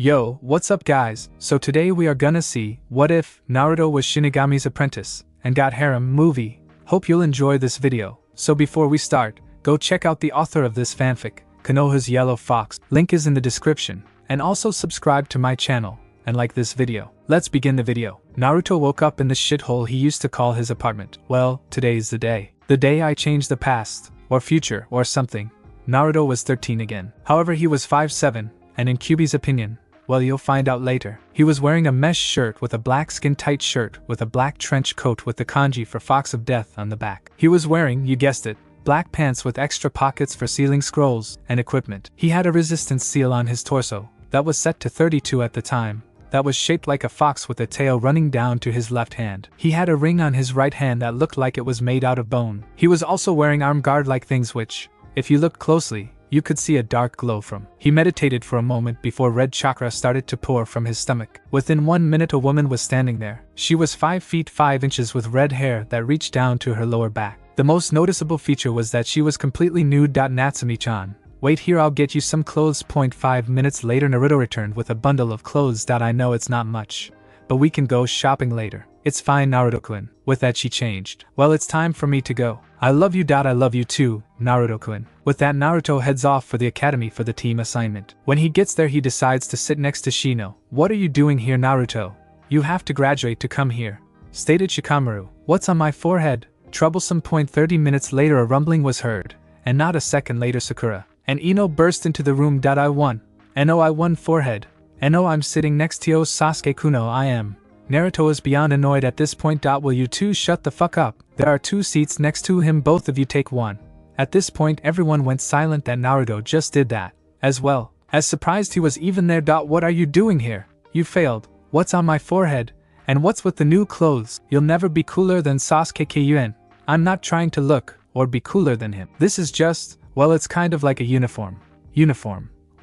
Yo, what's up guys? So today we are gonna see, what if Naruto was Shinigami's apprentice, and got Harem movie. Hope you'll enjoy this video. So before we start, go check out the author of this fanfic, Konoha's Yellow Fox, link is in the description, and also subscribe to my channel, and like this video. Let's begin the video. Naruto woke up in the shithole he used to call his apartment. Well, today's the day. The day I changed the past, or future, or something. Naruto was 13 again. However, he was 5'7", and in Kyuubi's opinion, well, you'll find out later. He was wearing a mesh shirt with a black skin-tight shirt with a black trench coat with the kanji for Fox of Death on the back. He was wearing, you guessed it, black pants with extra pockets for sealing scrolls and equipment. He had a resistance seal on his torso that was set to 32 at the time, that was shaped like a fox with a tail running down to his left hand. He had a ring on his right hand that looked like it was made out of bone. He was also wearing arm guard-like things which, if you looked closely, you could see a dark glow from. He meditated for a moment before red chakra started to pour from his stomach. Within 1 minute a woman was standing there. She was 5 feet 5 inches with red hair that reached down to her lower back. The most noticeable feature was that she was completely nude. Natsumi-chan, wait here, I'll get you some clothes. 5 minutes later Naruto returned with a bundle of clothes. I know it's not much, but we can go shopping later. It's fine, Naruto-kun. With that she changed. Well, it's time for me to go. I love you. I love you too, Naruto-kun. With that Naruto heads off for the academy for the team assignment. When he gets there he decides to sit next to Shino. What are you doing here, Naruto? You have to graduate to come here, stated Shikamaru. What's on my forehead? Troublesome. 30 minutes later a rumbling was heard, and not a second later Sakura and Ino burst into the room. I won forehead. I'm sitting next to Sasuke Kuno. I am. Naruto is beyond annoyed at this point. Will you two shut the fuck up? There are 2 seats next to him, both of you take one. At this point everyone went silent. That Naruto just did that, as well. As surprised he was even there. What are you doing here? You failed. What's on my forehead? And what's with the new clothes? You'll never be cooler than Sasuke Kyun. I'm not trying to look, or be cooler than him. This is just, well, it's kind of like a uniform.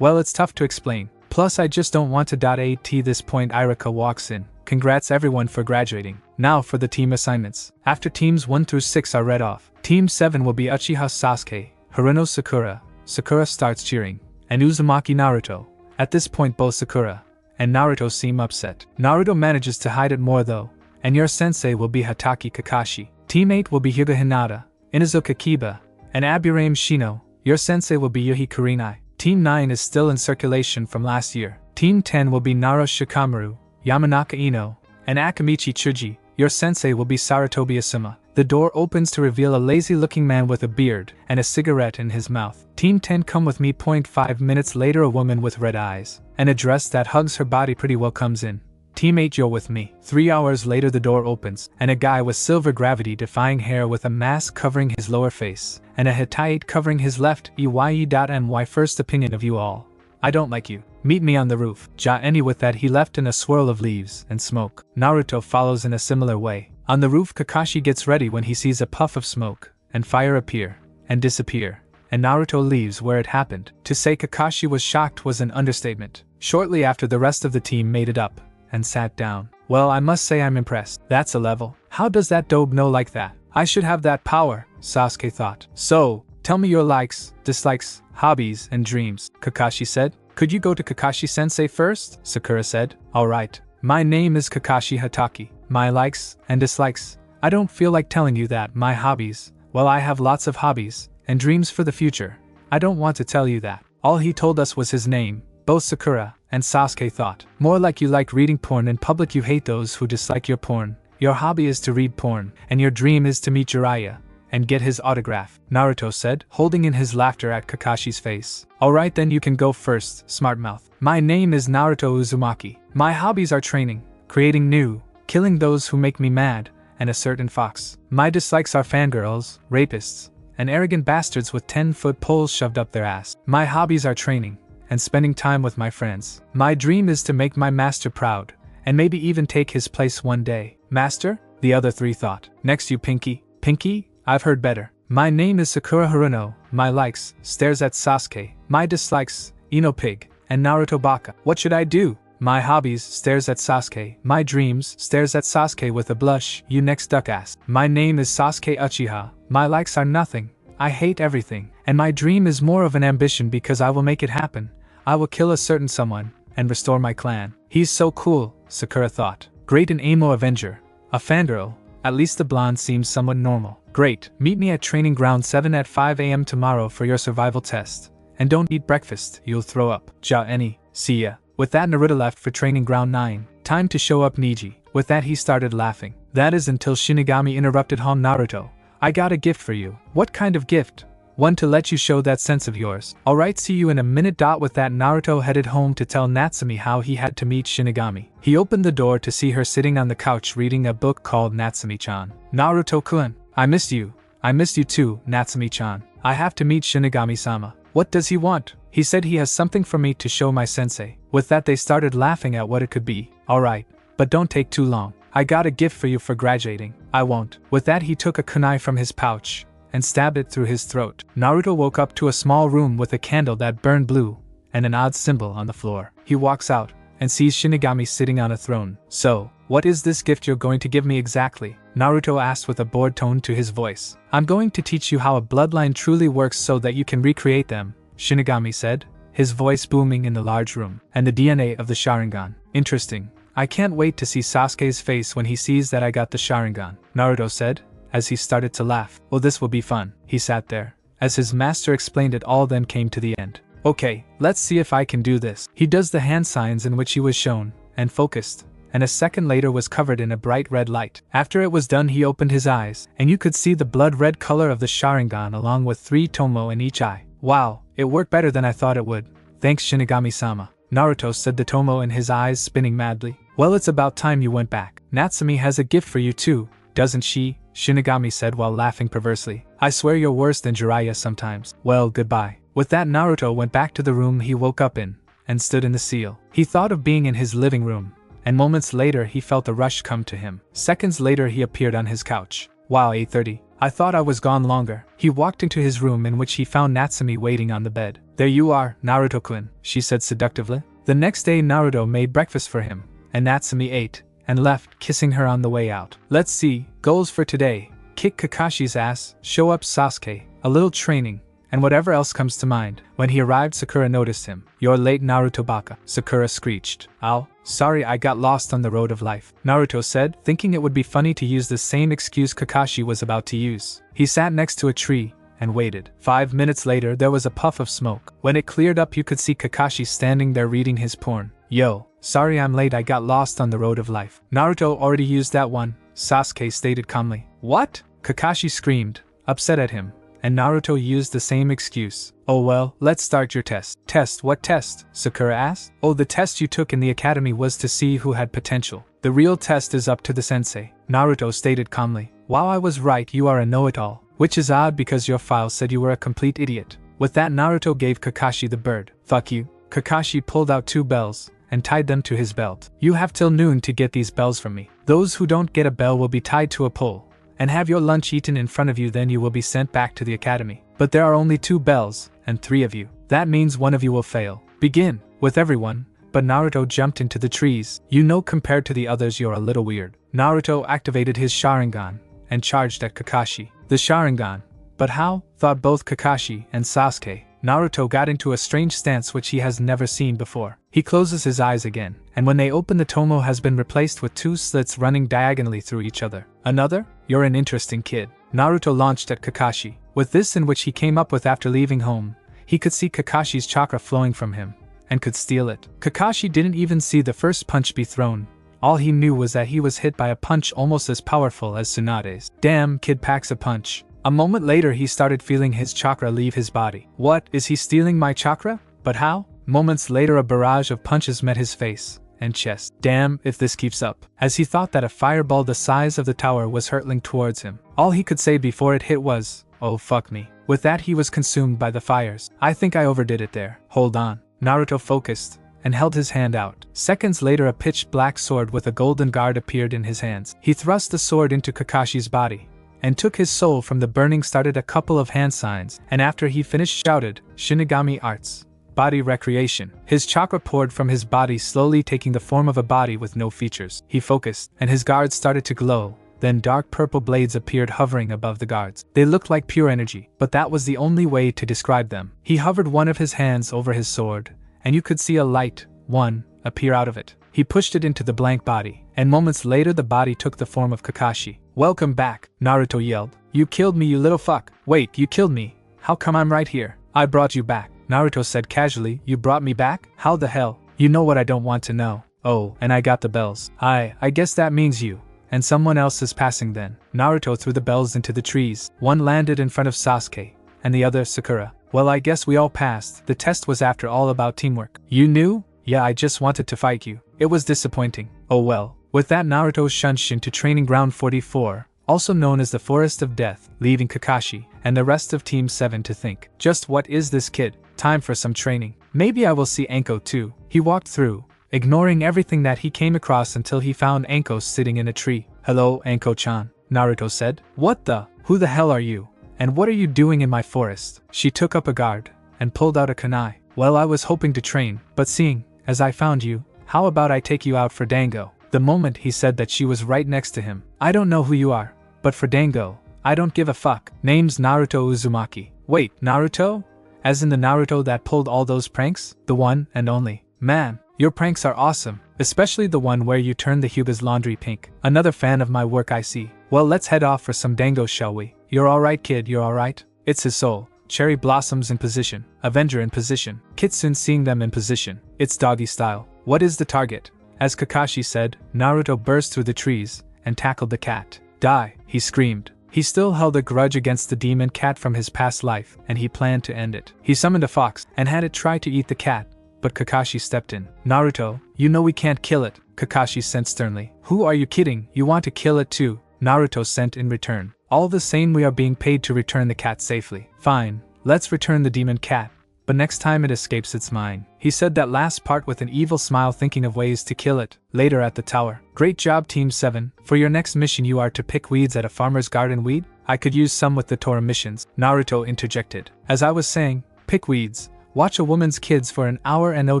Well, it's tough to explain. Plus I just don't want to. At this point Irika walks in. Congrats everyone for graduating. Now for the team assignments. After teams 1 through 6 are read off, Team 7 will be Uchiha Sasuke, Haruno Sakura. Sakura starts cheering, and Uzumaki Naruto. At this point both Sakura and Naruto seem upset. Naruto manages to hide it more though, and your sensei will be Hatake Kakashi. Team 8 will be Hyuga Hinata, Inuzuka Kiba, and Aburame Shino. Your sensei will be Yuhi Kurenai. Team 9 is still in circulation from last year. Team 10 will be Naro Shikamaru, Yamanaka Ino, and Akamichi Chuji. Your sensei will be Saratobi Asuma. The door opens to reveal a lazy-looking man with a beard and a cigarette in his mouth. Team 10 come with me. 5 minutes later a woman with red eyes and a dress that hugs her body pretty well comes in. Team 8 you're with me. 3 hours later the door opens, and a guy with silver gravity-defying hair with a mask covering his lower face, and a Hittite covering his left. My first opinion of you all. I don't like you. Meet me on the roof. With that he left in a swirl of leaves and smoke. Naruto follows in a similar way. On the roof Kakashi gets ready when he sees a puff of smoke and fire appear and disappear, and Naruto leaves where it happened. To say Kakashi was shocked was an understatement. Shortly after the rest of the team made it up and sat down. Well, I must say I'm impressed. That's a level. How does that dope know like that? I should have that power, Sasuke thought. So, tell me your likes, dislikes, hobbies, and dreams, Kakashi said. Could you go to Kakashi-sensei first? Sakura said. Alright. My name is Kakashi Hatake. My likes and dislikes. I don't feel like telling you that. My hobbies. Well, I have lots of hobbies and dreams for the future. I don't want to tell you that. All he told us was his name. Both Sakura and Sasuke thought. More like you like reading porn in public. You hate those who dislike your porn. Your hobby is to read porn, and your dream is to meet Jiraiya and get his autograph, Naruto said, holding in his laughter at Kakashi's face. Alright then you can go first, smartmouth. My name is Naruto Uzumaki. My hobbies are training, creating new, killing those who make me mad, and a certain fox. My dislikes are fangirls, rapists, and arrogant bastards with 10-foot poles shoved up their ass. My hobbies are training, and spending time with my friends. My dream is to make my master proud, and maybe even take his place one day. Master? The other 3 thought. Next you Pinky. Pinky? I've heard better. My name is Sakura Haruno. My likes, stares at Sasuke. My dislikes, Ino Pig, and Naruto Baka. What should I do? My hobbies, stares at Sasuke. My dreams, stares at Sasuke with a blush. You next duck ass. My name is Sasuke Uchiha. My likes are nothing. I hate everything. And my dream is more of an ambition because I will make it happen. I will kill a certain someone, and restore my clan. He's so cool, Sakura thought. Great an Amo Avenger. A fangirl. At least the blonde seems somewhat normal. Great, meet me at Training Ground 7 at 5 AM tomorrow for your survival test. And don't eat breakfast, you'll throw up. Ja any, see ya. With that Naruto left for Training Ground 9. Time to show up Niji. With that he started laughing. That is until Shinigami interrupted him. Naruto, I got a gift for you. What kind of gift? One to let you show that sense of yours. Alright, see you in a minute. With that Naruto headed home to tell Natsumi how he had to meet Shinigami. He opened the door to see her sitting on the couch reading a book called Natsumi-chan. Naruto-kun, I missed you. I missed you too, Natsumi-chan. I have to meet Shinigami-sama. What does he want? He said he has something for me to show my sensei. With that they started laughing at what it could be. Alright, but don't take too long. I got a gift for you for graduating. I won't. With that he took a kunai from his pouch and stabbed it through his throat. Naruto woke up to a small room with a candle that burned blue and an odd symbol on the floor. He walks out and sees Shinigami sitting on a throne. So, what is this gift you're going to give me exactly? Naruto asked with a bored tone to his voice. I'm going to teach you how a bloodline truly works so that you can recreate them, Shinigami said, his voice booming in the large room. And the DNA of the Sharingan. Interesting. I can't wait to see Sasuke's face when he sees that I got the Sharingan, Naruto said, as he started to laugh. Oh, this will be fun. He sat there, as his master explained it all, then came to the end. Okay, let's see if I can do this. He does the hand signs in which he was shown, and focused, and a second later was covered in a bright red light. After it was done he opened his eyes, and you could see the blood red color of the Sharingan along with 3 tomo in each eye. Wow, it worked better than I thought it would. Thanks Shinigami-sama. Naruto said, the tomo in his eyes spinning madly. Well, it's about time you went back. Natsumi has a gift for you too, doesn't she? Shinigami said while laughing perversely. I swear you're worse than Jiraiya sometimes. Well, goodbye. With that Naruto went back to the room he woke up in, and stood in the seal. He thought of being in his living room, and moments later he felt a rush come to him. Seconds later he appeared on his couch. Wow, 8:30. I thought I was gone longer. He walked into his room in which he found Natsumi waiting on the bed. There you are, Naruto-kun, she said seductively. The next day Naruto made breakfast for him, and Natsumi ate, and left, kissing her on the way out. Let's see, goals for today. Kick Kakashi's ass, show up Sasuke, a little training, and whatever else comes to mind. When he arrived Sakura noticed him. You're late Naruto baka, Sakura screeched. Ow, sorry I got lost on the road of life, Naruto said, thinking it would be funny to use the same excuse Kakashi was about to use. He sat next to a tree, and waited. 5 minutes later there was a puff of smoke. When it cleared up you could see Kakashi standing there reading his porn. Yo, sorry I'm late, I got lost on the road of life. Naruto already used that one, Sasuke stated calmly. What? Kakashi screamed, upset at him, and Naruto used the same excuse. Oh well, let's start your test. Test? What test? Sakura asked. Oh, the test you took in the academy was to see who had potential. The real test is up to the sensei, Naruto stated calmly. Wow, I was right, you are a know-it-all. Which is odd because your file said you were a complete idiot. With that Naruto gave Kakashi the bird. Fuck you. Kakashi pulled out 2 bells, and tied them to his belt. You have till noon to get these bells from me. Those who don't get a bell will be tied to a pole, and have your lunch eaten in front of you, then you will be sent back to the academy. But there are only 2 bells, and 3 of you. That means one of you will fail. Begin. With everyone, but Naruto jumped into the trees. You know, compared to the others you're a little weird. Naruto activated his Sharingan, and charged at Kakashi. The Sharingan. But how? Thought both Kakashi and Sasuke. Naruto got into a strange stance which he has never seen before. He closes his eyes again, and when they open the tomo has been replaced with 2 slits running diagonally through each other. Another? You're an interesting kid. Naruto launched at Kakashi. With this, in which he came up with after leaving home, he could see Kakashi's chakra flowing from him, and could steal it. Kakashi didn't even see the first punch be thrown. All he knew was that he was hit by a punch almost as powerful as Tsunade's. Damn, kid packs a punch. A moment later he started feeling his chakra leave his body. What, is he stealing my chakra? But how? Moments later a barrage of punches met his face and chest. Damn, if this keeps up. As he thought that a fireball the size of the tower was hurtling towards him. All he could say before it hit was, oh fuck me. With that he was consumed by the fires. I think I overdid it there. Hold on. Naruto focused, and held his hand out. Seconds later a pitch black sword with a golden guard appeared in his hands. He thrust the sword into Kakashi's body, and took his soul from the burning, started a couple of hand signs, and after he finished shouted, Shinigami arts. Body recreation. His chakra poured from his body, slowly taking the form of a body with no features. He focused, and his guards started to glow. Then dark purple blades appeared hovering above the guards. They looked like pure energy, but that was the only way to describe them. He hovered one of his hands over his sword, and you could see a light, one, appear out of it. He pushed it into the blank body, and moments later the body took the form of Kakashi. "Welcome back," Naruto yelled. "You killed me, you little fuck." "Wait, you killed me? How come I'm right here?" "I brought you back," Naruto said casually. "You brought me back? How the hell?" "You know what I don't want to know." "Oh, and I got the bells." I guess that means you. And someone else is passing then." Naruto threw the bells into the trees. One landed in front of Sasuke, and the other Sakura. "Well, I guess we all passed. The test was after all about teamwork." "You knew?" "Yeah, I just wanted to fight you. It was disappointing." "Oh well." With that, Naruto shunshed into Training Ground 44, also known as the Forest of Death, leaving Kakashi and the rest of Team 7 to think. Just what is this kid? Time for some training. Maybe I will see Anko too. He walked through, ignoring everything that he came across until he found Anko sitting in a tree. "Hello, Anko-chan," Naruto said. "What the? Who the hell are you? And what are you doing in my forest?" She took up a guard and pulled out a kunai. "Well, I was hoping to train, but seeing as I found you, how about I take you out for dango?" The moment he said that, she was right next to him. "I don't know who you are, but for dango, I don't give a fuck. Name's Naruto Uzumaki." "Wait, Naruto? As in the Naruto that pulled all those pranks? The one and only?" "Man, your pranks are awesome, especially the one where you turn the Hyuga's laundry pink. Another fan of my work, I see. Well, let's head off for some dango, shall we?" "You're alright, kid, you're alright." It's his soul. Cherry Blossoms in position. Avenger in position. Kitsune seeing them in position. It's doggy style. What is the target? As Kakashi said, Naruto burst through the trees and tackled the cat. "Die," he screamed. He still held a grudge against the demon cat from his past life, and he planned to end it. He summoned a fox and had it try to eat the cat, but Kakashi stepped in. "Naruto, you know we can't kill it," Kakashi said sternly. "Who are you kidding? You want to kill it too?" Naruto sent in return. "All the same, we are being paid to return the cat safely." "Fine, let's return the demon cat, but next time it escapes, it's mine." He said that last part with an evil smile, thinking of ways to kill it. Later at the tower. "Great job, Team 7. For your next mission you are to pick weeds at a farmer's garden." "Weed? I could use some with the Tora missions," Naruto interjected. "As I was saying, pick weeds, watch a woman's kids for an hour and no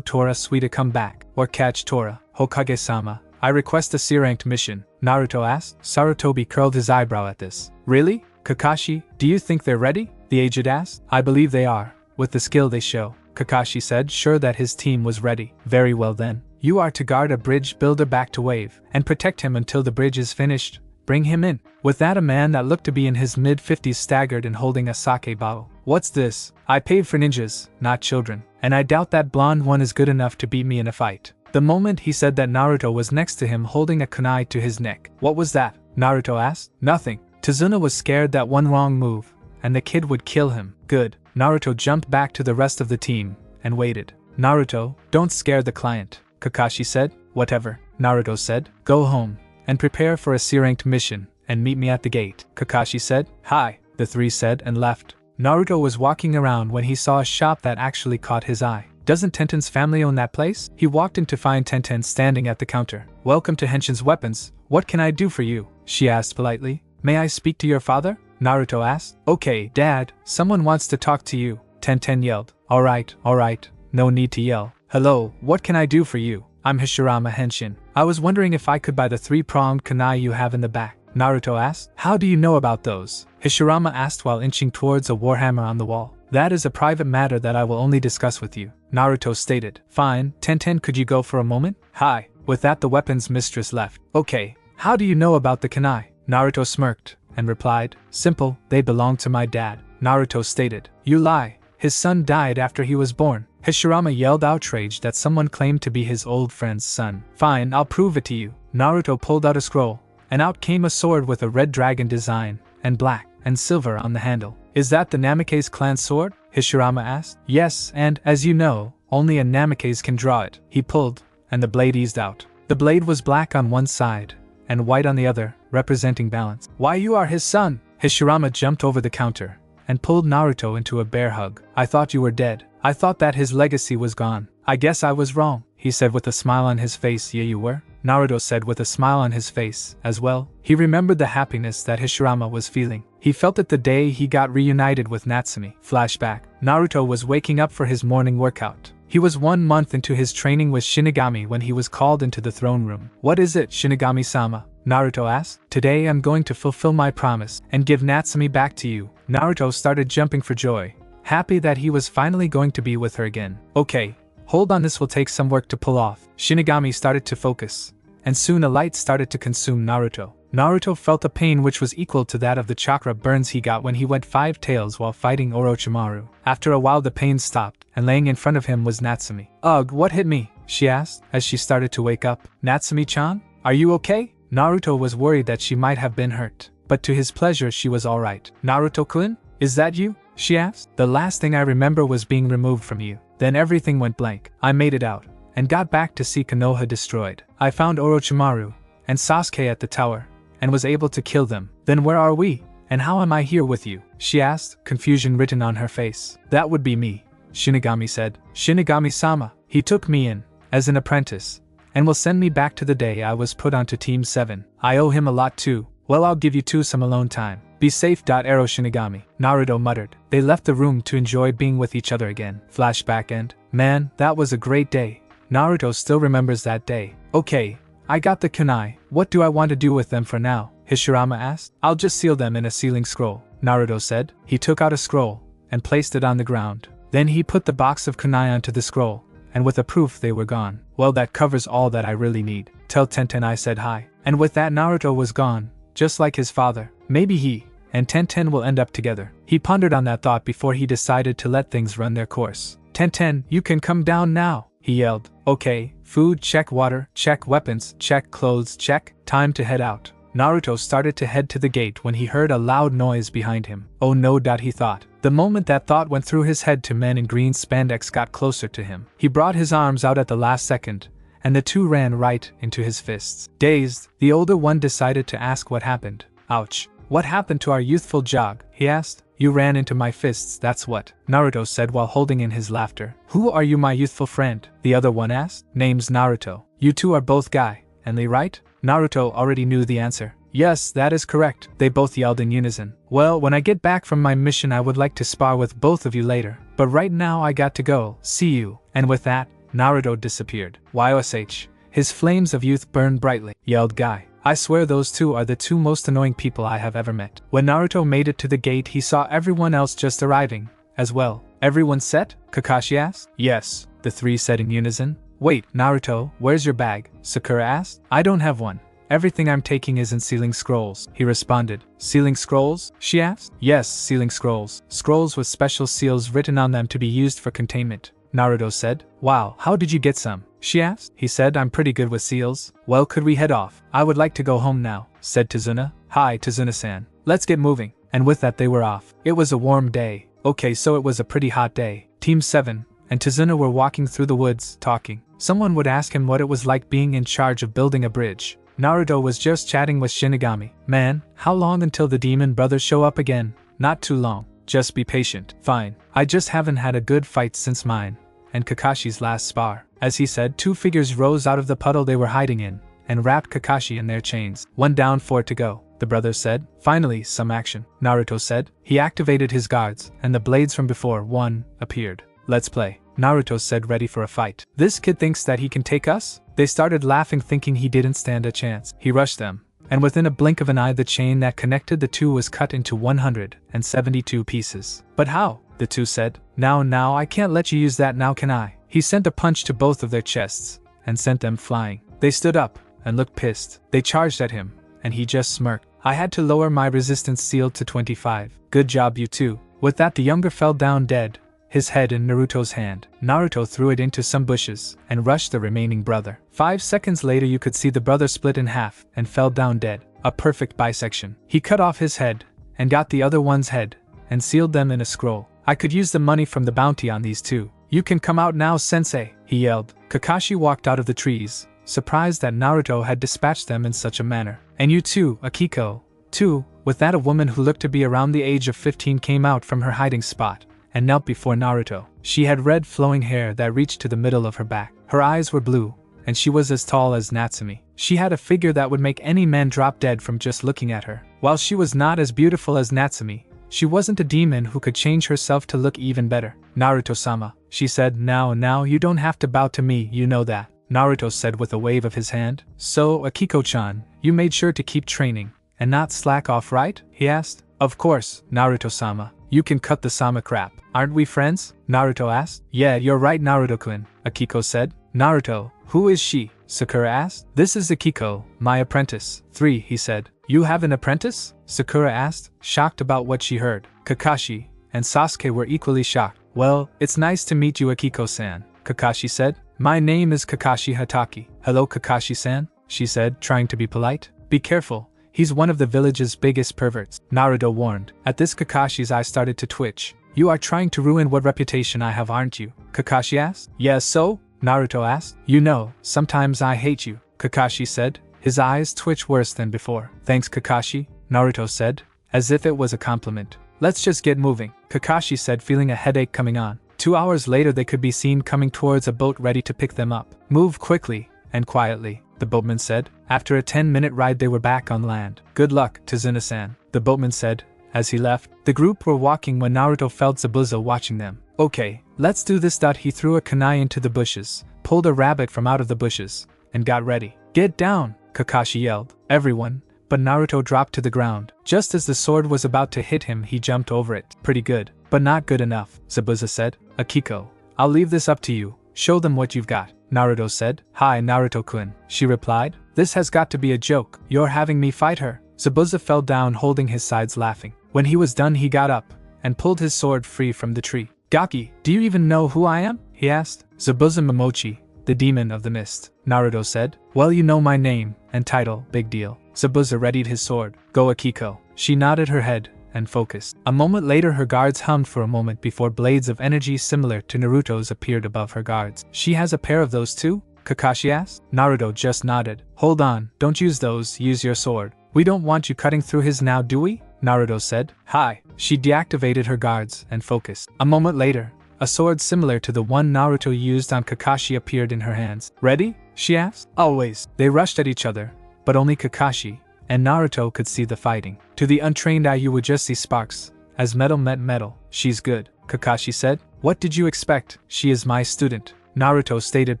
Tora sweet to come back, or catch Tora. Hokage-sama, I request a C-ranked mission," Naruto asked. Sarutobi curled his eyebrow at this. "Really? Kakashi, do you think they're ready?" the aged asked. "I believe they are, with the skill they show," Kakashi said, sure that his team was ready. "Very well then. You are to guard a bridge builder back to wave, and protect him until the bridge is finished. Bring him in." With that, a man that looked to be in his mid-50s staggered in, holding a sake bottle. "What's this? I paid for ninjas, not children, and I doubt that blonde one is good enough to beat me in a fight." The moment he said that, Naruto was next to him holding a kunai to his neck. "What was that?" Naruto asked. "Nothing." Tazuna was scared that one wrong move, and the kid would kill him. "Good." Naruto jumped back to the rest of the team and waited. "Naruto, don't scare the client," Kakashi said. "Whatever," Naruto said. "Go home and prepare for a C-ranked mission, and meet me at the gate," Kakashi said. "Hi," the three said and left. Naruto was walking around when he saw a shop that actually caught his eye. Doesn't Tenten's family own that place? He walked in to find Tenten standing at the counter. "Welcome to Henshin's Weapons. What can I do for you?" she asked politely. "May I speak to your father?" Naruto asked. "Okay, Dad, someone wants to talk to you," Tenten yelled. Alright, no need to yell. "Hello, what can I do for you? I'm Hashirama Henshin. I was wondering if I could buy the 3-pronged kunai you have in the back," Naruto asked. "How do you know about those?" Hashirama asked while inching towards a warhammer on the wall. "That is a private matter that I will only discuss with you," Naruto stated. "Fine, Tenten, could you go for a moment?" "Hi." With that, the weapons mistress left. "Okay, how do you know about the kunai?" Naruto smirked and replied, "Simple, they belong to my dad," Naruto stated. "You lie. His son died after he was born." Hashirama yelled, outraged that someone claimed to be his old friend's son. "Fine, I'll prove it to you." Naruto pulled out a scroll, and out came a sword with a red dragon design, and black and silver on the handle. "Is that the Namikaze clan sword?" Hashirama asked. "Yes, and, as you know, only a Namikaze can draw it." He pulled, and the blade eased out. The blade was black on one side, and white on the other, representing balance. "Why, you are his son!" Hashirama jumped over the counter, and pulled Naruto into a bear hug. "I thought you were dead. I thought that his legacy was gone. I guess I was wrong," he said with a smile on his face. "Yeah, you were," Naruto said with a smile on his face as well. He remembered the happiness that Hashirama was feeling. He felt it the day he got reunited with Natsumi. Flashback. Naruto was waking up for his morning workout. He was 1 month into his training with Shinigami when he was called into the throne room. "What is it, Shinigami-sama?" Naruto asked. "Today I'm going to fulfill my promise and give Natsumi back to you." Naruto started jumping for joy, happy that he was finally going to be with her again. "Okay, Hold on, this will take some work to pull off. Shinigami started to focus, and soon a light started to consume Naruto. Naruto felt a pain which was equal to that of the chakra burns he got when he went 5 tails while fighting Orochimaru. After a while the pain stopped, and laying in front of him was Natsumi. "Ugh, what hit me?" she asked, as she started to wake up. "Natsumi-chan? Are you okay?" Naruto was worried that she might have been hurt, but to his pleasure she was alright. "Naruto-kun? Is that you?" she asked. "The last thing I remember was being removed from you. Then everything went blank. I made it out, and got back to see Konoha destroyed. I found Orochimaru and Sasuke at the tower, and was able to kill them. Then where are we? And how am I here with you?" she asked, confusion written on her face. "That would be me," Shinigami said. "Shinigami-sama. He took me in, as an apprentice, and will send me back to the day I was put onto Team 7. I owe him a lot too. Well, I'll give you two some alone time. Be safe. Arrow Shinigami," Naruto muttered. They left the room to enjoy being with each other again. Flashback end. Man, that was a great day. Naruto still remembers that day. "Okay, I got the kunai. What do I want to do with them for now?" Hashirama asked. "I'll just seal them in a sealing scroll," Naruto said. He took out a scroll and placed it on the ground. Then he put the box of kunai onto the scroll, and with a proof they were gone. "Well, that covers all that I really need. Tell Tenten I said hi." And with that Naruto was gone, just like his father. Maybe he and Tenten will end up together. He pondered on that thought before he decided to let things run their course. "Tenten, you can come down now," he yelled. "Okay, food check, water check, weapons check, clothes check, time to head out." Naruto started to head to the gate when he heard a loud noise behind him. "Oh no," he thought. The moment that thought went through his head, two men in green spandex got closer to him. He brought his arms out at the last second, and the two ran right into his fists. Dazed, the older one decided to ask what happened. "Ouch. What happened to our youthful jog?" he asked. "You ran into my fists, that's what," Naruto said while holding in his laughter. "Who are you, my youthful friend?" the other one asked. "Name's Naruto. You two are both Guy and Lee, right?" Naruto already knew the answer. "Yes, that is correct," they both yelled in unison. "Well, when I get back from my mission I would like to spar with both of you later, but right now I got to go. See you." And with that, Naruto disappeared. "YOSH, his flames of youth burned brightly," yelled Guy. "I swear those two are the two most annoying people I have ever met." When Naruto made it to the gate he saw everyone else just arriving, as well. "Everyone set?" Kakashi asked. "Yes," the three said in unison. "Wait, Naruto, where's your bag?" Sakura asked. "I don't have one. Everything I'm taking is in sealing scrolls," he responded. "Sealing scrolls?" she asked. "Yes, sealing scrolls. Scrolls with special seals written on them to be used for containment," Naruto said. "Wow, how did you get some?" she asked. He said, "I'm pretty good with seals." "Well, could we head off?" "I would like to go home now," said Tazuna. "Hi, Tazuna-san. Let's get moving." And with that they were off. It was a warm day. Okay, so it was a pretty hot day. Team 7 and Tazuna were walking through the woods, talking. Someone would ask him what it was like being in charge of building a bridge. Naruto was just chatting with Shinigami. "Man, how long until the demon brothers show up again?" "Not too long. Just be patient." "Fine. I just haven't had a good fight since mine and Kakashi's last spar." As he said, two figures rose out of the puddle they were hiding in, and wrapped Kakashi in their chains. "One down, 4 to go," the brothers said. "Finally, some action," Naruto said. He activated his guards, and the blades from before one appeared. "Let's play," Naruto said, ready for a fight. "This kid thinks that he can take us?" They started laughing, thinking he didn't stand a chance. He rushed them, and within a blink of an eye the chain that connected the two was cut into 172 pieces. "But how?" the two said. Now, I can't let you use that now, can I?" He sent a punch to both of their chests, and sent them flying. They stood up, and looked pissed. They charged at him, and he just smirked. "I had to lower my resistance seal to 25. Good job, you two." With that the younger fell down dead, his head in Naruto's hand. Naruto threw it into some bushes, and rushed the remaining brother. 5 seconds later you could see the brother split in half, and fell down dead. A perfect bisection. He cut off his head, and got the other one's head, and sealed them in a scroll. "I could use the money from the bounty on these two. You can come out now, sensei," he yelled. Kakashi walked out of the trees, surprised that Naruto had dispatched them in such a manner. "And you too, Akiko." Too, with that a woman who looked to be around the age of 15 came out from her hiding spot, and knelt before Naruto. She had red flowing hair that reached to the middle of her back. Her eyes were blue, and she was as tall as Natsumi. She had a figure that would make any man drop dead from just looking at her. While she was not as beautiful as Natsumi, she wasn't a demon who could change herself to look even better. "Naruto-sama," she said. Now, you don't have to bow to me, you know that," Naruto said with a wave of his hand. "So, Akiko-chan, you made sure to keep training, and not slack off, right?" he asked. "Of course, Naruto-sama." You can cut the sama crap. Aren't we friends? Naruto asked. Yeah, you're right, Naruto-kun, Akiko said. Naruto, who is she? Sakura asked. This is Akiko, my apprentice. 3, he said. You have an apprentice? Sakura asked, shocked about what she heard. Kakashi and Sasuke were equally shocked. Well, it's nice to meet you, Akiko-san, Kakashi said. My name is Kakashi Hatake. Hello, Kakashi-san, she said, trying to be polite. Be careful, he's one of the village's biggest perverts, Naruto warned. At this, Kakashi's eyes started to twitch. You are trying to ruin what reputation I have, aren't you? Kakashi asked. Yeah, so? Naruto asked. You know, sometimes I hate you, Kakashi said. His eyes twitched worse than before. Thanks, Kakashi, Naruto said, as if it was a compliment. Let's just get moving, Kakashi said, feeling a headache coming on. 2 hours later they could be seen coming towards a boat ready to pick them up. Move quickly and quietly, the boatman said. After a 10-minute ride they were back on land. Good luck, Tazuna-san, the boatman said. As he left, the group were walking when Naruto felt Zabuza watching them. Okay, let's do this. He threw a kunai into the bushes, pulled a rabbit from out of the bushes, and got ready. Get down, Kakashi yelled. Everyone, but Naruto dropped to the ground. Just as the sword was about to hit him, he jumped over it. Pretty good, but not good enough, Zabuza said. Akiko, I'll leave this up to you. Show them what you've got, Naruto said. Hi, Naruto-kun, she replied. This has got to be a joke. You're having me fight her? Zabuza fell down holding his sides laughing. When he was done he got up and pulled his sword free from the tree. Gaki, do you even know who I am? He asked. Zabuza Momochi, the demon of the mist, Naruto said. Well, you know my name and title, big deal. Zabuza readied his sword. Go, Akiko. She nodded her head and focused. A moment later her guards hummed for a moment before blades of energy similar to Naruto's appeared above her guards. She has a pair of those too? Kakashi asked. Naruto just nodded. Hold on, don't use those, use your sword. We don't want you cutting through his now, do we? Naruto said. Hi. She deactivated her guards and focused. A moment later, a sword similar to the one Naruto used on Kakashi appeared in her hands. Ready? She asked. Always. They rushed at each other, but only Kakashi and Naruto could see the fighting. To the untrained eye you would just see sparks, as metal met metal. She's good, Kakashi said. What did you expect? She is my student, Naruto stated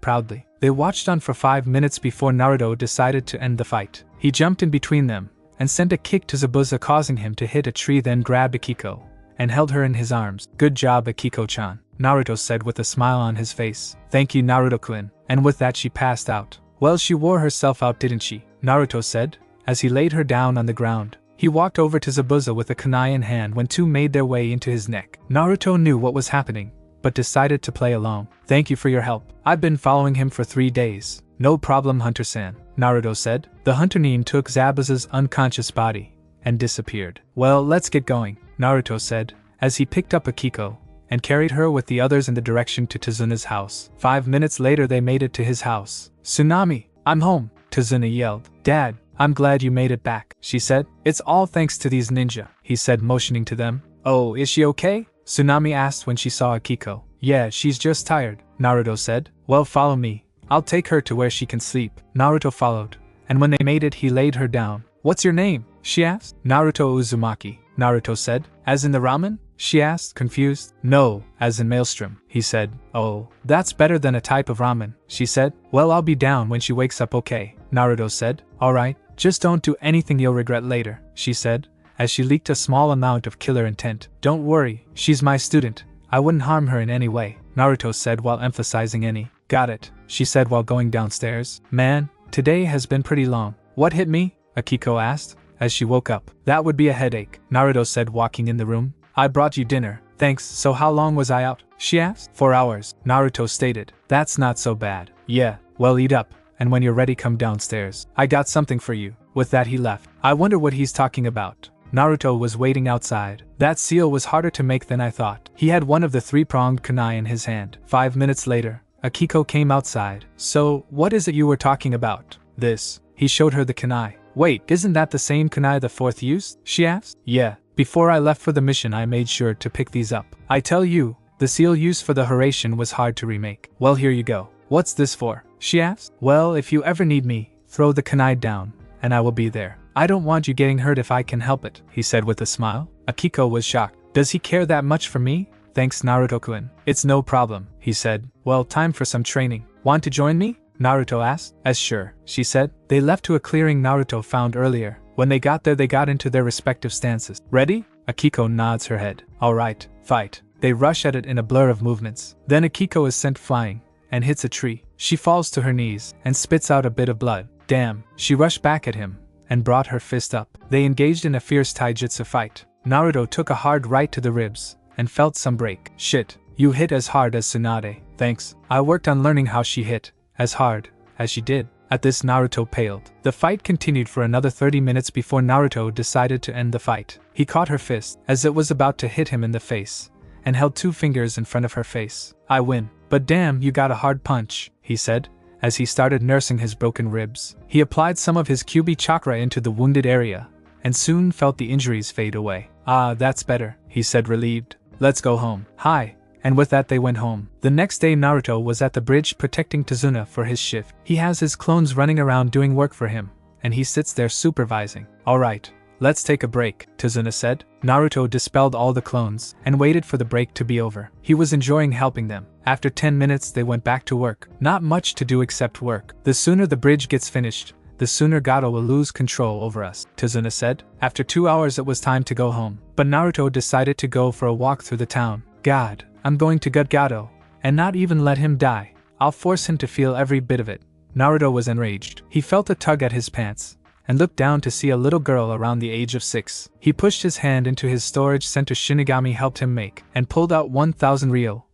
proudly. They watched on for 5 minutes before Naruto decided to end the fight. He jumped in between them and sent a kick to Zabuza, causing him to hit a tree, then grabbed Akiko and held her in his arms. Good job, Akiko-chan, Naruto said with a smile on his face. Thank you, Naruto-kun. And with that she passed out. Well, she wore herself out, didn't she? Naruto said, as he laid her down on the ground. He walked over to Zabuza with a kunai in hand when two made their way into his neck. Naruto knew what was happening, but decided to play along. Thank you for your help. I've been following him for 3 days. No problem, Hunter-san, Naruto said. The Hunter Nin took Zabuza's unconscious body and disappeared. Well, let's get going, Naruto said, as he picked up Akiko and carried her with the others in the direction to Tazuna's house. 5 minutes later they made it to his house. Tsunami, I'm home, Tazuna yelled. Dad, I'm glad you made it back, she said. It's all thanks to these ninja, he said, motioning to them. Oh, is she okay? Tsunami asked when she saw Akiko. Yeah, she's just tired, Naruto said. Well, follow me. I'll take her to where she can sleep. Naruto followed, and when they made it he laid her down. What's your name? She asked. Naruto Uzumaki, Naruto said. As in the ramen? She asked, confused. No, as in Maelstrom, he said. Oh, that's better than a type of ramen, she said. Well, I'll be down when she wakes up, okay, Naruto said. Alright, just don't do anything you'll regret later, she said, as she leaked a small amount of killer intent. Don't worry, she's my student. I wouldn't harm her in any way, Naruto said while emphasizing any. Got it, she said while going downstairs. Man, today has been pretty long. What hit me? Akiko asked, as she woke up. That would be a headache, Naruto said walking in the room. I brought you dinner. Thanks. So how long was I out? She asked. 4 hours, Naruto stated. That's not so bad. Yeah, well, eat up, and when you're ready come downstairs. I got something for you. With that he left. I wonder what he's talking about. Naruto was waiting outside. That seal was harder to make than I thought. He had one of the 3-pronged kunai in his hand. 5 minutes later, Akiko came outside. So, what is it you were talking about? This. He showed her the kunai. Wait, isn't that the same kunai the 4th used? She asked. Yeah. Before I left for the mission I made sure to pick these up. I tell you, the seal used for the Harasshan was hard to remake. Well, here you go. What's this for? She asked. Well, if you ever need me, throw the kunai down, and I will be there. I don't want you getting hurt if I can help it, he said with a smile. Akiko was shocked. Does he care that much for me? Thanks, Naruto-kun. It's no problem, he said. Well, time for some training. Want to join me? Naruto asked. As sure, she said. They left to a clearing Naruto found earlier. When they got there they got into their respective stances. Ready? Akiko nods her head. Alright, fight. They rush at it in a blur of movements. Then Akiko is sent flying and hits a tree. She falls to her knees and spits out a bit of blood. Damn. She rushed back at him and brought her fist up. They engaged in a fierce taijutsu fight. Naruto took a hard right to the ribs and felt some break. Shit, you hit as hard as Tsunade. Thanks. I worked on learning how she hit as hard as she did. At this, Naruto paled. The fight continued for another 30 minutes before Naruto decided to end the fight. He caught her fist as it was about to hit him in the face and held 2 fingers in front of her face. I win. But damn, you got a hard punch, he said, as he started nursing his broken ribs. He applied some of his Kyuubi chakra into the wounded area and soon felt the injuries fade away. Ah, that's better, he said, relieved. Let's go home. Hi. And with that they went home. The next day Naruto was at the bridge protecting Tazuna for his shift. He has his clones running around doing work for him, and he sits there supervising. Alright, let's take a break, Tazuna said. Naruto dispelled all the clones and waited for the break to be over. He was enjoying helping them. After 10 minutes they went back to work. Not much to do except work. The sooner the bridge gets finished, the sooner Gato will lose control over us, Tazuna said. After 2 hours it was time to go home. But Naruto decided to go for a walk through the town. God, I'm going to gut Gato, and not even let him die. I'll force him to feel every bit of it. Naruto was enraged. He felt a tug at his pants, and looked down to see a little girl around the age of 6. He pushed his hand into his storage center Shinigami helped him make, and pulled out 1,000 real,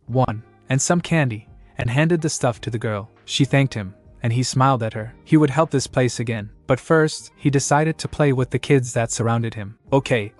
and some candy, and handed the stuff to the girl. She thanked him, and he smiled at her. He would help this place again. But first, he decided to play with the kids that surrounded him. Okay,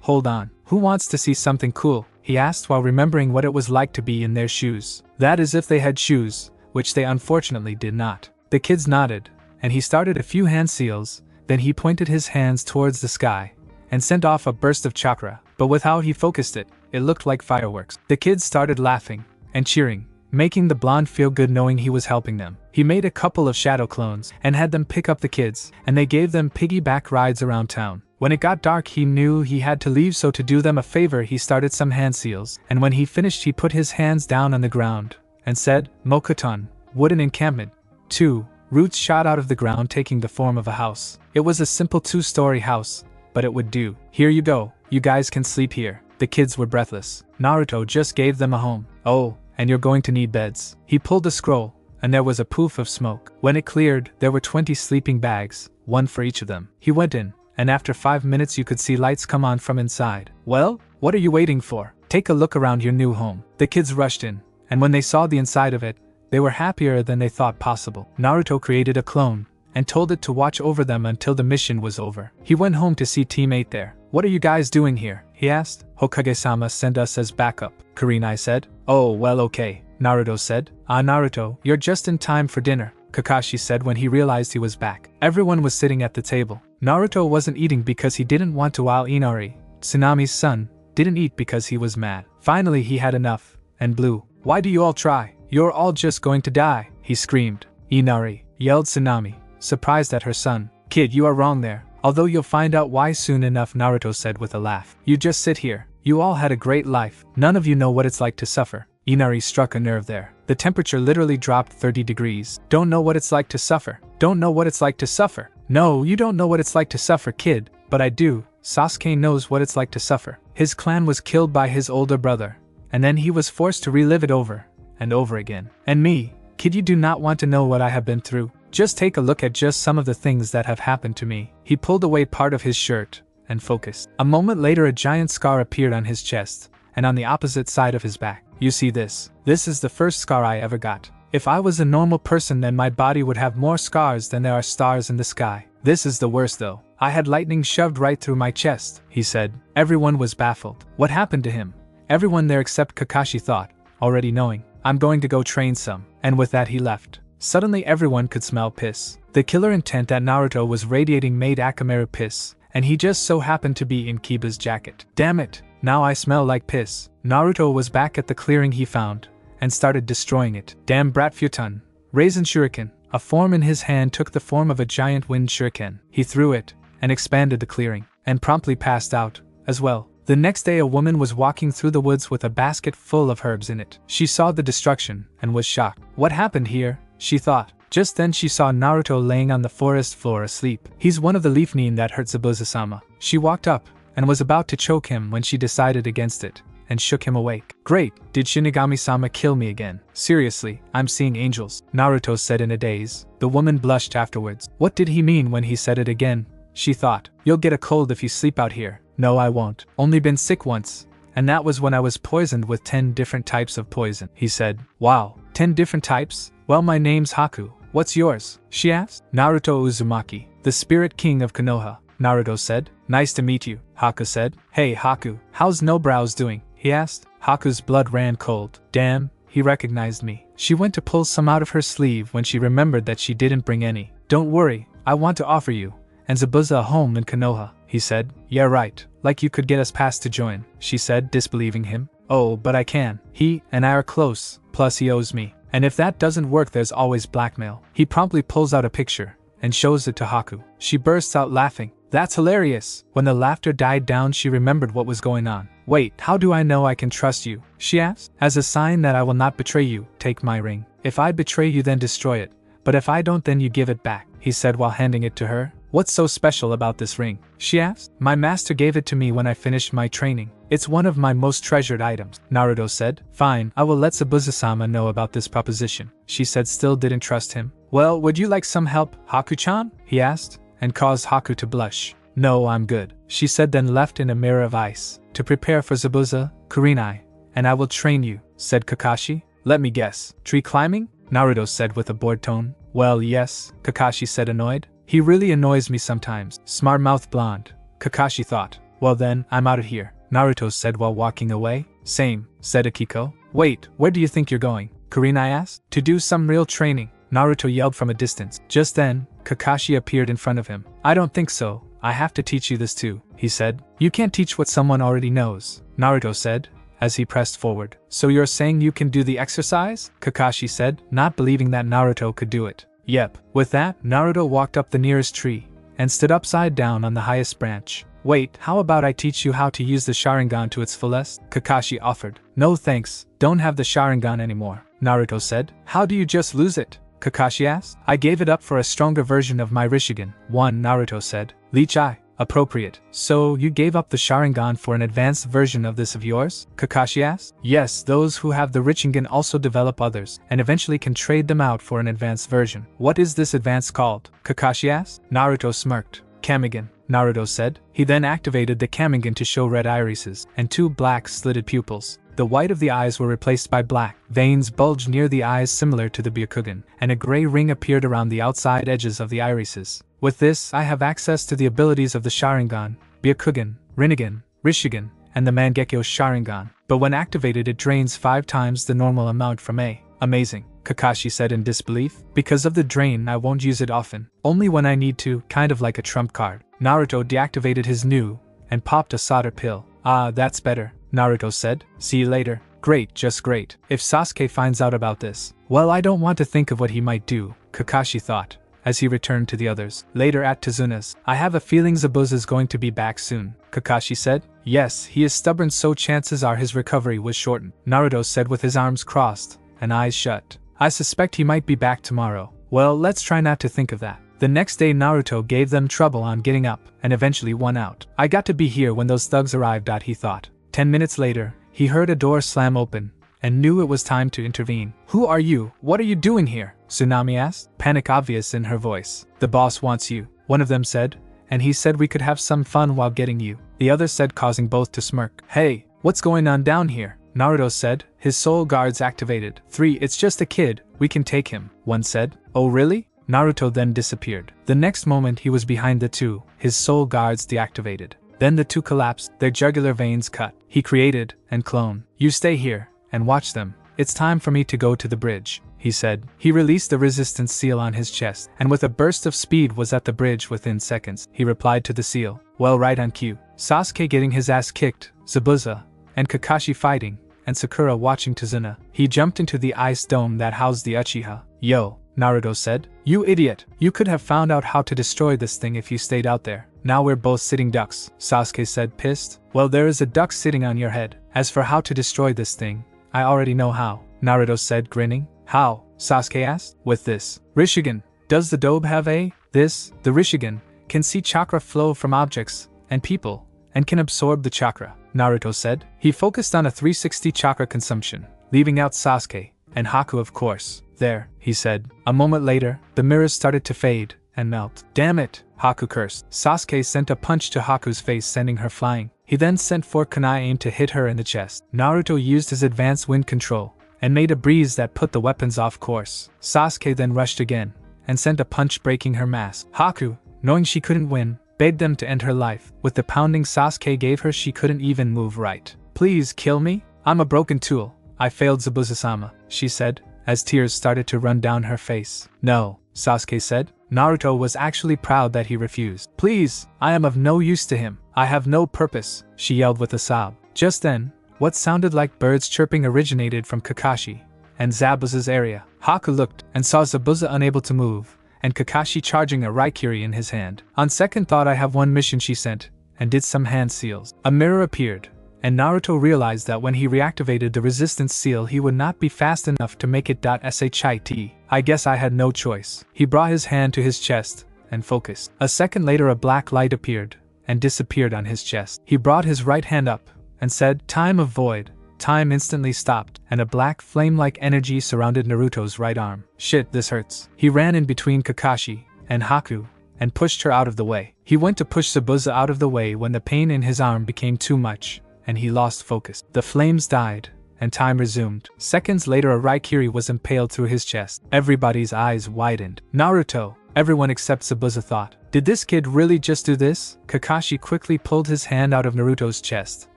hold on. Who wants to see something cool? He asked while remembering what it was like to be in their shoes. That is if they had shoes, which they unfortunately did not. The kids nodded, and he started a few hand seals, then he pointed his hands towards the sky, and sent off a burst of chakra, but with how he focused it, it looked like fireworks. The kids started laughing and cheering, making the blonde feel good knowing he was helping them. He made a couple of shadow clones and had them pick up the kids, and they gave them piggyback rides around town. When it got dark he knew he had to leave, so to do them a favor he started some hand seals, and when he finished he put his hands down on the ground and said, Mokuton, wooden encampment. 2 roots shot out of the ground taking the form of a house. It was a simple 2-story house, but it would do. Here you go, you guys can sleep here. The kids were breathless. Naruto just gave them a home. Oh, and you're going to need beds. He pulled the scroll, and there was a poof of smoke. When it cleared, there were 20 sleeping bags, 1 for each of them. He went in, and after 5 minutes you could see lights come on from inside. Well, what are you waiting for? Take a look around your new home. The kids rushed in, and when they saw the inside of it, they were happier than they thought possible. Naruto created a clone, and told it to watch over them until the mission was over. He went home to see Team 8 there. What are you guys doing here? He asked. Hokage-sama sent us as backup, Kurenai said. Oh, well, okay, Naruto said. Ah, Naruto, you're just in time for dinner, Kakashi said when he realized he was back. Everyone was sitting at the table. Naruto wasn't eating because he didn't want to, while Inari, Tsunami's son, didn't eat because he was mad. Finally he had enough, and blew. Why do you all try? You're all just going to die, he screamed. Inari, yelled Tsunami, surprised at her son. Kid, you are wrong there. Although you'll find out why soon enough, Naruto said with a laugh. You just sit here. You all had a great life. None of you know what it's like to suffer. Inari struck a nerve there. The temperature literally dropped 30 degrees. Don't know what it's like to suffer. Don't know what it's like to suffer. No, you don't know what it's like to suffer, kid. But I do. Sasuke knows what it's like to suffer. His clan was killed by his older brother, and then he was forced to relive it over and over again. And me, kid, you do not want to know what I have been through. Just take a look at just some of the things that have happened to me. He pulled away part of his shirt and focused. A moment later a giant scar appeared on his chest and on the opposite side of his back. You see this? This is the first scar I ever got. If I was a normal person then my body would have more scars than there are stars in the sky. This is the worst though. I had lightning shoved right through my chest, he said. Everyone was baffled. What happened to him? Everyone there except Kakashi thought, already knowing. I'm going to go train some. And with that he left. Suddenly everyone could smell piss. The killer intent that Naruto was radiating made Akamaru piss, and he just so happened to be in Kiba's jacket. Damn it, now I smell like piss. Naruto was back at the clearing he found, and started destroying it. Damn brat futon. Raisin shuriken. A form in his hand took the form of a giant wind shuriken. He threw it, and expanded the clearing, and promptly passed out, as well. The next day a woman was walking through the woods with a basket full of herbs in it. She saw the destruction, and was shocked. What happened here? She thought. Just then she saw Naruto laying on the forest floor asleep. He's one of the leaf nin that hurt Zabuza-sama. She walked up, and was about to choke him when she decided against it and shook him awake. Great, did Shinigami-sama kill me again? Seriously, I'm seeing angels, Naruto said in a daze. The woman blushed afterwards. What did he mean when he said it again? She thought. You'll get a cold if you sleep out here. No, I won't. Only been sick once, and that was when I was poisoned with 10 different types of poison, he said. Wow, 10 different types? Well, my name's Haku. What's yours? She asked. Naruto Uzumaki, the spirit king of Konoha, Naruto said. Nice to meet you, Haku said. Hey Haku, how's Nobrows doing? He asked. Haku's blood ran cold. Damn, he recognized me. She went to pull some out of her sleeve when she remembered that she didn't bring any. Don't worry, I want to offer you and Zabuza a home in Konoha, he said. Yeah right, like you could get us past to join, she said, disbelieving him. Oh, but I can. He and I are close, plus he owes me. And if that doesn't work, there's always blackmail. He promptly pulls out a picture and shows it to Haku. She bursts out laughing. That's hilarious. When the laughter died down, she remembered what was going on. Wait, how do I know I can trust you? She asked. As a sign that I will not betray you, take my ring. If I betray you, then destroy it. But if I don't, then you give it back, he said while handing it to her. What's so special about this ring? She asked. My master gave it to me when I finished my training. It's one of my most treasured items, Naruto said. Fine, I will let Zabuza-sama know about this proposition, she said, still didn't trust him. Well, would you like some help, Haku-chan? He asked, and caused Haku to blush. No, I'm good, she said, then left in a mirror of ice. To prepare for Zabuza, Kurinai, and I will train you, said Kakashi. Let me guess, tree climbing? Naruto said with a bored tone. Well, yes, Kakashi said, annoyed. He really annoys me sometimes. Smart-mouthed blonde, Kakashi thought. Well then, I'm out of here, Naruto said while walking away. Same, said Akiko. Wait, where do you think you're going? Kurinai asked. To do some real training, Naruto yelled from a distance. Just then, Kakashi appeared in front of him. I don't think so, I have to teach you this too, he said. You can't teach what someone already knows, Naruto said, as he pressed forward. So you're saying you can do the exercise? Kakashi said, not believing that Naruto could do it. Yep. With that, Naruto walked up the nearest tree and stood upside down on the highest branch. Wait, how about I teach you how to use the Sharingan to its fullest? Kakashi offered. No thanks, don't have the Sharingan anymore, Naruto said. How do you just lose it? Kakashi asked. I gave it up for a stronger version of my Rishigan. One, Naruto said. Leech Eye. Appropriate. So, you gave up the Sharingan for an advanced version of this of yours? Kakashi asked. Yes, those who have the Rishigan also develop others, and eventually can trade them out for an advanced version. What is this advanced called? Kakashi asked. Naruto smirked. Kamigan, Naruto said. He then activated the Kamigan to show red irises, and 2 black slitted pupils. The white of the eyes were replaced by black. Veins bulged near the eyes similar to the Byakugan, and a gray ring appeared around the outside edges of the irises. With this, I have access to the abilities of the Sharingan, Byakugan, Rinnegan, Rishigan, and the Mangekyo Sharingan. But when activated, it drains 5 times the normal amount from A. Amazing, Kakashi said in disbelief. Because of the drain, I won't use it often. Only when I need to, kind of like a trump card. Naruto deactivated his new and popped a solder pill. Ah, that's better, Naruto said. See you later. Great, just great. If Sasuke finds out about this, well, I don't want to think of what he might do, Kakashi thought, as he returned to the others. Later at Tazuna's, I have a feeling Zabuza's going to be back soon, Kakashi said. Yes, he is stubborn, so chances are his recovery was shortened, Naruto said with his arms crossed and eyes shut. I suspect he might be back tomorrow. Well, let's try not to think of that. The next day Naruto gave them trouble on getting up, and eventually won out. I got to be here when those thugs arrived, he thought. 10 minutes later, he heard a door slam open, and knew it was time to intervene. Who are you? What are you doing here? Tsunami asked, panic obvious in her voice. The boss wants you, one of them said, and he said we could have some fun while getting you, the other said, causing both to smirk. Hey, what's going on down here? Naruto said, his soul guards activated. 3, it's just a kid, we can take him, one said. Oh really? Naruto then disappeared. The next moment he was behind the 2, his soul guards deactivated. Then the 2 collapsed, their jugular veins cut. He created and clone. You stay here and watch them. It's time for me to go to the bridge, he said. He released the resistance seal on his chest, and with a burst of speed was at the bridge within seconds. He replied to the seal. Well, right on cue. Sasuke getting his ass kicked, Zabuza and Kakashi fighting, and Sakura watching Tazuna. He jumped into the ice dome that housed the Uchiha. Yo, Naruto said. You idiot. You could have found out how to destroy this thing if you stayed out there. Now we're both sitting ducks, Sasuke said, pissed. Well, there is a duck sitting on your head. As for how to destroy this thing, I already know how, Naruto said, grinning. How? Sasuke asked. With this Rishigan. Does the Dobe have a? The Rishigan can see chakra flow from objects and people and can absorb the chakra, Naruto said. He focused on a 360 chakra consumption, leaving out Sasuke, and Haku of course. There, he said. A moment later, the mirrors started to fade and melt. Damn it, Haku cursed. Sasuke sent a punch to Haku's face, sending her flying. He then sent 4 kunai aimed to hit her in the chest. Naruto used his advanced wind control and made a breeze that put the weapons off course. Sasuke then rushed again and sent a punch, breaking her mask. Haku, knowing she couldn't win, begged them to end her life. With the pounding Sasuke gave her, she couldn't even move right. Please kill me? I'm a broken tool. I failed Zabuza-sama, she said, as tears started to run down her face. No, Sasuke said. Naruto was actually proud that he refused. Please, I am of no use to him. I have no purpose, she yelled with a sob. Just then, what sounded like birds chirping originated from Kakashi and Zabuza's area. Haku looked and saw Zabuza unable to move, and Kakashi charging a Raikiri in his hand. On second thought, I have one mission, she sent, and did some hand seals. A mirror appeared, and Naruto realized that when he reactivated the resistance seal he would not be fast enough to make it. Shit. I guess I had no choice. He brought his hand to his chest and focused. A second later a black light appeared and disappeared on his chest. He brought his right hand up and said, "Time of void." Time instantly stopped, and a black flame-like energy surrounded Naruto's right arm. Shit, this hurts. He ran in between Kakashi and Haku and pushed her out of the way. He went to push Zabuza out of the way when the pain in his arm became too much, and he lost focus. The flames died, and time resumed. Seconds later a Raikiri was impaled through his chest. Everybody's eyes widened. Naruto, everyone except Zabuza thought. Did this kid really just do this? Kakashi quickly pulled his hand out of Naruto's chest,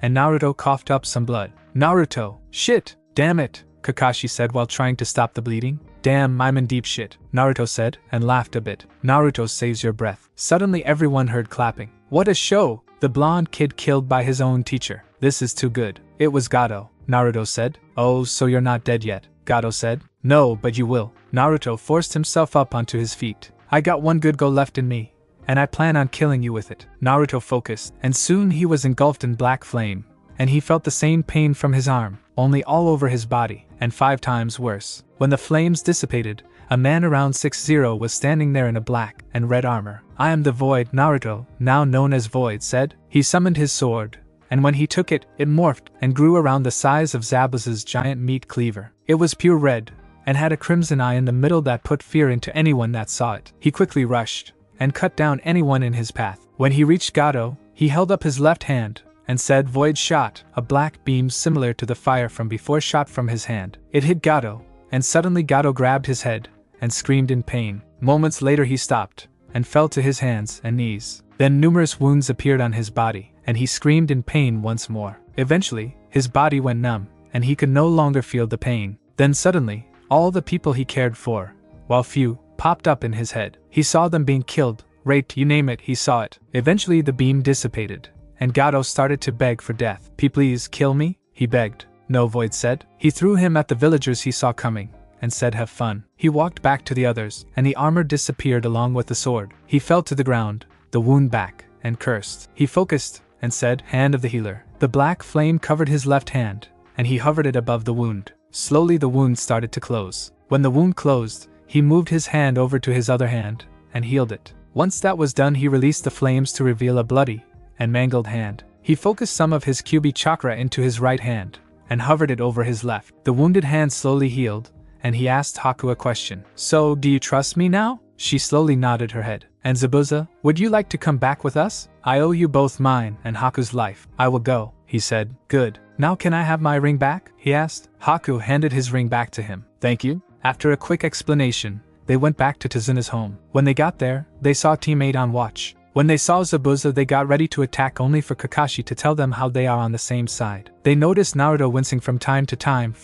and Naruto coughed up some blood. Naruto, shit, damn it, Kakashi said while trying to stop the bleeding. Damn, I'm in deep shit, Naruto said, and laughed a bit. Naruto saves your breath. Suddenly everyone heard clapping. What a show! The blonde kid killed by his own teacher. This is too good. It was Gato, Naruto said. Oh, so you're not dead yet, Gato said. No, but you will. Naruto forced himself up onto his feet. I got one good go left in me, and I plan on killing you with it. Naruto focused, and soon he was engulfed in black flame, and he felt the same pain from his arm, only all over his body, and 5 times worse. When the flames dissipated, a man around 6'0" was standing there in a black and red armor. I am the Void, Naruto, now known as Void, said. He summoned his sword, and when he took it, it morphed and grew around the size of Zabuza's giant meat cleaver. It was pure red, and had a crimson eye in the middle that put fear into anyone that saw it. He quickly rushed, and cut down anyone in his path. When he reached Gato, he held up his left hand, and said Void shot. A black beam similar to the fire from before shot from his hand. It hit Gato, and suddenly Gato grabbed his head, and screamed in pain. Moments later he stopped, and fell to his hands and knees. Then numerous wounds appeared on his body, and he screamed in pain once more. Eventually, his body went numb, and he could no longer feel the pain. Then suddenly, all the people he cared for, while few, popped up in his head. He saw them being killed, raped, you name it, he saw it. Eventually the beam dissipated, and Gato started to beg for death. Please kill me, he begged. No, Void said. He threw him at the villagers he saw coming, and said have fun. He walked back to the others, and the armor disappeared along with the sword. He fell to the ground, the wound back, and cursed. He focused, and said, Hand of the healer. The black flame covered his left hand, and he hovered it above the wound. Slowly the wound started to close. When the wound closed, he moved his hand over to his other hand, and healed it. Once that was done he released the flames to reveal a bloody and mangled hand. He focused some of his Kyuubi chakra into his right hand, and hovered it over his left. The wounded hand slowly healed, and he asked Haku a question. So, do you trust me now? She slowly nodded her head. And Zabuza, would you like to come back with us? I owe you both mine and Haku's life. I will go, he said. Good. Now can I have my ring back? He asked. Haku handed his ring back to him. Thank you. After a quick explanation, they went back to Tazuna's home. When they got there, they saw a teammate on watch. When they saw Zabuza they got ready to attack only for Kakashi to tell them how they are on the same side. They noticed Naruto wincing from time to time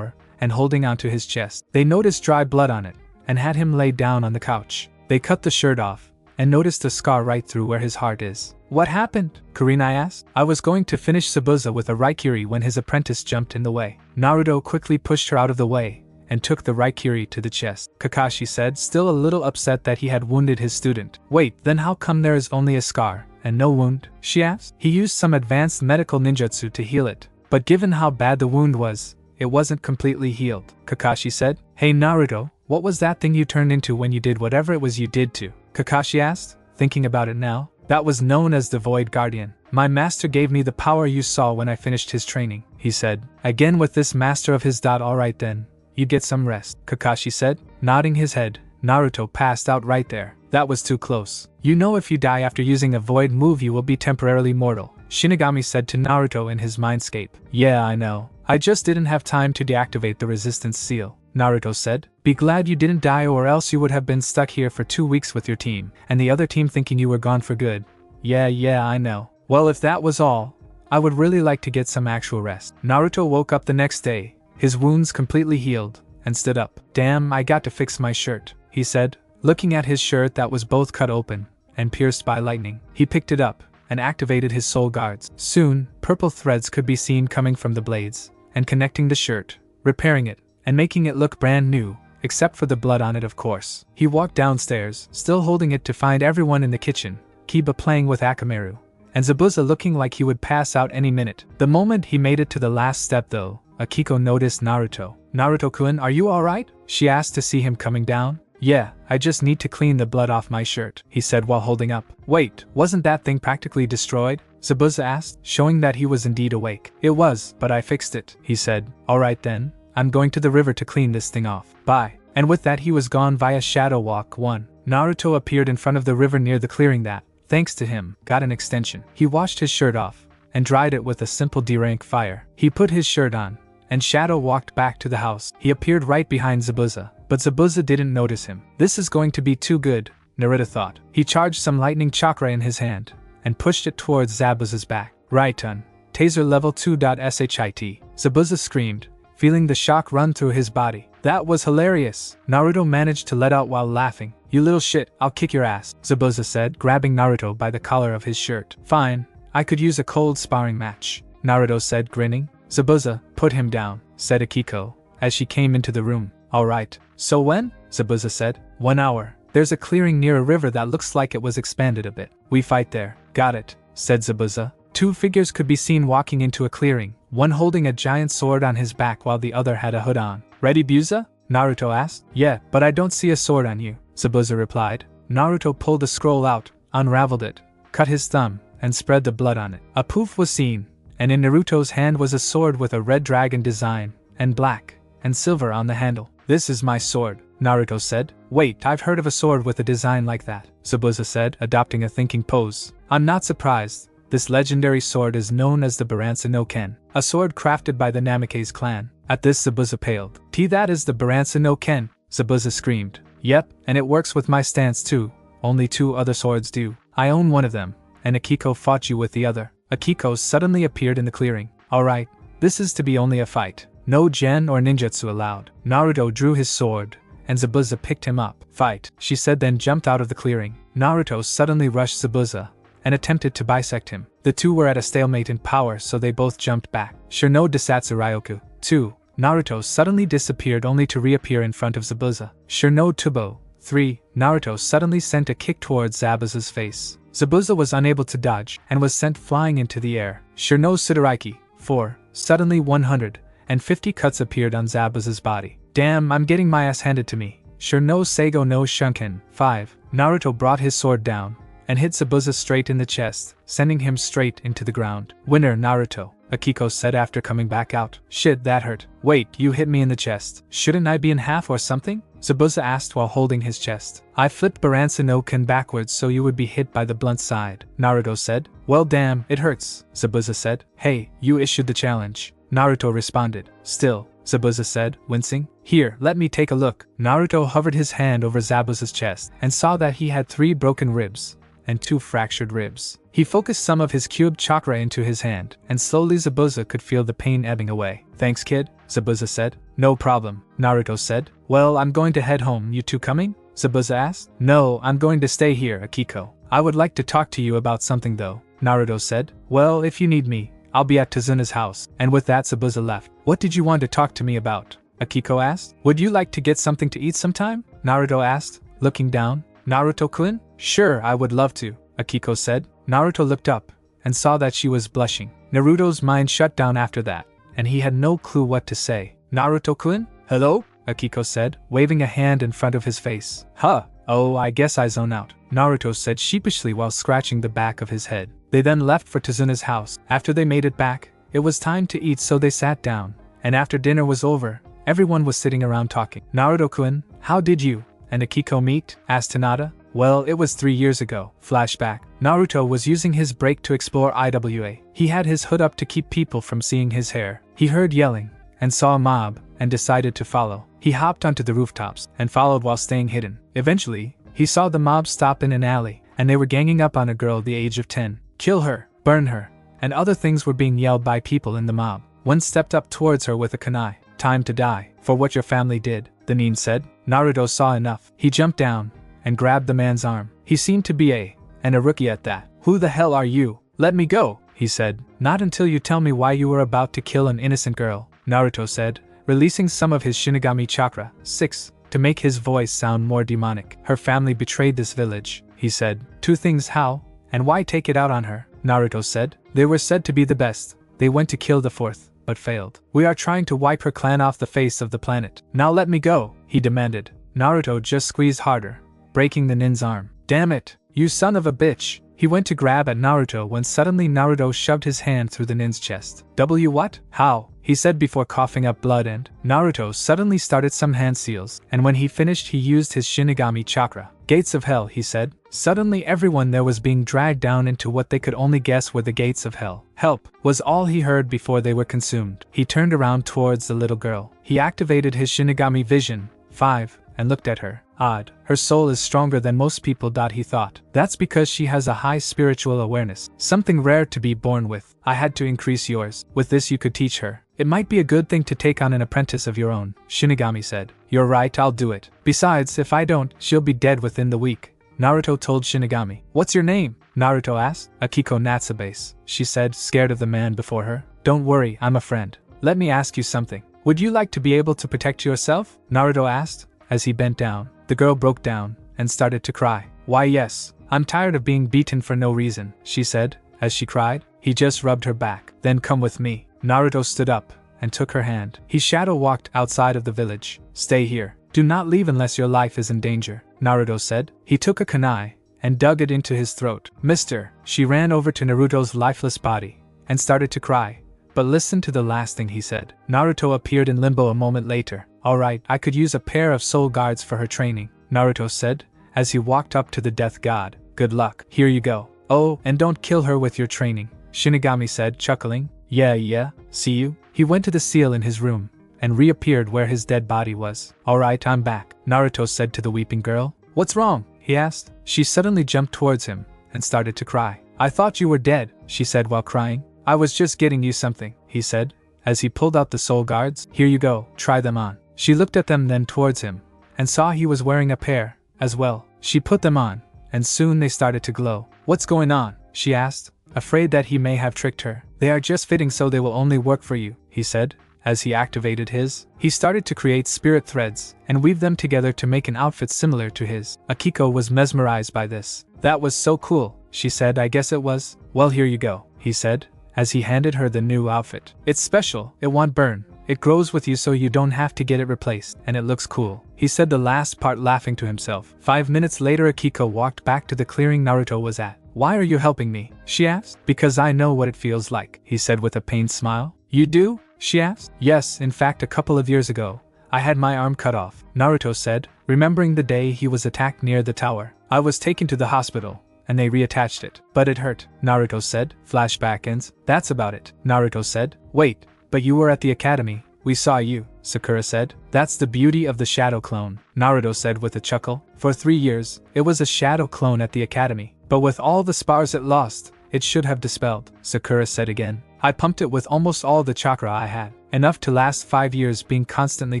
and holding onto his chest. They noticed dry blood on it, and had him laid down on the couch. They cut the shirt off, and noticed a scar right through where his heart is. What happened? Kurenai asked. I was going to finish Zabuza with a Raikiri when his apprentice jumped in the way. Naruto quickly pushed her out of the way, and took the Raikiri to the chest. Kakashi said, still a little upset that he had wounded his student. Wait, then how come there is only a scar, and no wound? She asked. He used some advanced medical ninjutsu to heal it, but given how bad the wound was, it wasn't completely healed. Kakashi said, Hey Naruto, what was that thing you turned into when you did whatever it was you did to? Kakashi asked, thinking about it now. That was known as the Void Guardian. My master gave me the power you saw when I finished his training, he said. Again with this master of his. Alright then, you get some rest, Kakashi said, nodding his head. Naruto passed out right there. That was too close. You know if you die after using a void move you will be temporarily mortal, Shinigami said to Naruto in his mindscape. Yeah, I know. I just didn't have time to deactivate the resistance seal, Naruto said. Be glad you didn't die or else you would have been stuck here for 2 weeks with your team, and the other team thinking you were gone for good. Yeah, I know. Well, if that was all, I would really like to get some actual rest. Naruto woke up the next day, his wounds completely healed, and stood up. Damn, I got to fix my shirt, he said, looking at his shirt that was both cut open and pierced by lightning. He picked it up and activated his soul guards. Soon, purple threads could be seen coming from the blades and connecting the shirt, repairing it, and making it look brand new, except for the blood on it of course. He walked downstairs, still holding it to find everyone in the kitchen, Kiba playing with Akamaru, and Zabuza looking like he would pass out any minute. The moment he made it to the last step though, Akiko noticed Naruto. Naruto-kun, are you alright? She asked to see him coming down. Yeah, I just need to clean the blood off my shirt, he said while holding up. Wait, wasn't that thing practically destroyed? Zabuza asked, showing that he was indeed awake. It was, but I fixed it, he said. Alright then, I'm going to the river to clean this thing off. Bye. And with that he was gone via Shadow Walk 1. Naruto appeared in front of the river near the clearing that, thanks to him, got an extension. He washed his shirt off and dried it with a simple D-rank fire. He put his shirt on and Shadow walked back to the house. He appeared right behind Zabuza, but Zabuza didn't notice him. This is going to be too good, Naruto thought. He charged some lightning chakra in his hand and pushed it towards Zabuza's back. Raiton, taser level 2.shit. Zabuza screamed, feeling the shock run through his body. That was hilarious. Naruto managed to let out while laughing. You little shit, I'll kick your ass, Zabuza said, grabbing Naruto by the collar of his shirt. Fine, I could use a cold sparring match, Naruto said, grinning. Zabuza, put him down, said Akiko, as she came into the room. Alright, so when? Zabuza said. 1 hour. There's a clearing near a river that looks like it was expanded a bit. We fight there. Got it, said Zabuza. 2 figures could be seen walking into a clearing, one holding a giant sword on his back while the other had a hood on. Ready, Buza? Naruto asked. Yeah, but I don't see a sword on you, Zabuza replied. Naruto pulled the scroll out, unraveled it, cut his thumb, and spread the blood on it. A poof was seen, and in Naruto's hand was a sword with a red dragon design, and black and silver on the handle. This is my sword, Naruto said. Wait, I've heard of a sword with a design like that, Zabuza said, adopting a thinking pose. I'm not surprised. This legendary sword is known as the Baransa no Ken, a sword crafted by the Namikaze clan. At this Zabuza paled. That is the Baransa no Ken, Zabuza screamed. Yep, and it works with my stance too. Only 2 other swords do. I own one of them, and Akiko fought you with the other. Akiko suddenly appeared in the clearing. Alright, this is to be only a fight. No gen or ninjutsu allowed. Naruto drew his sword, and Zabuza picked him up. Fight, she said, then jumped out of the clearing. Naruto suddenly rushed Zabuza and attempted to bisect him. The 2 were at a stalemate in power, so they both jumped back. Shino Desatsu Ryoku. 2. Naruto suddenly disappeared only to reappear in front of Zabuza. Shino Tubo. 3. Naruto suddenly sent a kick towards Zabuza's face. Zabuza was unable to dodge and was sent flying into the air. Shino Sudaraiki. 4. Suddenly 150 cuts appeared on Zabuza's body. Damn, I'm getting my ass handed to me. Shino Seigo no Shunken. 5. Naruto brought his sword down and hit Zabuza straight in the chest, sending him straight into the ground. Winner, Naruto, Akiko said after coming back out. Shit, that hurt. Wait, you hit me in the chest. Shouldn't I be in half or something? Zabuza asked while holding his chest. I flipped Baransa no Ken backwards so you would be hit by the blunt side, Naruto said. Well damn, it hurts, Zabuza said. Hey, you issued the challenge, Naruto responded. Still, Zabuza said, wincing. Here, let me take a look. Naruto hovered his hand over Zabuza's chest and saw that he had 3 broken ribs and 2 fractured ribs. He focused some of his cube chakra into his hand, and slowly Zabuza could feel the pain ebbing away. Thanks kid, Zabuza said. No problem, Naruto said. Well, I'm going to head home, you 2 coming? Zabuza asked. No, I'm going to stay here, Akiko. I would like to talk to you about something though, Naruto said. Well, if you need me, I'll be at Tazuna's house. And with that Zabuza left. What did you want to talk to me about? Akiko asked. Would you like to get something to eat sometime? Naruto asked, looking down. Naruto-kun? Sure, I would love to, Akiko said. Naruto looked up and saw that she was blushing. Naruto's mind shut down after that, and he had no clue what to say. Naruto-kun? Hello? Akiko said, waving a hand in front of his face. Huh, Oh, I guess I zone out, Naruto said sheepishly while scratching the back of his head. They then left for Tazuna's house. After they made it back, it was time to eat, so they sat down. And after dinner was over, everyone was sitting around talking. Naruto-kun, how did you and Akiko meet? Asked Hinata. Well, it was 3 years ago. Flashback. Naruto was using his break to explore IWA. He had his hood up to keep people from seeing his hair. He heard yelling and saw a mob and decided to follow. He hopped onto the rooftops and followed while staying hidden. Eventually, he saw the mob stop in an alley, and they were ganging up on a girl the age of 10. Kill her, burn her, and other things were being yelled by people in the mob. One stepped up towards her with a kunai. Time to die, for what your family did, the nin said. Naruto saw enough. He jumped down and grabbed the man's arm. He seemed to be a rookie at that. Who the hell are you? Let me go, he said. Not until you tell me why you were about to kill an innocent girl, Naruto said, releasing some of his Shinigami chakra. 6. To make his voice sound more demonic. Her family betrayed this village, he said. 2 things: how and why take it out on her, Naruto said. They were said to be the best. They went to kill the 4th, but failed. We are trying to wipe her clan off the face of the planet. Now let me go, he demanded. Naruto just squeezed harder, breaking the nin's arm. Damn it, you son of a bitch. He went to grab at Naruto when suddenly Naruto shoved his hand through the nin's chest. What? How? He said before coughing up blood, and Naruto suddenly started some hand seals, and when he finished he used his Shinigami chakra. Gates of hell, he said. Suddenly everyone there was being dragged down into what they could only guess were the gates of hell. Help, was all he heard before they were consumed. He turned around towards the little girl. He activated his Shinigami vision, 5, and looked at her. Odd, her soul is stronger than most people, he thought. That's because she has a high spiritual awareness, something rare to be born with. I had to increase yours. With this you could teach her. It might be a good thing to take on an apprentice of your own, Shinigami said. You're right, I'll do it. Besides, if I don't, she'll be dead within the week, Naruto told Shinigami. What's your name? Naruto asked. Akiko Natsubase, she said, scared of the man before her. Don't worry, I'm a friend. Let me ask you something. Would you like to be able to protect yourself? Naruto asked, as he bent down. The girl broke down and started to cry. Why yes, I'm tired of being beaten for no reason, she said, as she cried. He just rubbed her back. Then come with me. Naruto stood up and took her hand. He shadow walked outside of the village. Stay here. Do not leave unless your life is in danger, Naruto said. He took a kunai and dug it into his throat. Mister, she ran over to Naruto's lifeless body and started to cry. But listen to the last thing he said. Naruto appeared in limbo a moment later. Alright, I could use a pair of soul guards for her training, Naruto said, as he walked up to the death god. Good luck. Here you go. Oh, and don't kill her with your training, Shinigami said, chuckling. Yeah, see you? He went to the seal in his room and reappeared where his dead body was. Alright, I'm back, Naruto said to the weeping girl. What's wrong? He asked. She suddenly jumped towards him and started to cry. I thought you were dead, she said while crying. I was just getting you something, he said, as he pulled out the soul guards. Here you go, try them on. She looked at them then towards him, and saw he was wearing a pair, as well. She put them on, and soon they started to glow. What's going on? She asked, afraid that he may have tricked her. They are just fitting, so they will only work for you, he said, as he activated his. He started to create spirit threads, and weave them together to make an outfit similar to his. Akiko was mesmerized by this. That was so cool, she said. I guess it was. Well, here you go, he said, as he handed her the new outfit. It's special, it won't burn. It grows with you so you don't have to get it replaced, and it looks cool. He said the last part laughing to himself. 5 minutes later Akiko walked back to the clearing Naruto was at. Why are you helping me? She asked. Because I know what it feels like, he said with a pained smile. You do? She asked. Yes, in fact a couple of years ago, I had my arm cut off, Naruto said, remembering the day he was attacked near the tower. I was taken to the hospital, and they reattached it. But it hurt, Naruto said. Flashback ends. That's about it, Naruto said. Wait. But you were at the academy. We saw you, Sakura said. That's the beauty of the shadow clone, Naruto said with a chuckle. For 3 years, it was a shadow clone at the academy. But with all the spars it lost, it should have dispelled, Sakura said again. I pumped it with almost all the chakra I had. Enough to last 5 years being constantly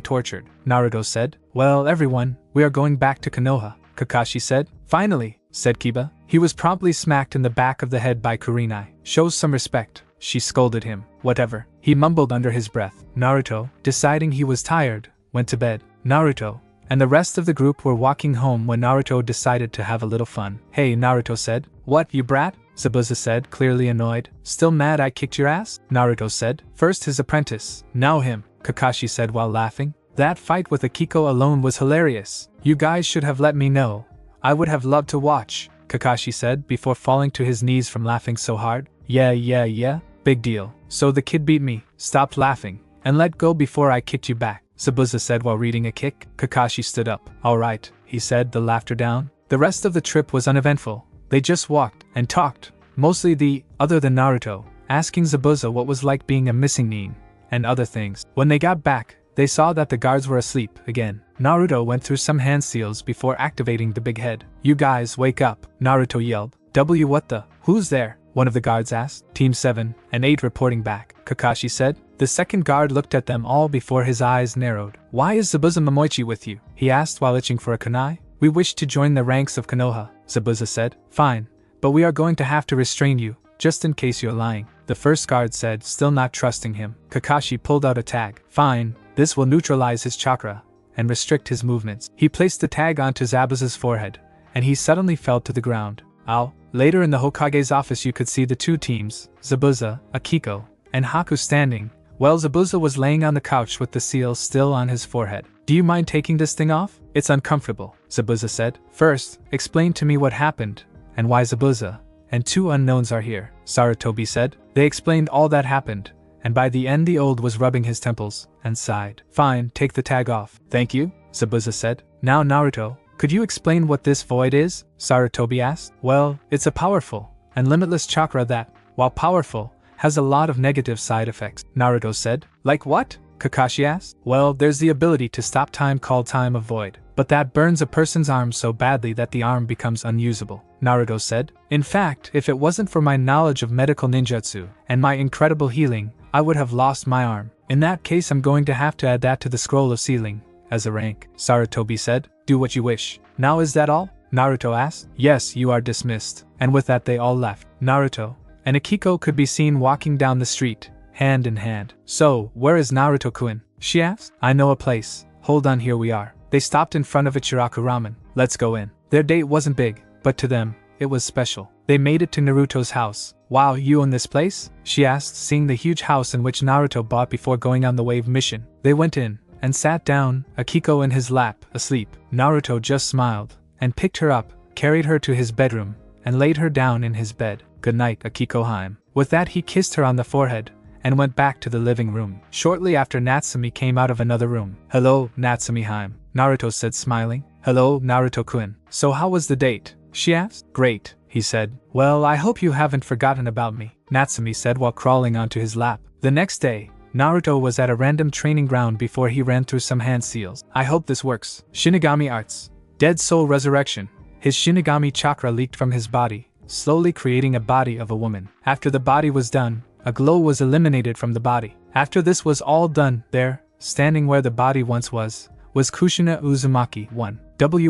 tortured, Naruto said. Well, everyone, we are going back to Konoha, Kakashi said. Finally, said Kiba. He was promptly smacked in the back of the head by Kurinai. Shows some respect, she scolded him. Whatever, he mumbled under his breath. Naruto, deciding he was tired, went to bed. Naruto and the rest of the group were walking home when Naruto decided to have a little fun. Hey, Naruto said. What, you brat? Zabuza said, clearly annoyed. Still mad I kicked your ass? Naruto said. First his apprentice, now him, Kakashi said while laughing. That fight with Akiko alone was hilarious. You guys should have let me know I would have loved to watch, Kakashi said before falling to his knees from laughing so hard. Yeah, big deal. So the kid beat me, stopped laughing, and let go before I kicked you back, Zabuza said while reading a kick. Kakashi stood up. Alright, he said, the laughter down. The rest of the trip was uneventful. They just walked and talked, mostly other than Naruto, asking Zabuza what was like being a missing nin, and other things. When they got back, they saw that the guards were asleep again. Naruto went through some hand seals before activating the big head. You guys, wake up, Naruto yelled. What the? Who's there? One of the guards asked. Team 7 and 8 reporting back, Kakashi said. The second guard looked at them all before his eyes narrowed. Why is Zabuza Momoichi with you? He asked while itching for a kunai. We wish to join the ranks of Konoha, Zabuza said. Fine, but we are going to have to restrain you, just in case you're lying, the first guard said, still not trusting him. Kakashi pulled out a tag. Fine, this will neutralize his chakra and restrict his movements. He placed the tag onto Zabuza's forehead, and he suddenly fell to the ground. Ow. Later in the Hokage's office you could see the two teams, Zabuza, Akiko, and Haku standing, while Zabuza was laying on the couch with the seal still on his forehead. Do you mind taking this thing off? It's uncomfortable, Zabuza said. First, explain to me what happened, and why Zabuza and two unknowns are here, Sarutobi said. They explained all that happened, and by the end the old was rubbing his temples, and sighed. Fine, take the tag off. Thank you, Zabuza said. Now Naruto, could you explain what this void is? Sarutobi asked. Well, it's a powerful and limitless chakra that, while powerful, has a lot of negative side effects, Naruto said. Like what? Kakashi asked. Well, there's the ability to stop time called Time of Void, but that burns a person's arm so badly that the arm becomes unusable, Naruto said. In fact, if it wasn't for my knowledge of medical ninjutsu and my incredible healing, I would have lost my arm. In that case I'm going to have to add that to the scroll of sealing, as a rank, Sarutobi said. Do what you wish. Now is that all? Naruto asked. Yes, you are dismissed. And with that they all left. Naruto and Akiko could be seen walking down the street, hand in hand. So, where is Naruto-kun? She asked. I know a place. Hold on, here we are. They stopped in front of Ichiraku Ramen. Let's go in. Their date wasn't big, but to them, it was special. They made it to Naruto's house. Wow, you own this place? She asked, seeing the huge house in which Naruto bought before going on the wave mission. They went in and sat down, Akiko in his lap, asleep. Naruto just smiled and picked her up, carried her to his bedroom, and laid her down in his bed. Good night, Akiko Haim. With that he kissed her on the forehead and went back to the living room. Shortly after, Natsumi came out of another room. Hello, Natsumi Haim, Naruto said, smiling. Hello, Naruto-kun. So how was the date? She asked. Great, he said. Well, I hope you haven't forgotten about me, Natsumi said while crawling onto his lap. The next day, Naruto was at a random training ground before he ran through some hand seals. I hope this works. Shinigami Arts. Dead Soul Resurrection. His Shinigami chakra leaked from his body, slowly creating a body of a woman. After the body was done, a glow was eliminated from the body. After this was all done, there, standing where the body once was Kushina Uzumaki. 1.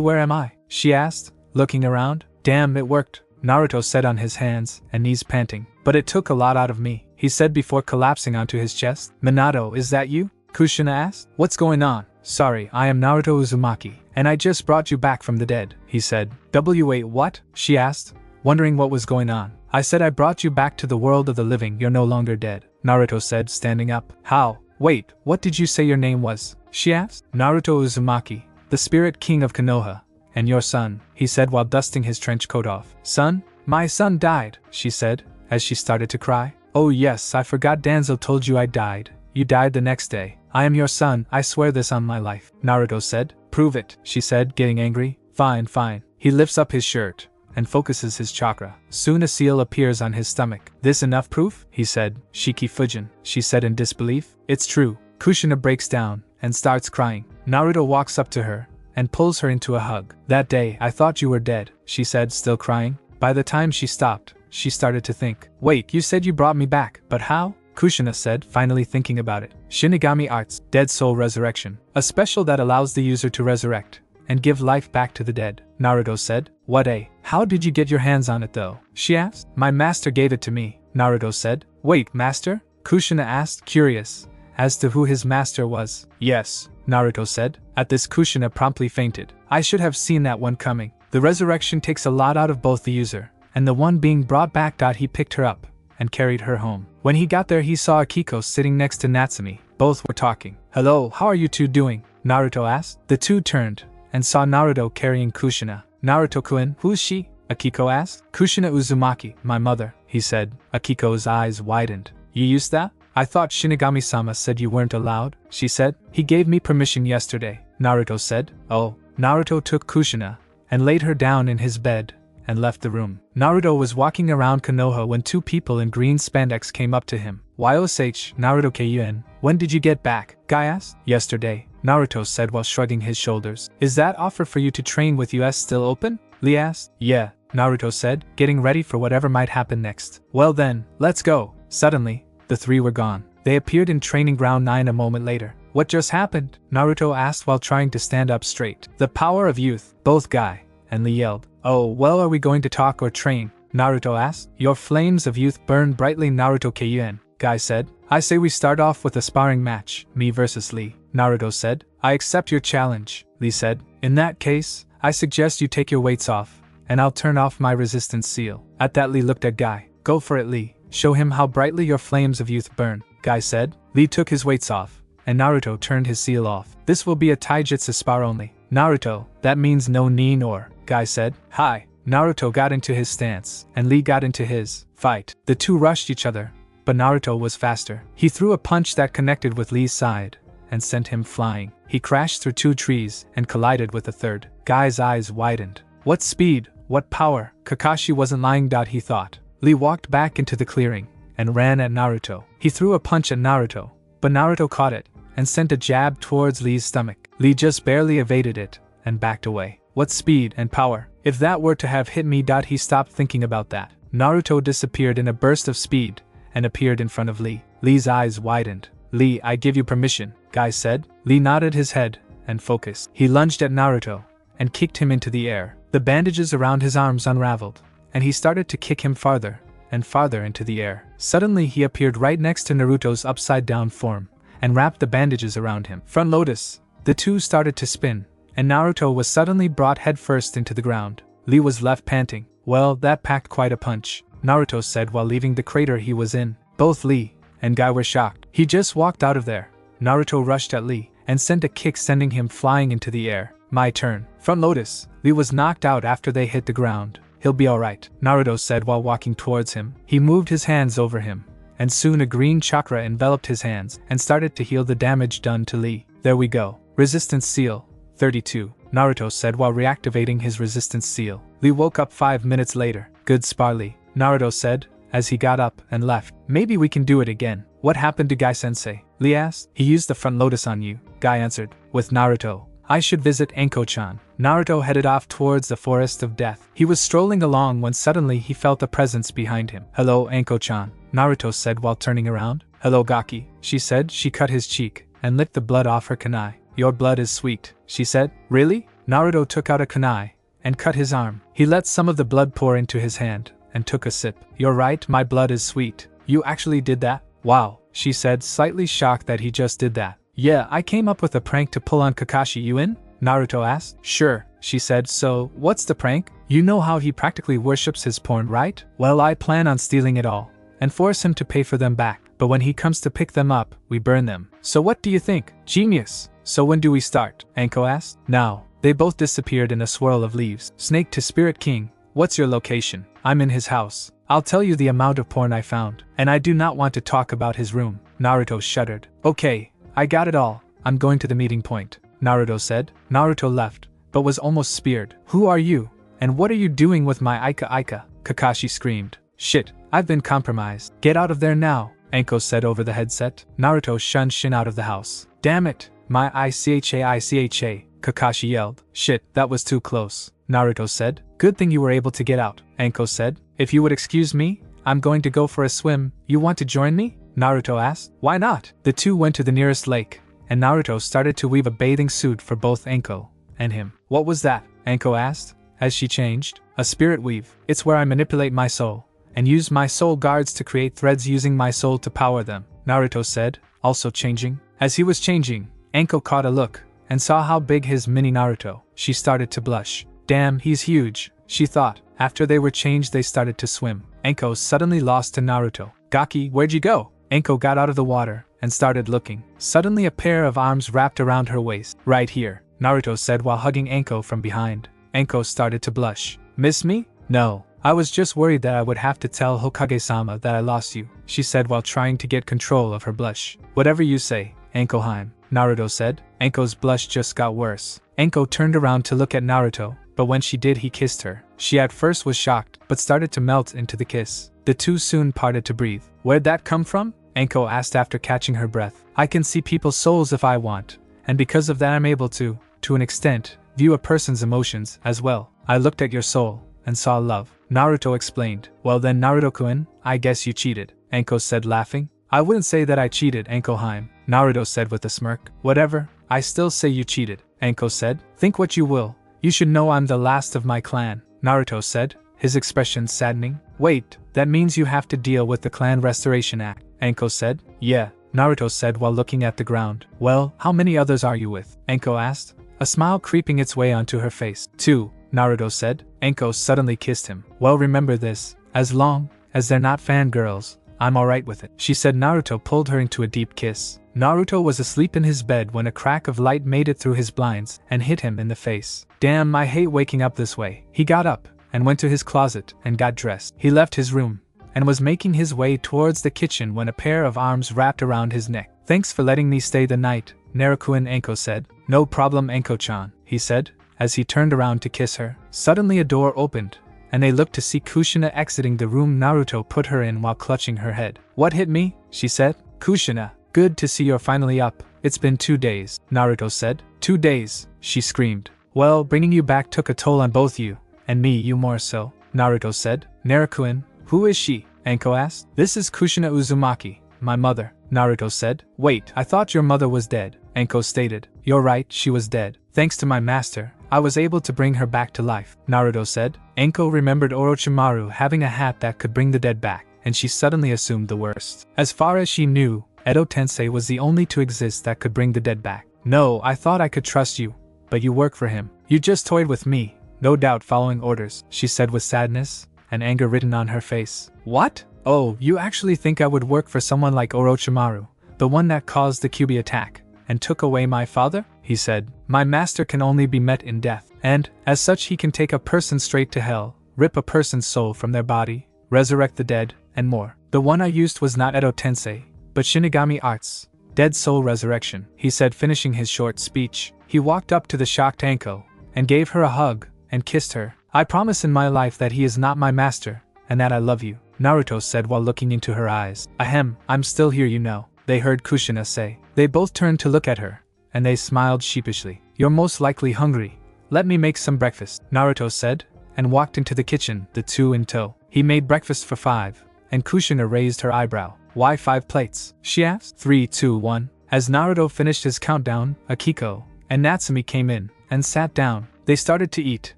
Where am I? She asked, looking around. Damn, it worked, Naruto said on his hands and knees panting. But it took a lot out of me, he said before collapsing onto his chest. Minato, is that you? Kushina asked. What's going on? Sorry, I am Naruto Uzumaki, and I just brought you back from the dead, he said. Wait, what? She asked, wondering what was going on. I said I brought you back to the world of the living. You're no longer dead, Naruto said, standing up. How? Wait, what did you say your name was? She asked. Naruto Uzumaki, the spirit king of Konoha, and your son, he said while dusting his trench coat off. Son? My son died, she said, as she started to cry. Oh yes, I forgot Danzo told you I died. You died the next day. I am your son, I swear this on my life, Naruto said. Prove it, she said, getting angry. Fine. He lifts up his shirt and focuses his chakra. Soon a seal appears on his stomach. This enough proof? He said. Shiki Fujin, she said in disbelief. It's true. Kushina breaks down and starts crying. Naruto walks up to her and pulls her into a hug. That day, I thought you were dead, she said, still crying. By the time she stopped, she started to think. Wait, you said you brought me back, but how? Kushina said, finally thinking about it. Shinigami Arts, Dead Soul Resurrection. A special that allows the user to resurrect and give life back to the dead, Naruto said. What a? How did you get your hands on it though? She asked. My master gave it to me, Naruto said. Wait, master? Kushina asked, curious as to who his master was. Yes, Naruto said. At this, Kushina promptly fainted. I should have seen that one coming. The resurrection takes a lot out of both the user and the one being brought back. He picked her up and carried her home. When he got there, he saw Akiko sitting next to Natsumi. Both were talking. Hello, how are you two doing? Naruto asked. The two turned and saw Naruto carrying Kushina. Naruto-kun, who's she? Akiko asked. Kushina Uzumaki, my mother, he said. Akiko's eyes widened. You used that? I thought Shinigami-sama said you weren't allowed, she said. He gave me permission yesterday, Naruto said. Oh. Naruto took Kushina and laid her down in his bed and left the room. Naruto was walking around Konoha when two people in green spandex came up to him. YOSH, Naruto Kun, when did you get back? Guy asked. Yesterday, Naruto said while shrugging his shoulders. Is that offer for you to train with US still open? Lee asked. Yeah, Naruto said, getting ready for whatever might happen next. Well then, let's go. Suddenly, the three were gone. They appeared in training ground 9 a moment later. What just happened? Naruto asked while trying to stand up straight. The power of youth, both Guy and Lee yelled. Oh, well, are we going to talk or train? Naruto asked. Your flames of youth burn brightly, Naruto Kun, Guy said. I say we start off with a sparring match, me versus Lee, Naruto said. I accept your challenge, Lee said. In that case, I suggest you take your weights off, and I'll turn off my resistance seal. At that, Lee looked at Guy. Go for it, Lee. Show him how brightly your flames of youth burn, Guy said. Lee took his weights off, and Naruto turned his seal off. This will be a taijutsu spar only. Naruto, that means no knee nor, Guy said. Hi. Naruto got into his stance, and Lee got into his fight. The two rushed each other, but Naruto was faster. He threw a punch that connected with Lee's side, and sent him flying. He crashed through 2 trees, and collided with a third. Guy's eyes widened. What speed, what power. Kakashi wasn't lying, he thought. Lee walked back into the clearing, and ran at Naruto. He threw a punch at Naruto, but Naruto caught it, and sent a jab towards Lee's stomach. Lee just barely evaded it, and backed away. What speed and power. If that were to have hit me, he stopped thinking about that. Naruto disappeared in a burst of speed, and appeared in front of Lee. Lee's eyes widened. Lee, I give you permission, Guy said. Lee nodded his head, and focused. He lunged at Naruto, and kicked him into the air. The bandages around his arms unraveled, and he started to kick him farther, and farther into the air. Suddenly he appeared right next to Naruto's upside-down form, and wrapped the bandages around him. Front lotus. The two started to spin, and Naruto was suddenly brought headfirst into the ground. Lee was left panting. Well, that packed quite a punch, Naruto said while leaving the crater he was in. Both Lee and Guy were shocked. He just walked out of there. Naruto rushed at Lee, and sent a kick sending him flying into the air. My turn. Front lotus. Lee was knocked out after they hit the ground. He'll be alright, Naruto said while walking towards him. He moved his hands over him, and soon a green chakra enveloped his hands, and started to heal the damage done to Lee. There we go. Resistance seal. 32, Naruto said while reactivating his resistance seal. Lee woke up 5 minutes later. Good spar, Lee, Naruto said, as he got up and left. Maybe we can do it again. What happened to Guy-sensei? Lee asked. He used the front lotus on you, Guy answered, with Naruto. I should visit Anko-chan. Naruto headed off towards the forest of death. He was strolling along when suddenly he felt a presence behind him. Hello, Anko-chan, Naruto said while turning around. Hello, Gaki, she said. She cut his cheek, and licked the blood off her kunai. Your blood is sweet, she said. Really? Naruto took out a kunai, and cut his arm. He let some of the blood pour into his hand, and took a sip. You're right, my blood is sweet. You actually did that? Wow, she said, slightly shocked that he just did that. Yeah, I came up with a prank to pull on Kakashi. You in? Naruto asked. Sure, she said. So, what's the prank? You know how he practically worships his porn, right? Well, I plan on stealing it all, and force him to pay for them back. But when he comes to pick them up, we burn them. So what do you think? Genius. So when do we start? Anko asked. Now. They both disappeared in a swirl of leaves. Snake to Spirit King. What's your location? I'm in his house. I'll tell you the amount of porn I found. And I do not want to talk about his room. Naruto shuddered. Okay, I got it all. I'm going to the meeting point, Naruto said. Naruto left, but was almost speared. Who are you? And what are you doing with my Ika? Kakashi screamed. Shit, I've been compromised. Get out of there now, Anko said over the headset. Naruto shunned Shin out of the house. Damn it, my Icha, Kakashi yelled. Shit, that was too close, Naruto said. Good thing you were able to get out, Anko said. If you would excuse me, I'm going to go for a swim. You want to join me? Naruto asked. Why not? The two went to the nearest lake, and Naruto started to weave a bathing suit for both Anko and him. What was that? Anko asked, as she changed. A spirit weave. It's where I manipulate my soul, and use my soul guards to create threads using my soul to power them, Naruto said, also changing. As he was changing, Anko caught a look, and saw how big his mini Naruto. She started to blush. Damn, he's huge, she thought. After they were changed, they started to swim. Anko suddenly lost to Naruto. Gaki, where'd you go? Anko got out of the water, and started looking. Suddenly a pair of arms wrapped around her waist. Right here, Naruto said while hugging Anko from behind. Anko started to blush. Miss me? No. I was just worried that I would have to tell Hokage-sama that I lost you, she said while trying to get control of her blush. Whatever you say, Anko-heim, Naruto said. Anko's blush just got worse. Anko turned around to look at Naruto, but when she did he kissed her. She at first was shocked, but started to melt into the kiss. The two soon parted to breathe. Where'd that come from? Anko asked after catching her breath. I can see people's souls if I want, and because of that I'm able to an extent, view a person's emotions as well. I looked at your soul and saw love, Naruto explained. Well then Naruto-kun, I guess you cheated, Anko said laughing. I wouldn't say that I cheated, Anko-heim, Naruto said with a smirk. Whatever, I still say you cheated, Anko said. Think what you will. You should know I'm the last of my clan, Naruto said, his expression saddening. Wait, that means you have to deal with the Clan Restoration Act, Anko said. Yeah, Naruto said while looking at the ground. Well, how many others are you with? Anko asked, a smile creeping its way onto her face. 2, Naruto said. Anko suddenly kissed him. Well, remember this, as long as they're not fangirls, I'm alright with it, she said. Naruto pulled her into a deep kiss. Naruto was asleep in his bed when a crack of light made it through his blinds and hit him in the face. Damn, I hate waking up this way. He got up and went to his closet and got dressed. He left his room and was making his way towards the kitchen when a pair of arms wrapped around his neck. Thanks for letting me stay the night, Naruto-kun, Anko said. No problem, Anko-chan, he said, as he turned around to kiss her. Suddenly a door opened, and they looked to see Kushina exiting the room Naruto put her in while clutching her head. What hit me? She said. Kushina, good to see you're finally up. It's been 2 days, Naruto said. 2 days, she screamed. Well, bringing you back took a toll on both you, and me you more so, Naruto said. Naruto-kun, who is she? Anko asked. This is Kushina Uzumaki, my mother, Naruto said. Wait, I thought your mother was dead, Anko stated. You're right, she was dead. Thanks to my master, I was able to bring her back to life, Naruto said. Anko remembered Orochimaru having a hat that could bring the dead back, and she suddenly assumed the worst. As far as she knew, Edo Tensei was the only to exist that could bring the dead back. No, I thought I could trust you, but you work for him. You just toyed with me, no doubt following orders, she said with sadness and anger written on her face. What? Oh, you actually think I would work for someone like Orochimaru, the one that caused the Kyuubi attack and took away my father? He said. My master can only be met in death, and, as such, he can take a person straight to hell, rip a person's soul from their body, resurrect the dead, and more. The one I used was not Edo Tensei, but Shinigami arts, dead soul resurrection, he said, finishing his short speech. He walked up to the shocked Anko and gave her a hug and kissed her. I promise in my life that he is not my master, and that I love you, Naruto said while looking into her eyes. Ahem, I'm still here, you know, they heard Kushina say. They both turned to look at her, and they smiled sheepishly. You're most likely hungry. Let me make some breakfast, Naruto said, and walked into the kitchen, the two in tow. He made breakfast for 5, and Kushina raised her eyebrow. Why 5 plates? She asked. 3, 2, 1. As Naruto finished his countdown, Akiko and Natsumi came in and sat down. They started to eat,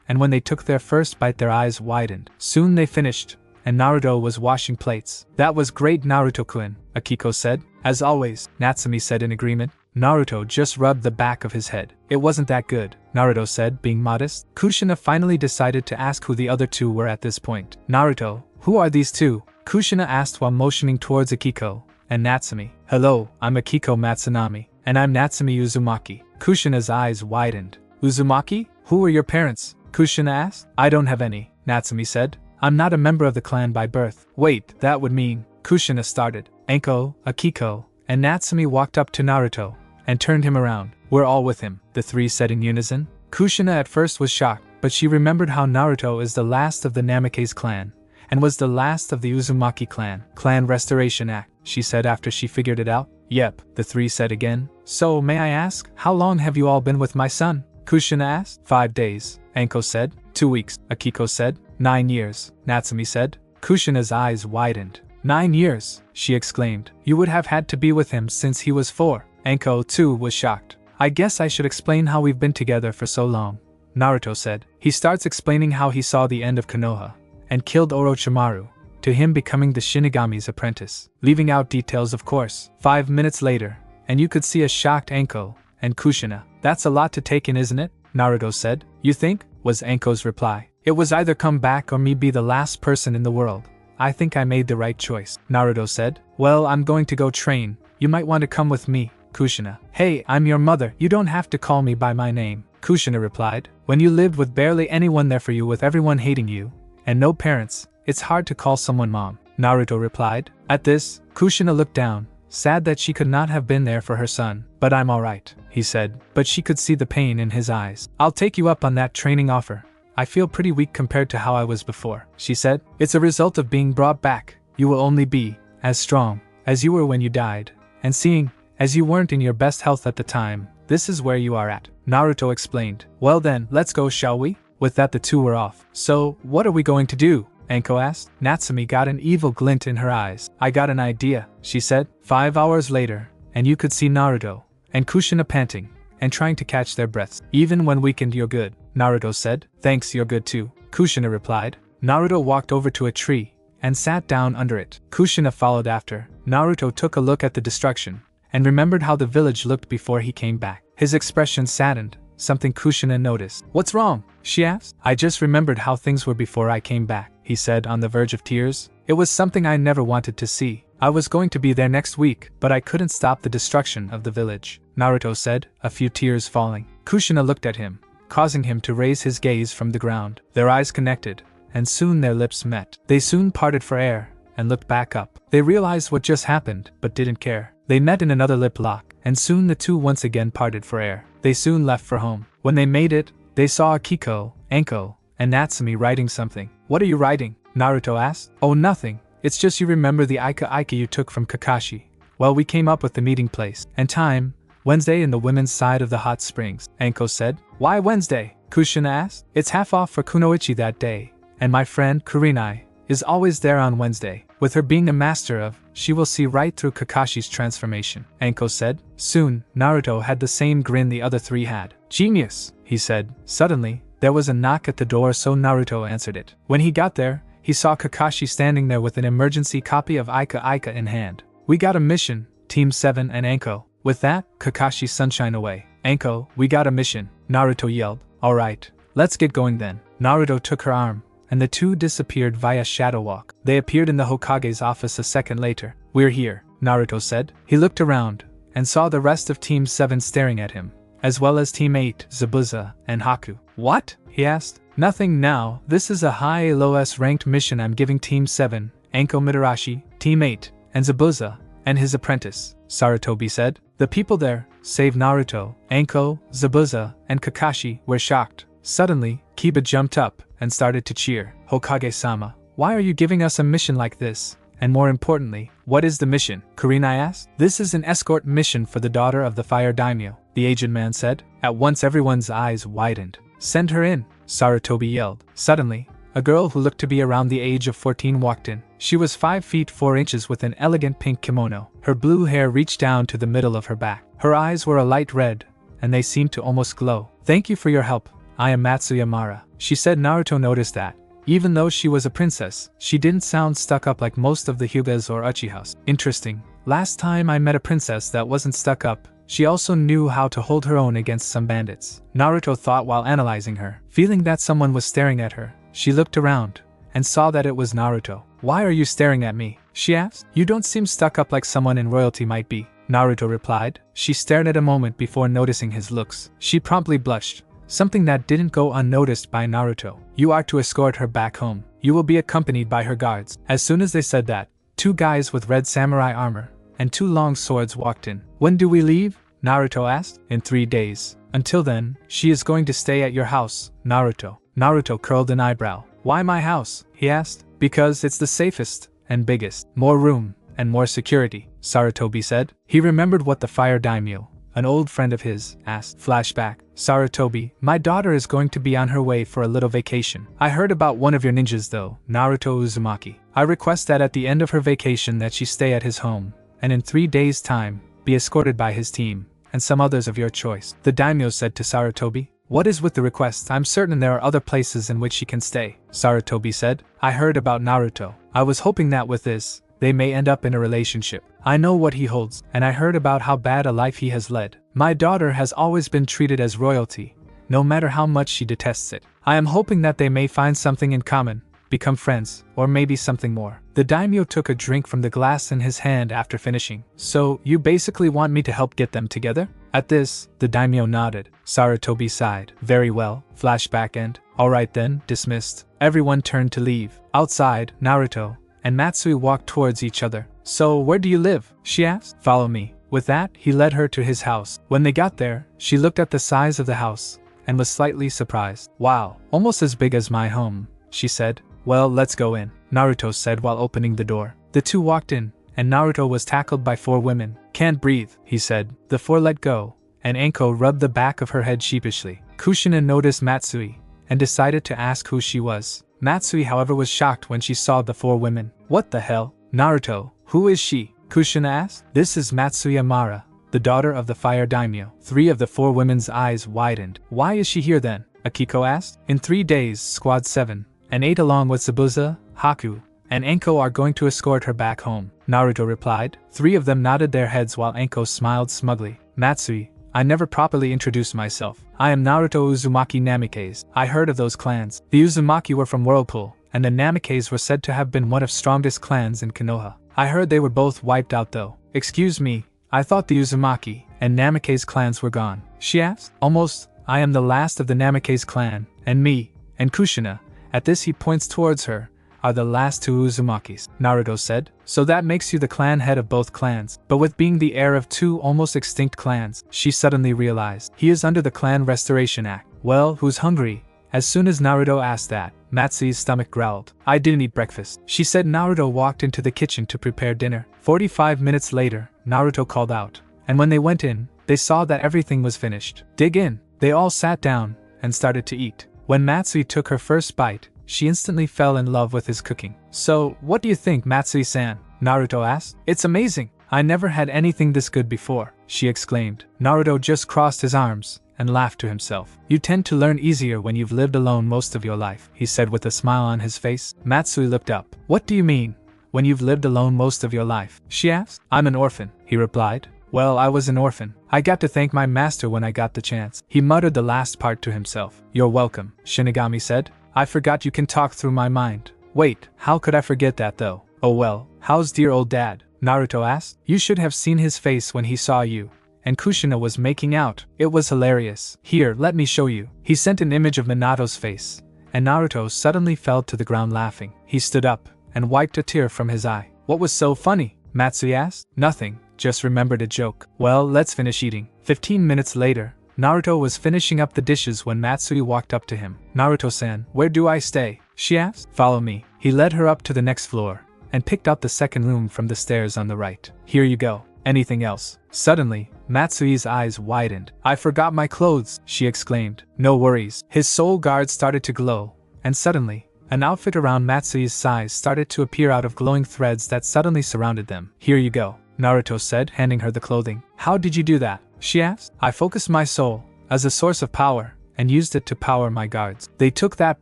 and when they took their first bite their eyes widened. Soon they finished, and Naruto was washing plates. That was great, Naruto-kun, Akiko said. As always, Natsumi said in agreement. Naruto just rubbed the back of his head. It wasn't that good, Naruto said, being modest. Kushina finally decided to ask who the other two were at this point. Naruto, who are these two? Kushina asked while motioning towards Akiko and Natsumi. Hello, I'm Akiko Matsunami, and I'm Natsumi Uzumaki. Kushina's eyes widened. Uzumaki? Who are your parents? Kushina asked. I don't have any, Natsumi said. I'm not a member of the clan by birth. Wait, that would mean... Kushina started. Anko, Akiko, and Natsumi walked up to Naruto and turned him around. We're all with him, the three said in unison. Kushina at first was shocked, but she remembered how Naruto is the last of the Namake's clan, and was the last of the Uzumaki clan. Clan Restoration Act, she said after she figured it out. Yep, the three said again. So, may I ask, how long have you all been with my son? Kushina asked. 5 days, Anko said. 2 weeks, Akiko said. 9 years, Natsumi said. Kushina's eyes widened. 9 years, she exclaimed. You would have had to be with him since he was 4. Anko, too, was shocked. I guess I should explain how we've been together for so long, Naruto said. He starts explaining how he saw the end of Konoha and killed Orochimaru, to him becoming the Shinigami's apprentice. Leaving out details, of course. 5 minutes later, and you could see a shocked Anko and Kushina. That's a lot to take in, isn't it? Naruto said. You think? Was Anko's reply. It was either come back or me be the last person in the world. I think I made the right choice, Naruto said. Well, I'm going to go train. You might want to come with me, Kushina. Hey, I'm your mother. You don't have to call me by my name, Kushina replied. When you lived with barely anyone there for you, with everyone hating you, and no parents, it's hard to call someone mom, Naruto replied. At this, Kushina looked down, sad that she could not have been there for her son. But I'm alright, he said, but she could see the pain in his eyes. I'll take you up on that training offer. I feel pretty weak compared to how I was before, she said. It's a result of being brought back. You will only be as strong as you were when you died. And seeing as you weren't in your best health at the time, this is where you are at, Naruto explained. Well then, let's go, shall we? With that, the two were off. So, what are we going to do? Anko asked. Natsumi got an evil glint in her eyes. I got an idea, she said. 5 hours later, and you could see Naruto and Kushina panting and trying to catch their breaths. Even when weakened, you're good, Naruto said. Thanks, you're good too, Kushina replied. Naruto walked over to a tree and sat down under it. Kushina followed after. Naruto took a look at the destruction and remembered how the village looked before he came back. His expression saddened, something Kushina noticed. What's wrong? She asked. I just remembered how things were before I came back, he said, on the verge of tears. It was something I never wanted to see. I was going to be there next week, but I couldn't stop the destruction of the village, Naruto said, a few tears falling. Kushina looked at him, causing him to raise his gaze from the ground. Their eyes connected, and soon their lips met. They soon parted for air, and looked back up. They realized what just happened, but didn't care. They met in another lip lock, and soon the two once again parted for air. They soon left for home. When they made it, they saw Akiko, Anko, and Natsumi writing something. What are you writing? Naruto asked. Oh, nothing. It's just you remember the Ika you took from Kakashi. Well, we came up with the meeting place and time, Wednesday in the women's side of the hot springs, Anko said. Why Wednesday? Kushina asked. It's half off for Kunoichi that day, and my friend Kurinai is always there on Wednesday. With her being a master of, she will see right through Kakashi's transformation, Anko said. Soon, Naruto had the same grin the other three had. Genius, he said. Suddenly, there was a knock at the door, so Naruto answered it. When he got there, he saw Kakashi standing there with an emergency copy of Ika in hand. We got a mission, Team 7 and Anko. With that, Kakashi sunshine away. Anko, we got a mission, Naruto yelled. Alright, let's get going then. Naruto took her arm, and the two disappeared via shadow walk. They appeared in the Hokage's office a second later. We're here, Naruto said. He looked around, and saw the rest of Team 7 staring at him, as well as Team 8, Zabuza, and Haku. What? He asked. Nothing now, this is a high LOS ranked mission I'm giving Team 7, Anko Mitarashi, Team 8, and Zabuza, and his apprentice, Sarutobi said. The people there, save Naruto, Anko, Zabuza, and Kakashi, were shocked. Suddenly, Kiba jumped up and started to cheer. Hokage-sama, why are you giving us a mission like this? And more importantly, what is the mission? Kurinai asked. This is an escort mission for the daughter of the fire daimyo, the aged man said. At once everyone's eyes widened. Send her in, Sarutobi yelled. Suddenly, a girl who looked to be around the age of 14 walked in. She was 5 feet 4 inches with an elegant pink kimono. Her blue hair reached down to the middle of her back. Her eyes were a light red, and they seemed to almost glow. Thank you for your help. I am Matsu Yamara, she said. Naruto noticed that, even though she was a princess, she didn't sound stuck up like most of the Hyugas or Uchihas. Interesting. Last time I met a princess that wasn't stuck up, she also knew how to hold her own against some bandits, Naruto thought while analyzing her. Feeling that someone was staring at her, she looked around and saw that it was Naruto. Why are you staring at me? She asked. You don't seem stuck up like someone in royalty might be, Naruto replied. She stared at a moment before noticing his looks. She promptly blushed, something that didn't go unnoticed by Naruto. You are to escort her back home. You will be accompanied by her guards. As soon as they said that, 2 guys with red samurai armor and 2 long swords walked in. When do we leave? Naruto asked. In 3 days. Until then, she is going to stay at your house, Naruto. Naruto curled an eyebrow. Why my house? He asked. Because it's the safest and biggest. More room and more security, Sarutobi said. He remembered what the fire daimyo, an old friend of his, asked. Flashback. Sarutobi, my daughter is going to be on her way for a little vacation. I heard about one of your ninjas though, Naruto Uzumaki. I request that at the end of her vacation that she stay at his home, and in 3 days' time, be escorted by his team, and some others of your choice. The daimyo said to Sarutobi. What is with the request? I'm certain there are other places in which she can stay, Sarutobi said. I heard about Naruto. I was hoping that with this, they may end up in a relationship. I know what he holds, and I heard about how bad a life he has led. My daughter has always been treated as royalty, no matter how much she detests it. I am hoping that they may find something in common, become friends, or maybe something more. The daimyo took a drink from the glass in his hand after finishing. So, you basically want me to help get them together? At this, the daimyo nodded. Sarutobi sighed. Very well. Flashback end. Alright then, dismissed. Everyone turned to leave. Outside, Naruto and Matsui walked towards each other. So, where do you live? She asked. Follow me. With that, he led her to his house. When they got there, she looked at the size of the house and was slightly surprised. Wow, almost as big as my home, she said. Well, let's go in, Naruto said while opening the door. The two walked in, and Naruto was tackled by 4 women. Can't breathe, he said. The 4 let go, and Anko rubbed the back of her head sheepishly. Kushina noticed Matsui and decided to ask who she was. Matsui, however, was shocked when she saw the 4 women. What the hell? Naruto, who is she? Kushina asked. This is Matsui Amara, the daughter of the fire daimyo. 3 of the 4 women's eyes widened. Why is she here then? Akiko asked. In 3 days, Squad 7 and 8 along with Zabuza, Haku, and Anko are going to escort her back home, Naruto replied. 3 of them nodded their heads while Anko smiled smugly. Matsui, I never properly introduced myself. I am Naruto Uzumaki Namikaze. I heard of those clans. The Uzumaki were from Whirlpool, and the Namikaze were said to have been one of strongest clans in Konoha. I heard they were both wiped out though. Excuse me, I thought the Uzumaki and Namikaze clans were gone, she asked. Almost. I am the last of the Namikaze clan, and me, and Kushina, at this he points towards her, are the last 2 Uzumakis, Naruto said. So that makes you the clan head of both clans. But with being the heir of 2 almost extinct clans, she suddenly realized. He is under the Clan Restoration Act. Well, who's hungry? As soon as Naruto asked that, Matsui's stomach growled. I didn't eat breakfast, she said. Naruto walked into the kitchen to prepare dinner. 45 minutes later, Naruto called out. And when they went in, they saw that everything was finished. Dig in. They all sat down and started to eat. When Matsui took her first bite, she instantly fell in love with his cooking. So, what do you think, Matsui-san? Naruto asked. It's amazing. I never had anything this good before, she exclaimed. Naruto just crossed his arms and laughed to himself. You tend to learn easier when you've lived alone most of your life, he said with a smile on his face. Matsui looked up. What do you mean, when you've lived alone most of your life? She asked. I'm an orphan, he replied. Well, I was an orphan. I got to thank my master when I got the chance. He muttered the last part to himself. You're welcome, Shinigami said. I forgot you can talk through my mind. Wait, how could I forget that though? Oh well, how's dear old dad? Naruto asked. You should have seen his face when he saw you and Kushina was making out. It was hilarious. Here, let me show you. He sent an image of Minato's face, and Naruto suddenly fell to the ground laughing. He stood up and wiped a tear from his eye. What was so funny? Matsui asked. Nothing, just remembered a joke. Well, let's finish eating. 15 minutes later, Naruto was finishing up the dishes when Matsui walked up to him. Naruto-san, where do I stay? She asked. Follow me. He led her up to the next floor and picked out the second room from the stairs on the right. Here you go. Anything else? Suddenly, Matsui's eyes widened. I forgot my clothes, she exclaimed. No worries. His soul guard started to glow, and suddenly, an outfit around Matsui's size started to appear out of glowing threads that suddenly surrounded them. Here you go, Naruto said, handing her the clothing. How did you do that? She asked. I focused my soul as a source of power and used it to power my guards. They took that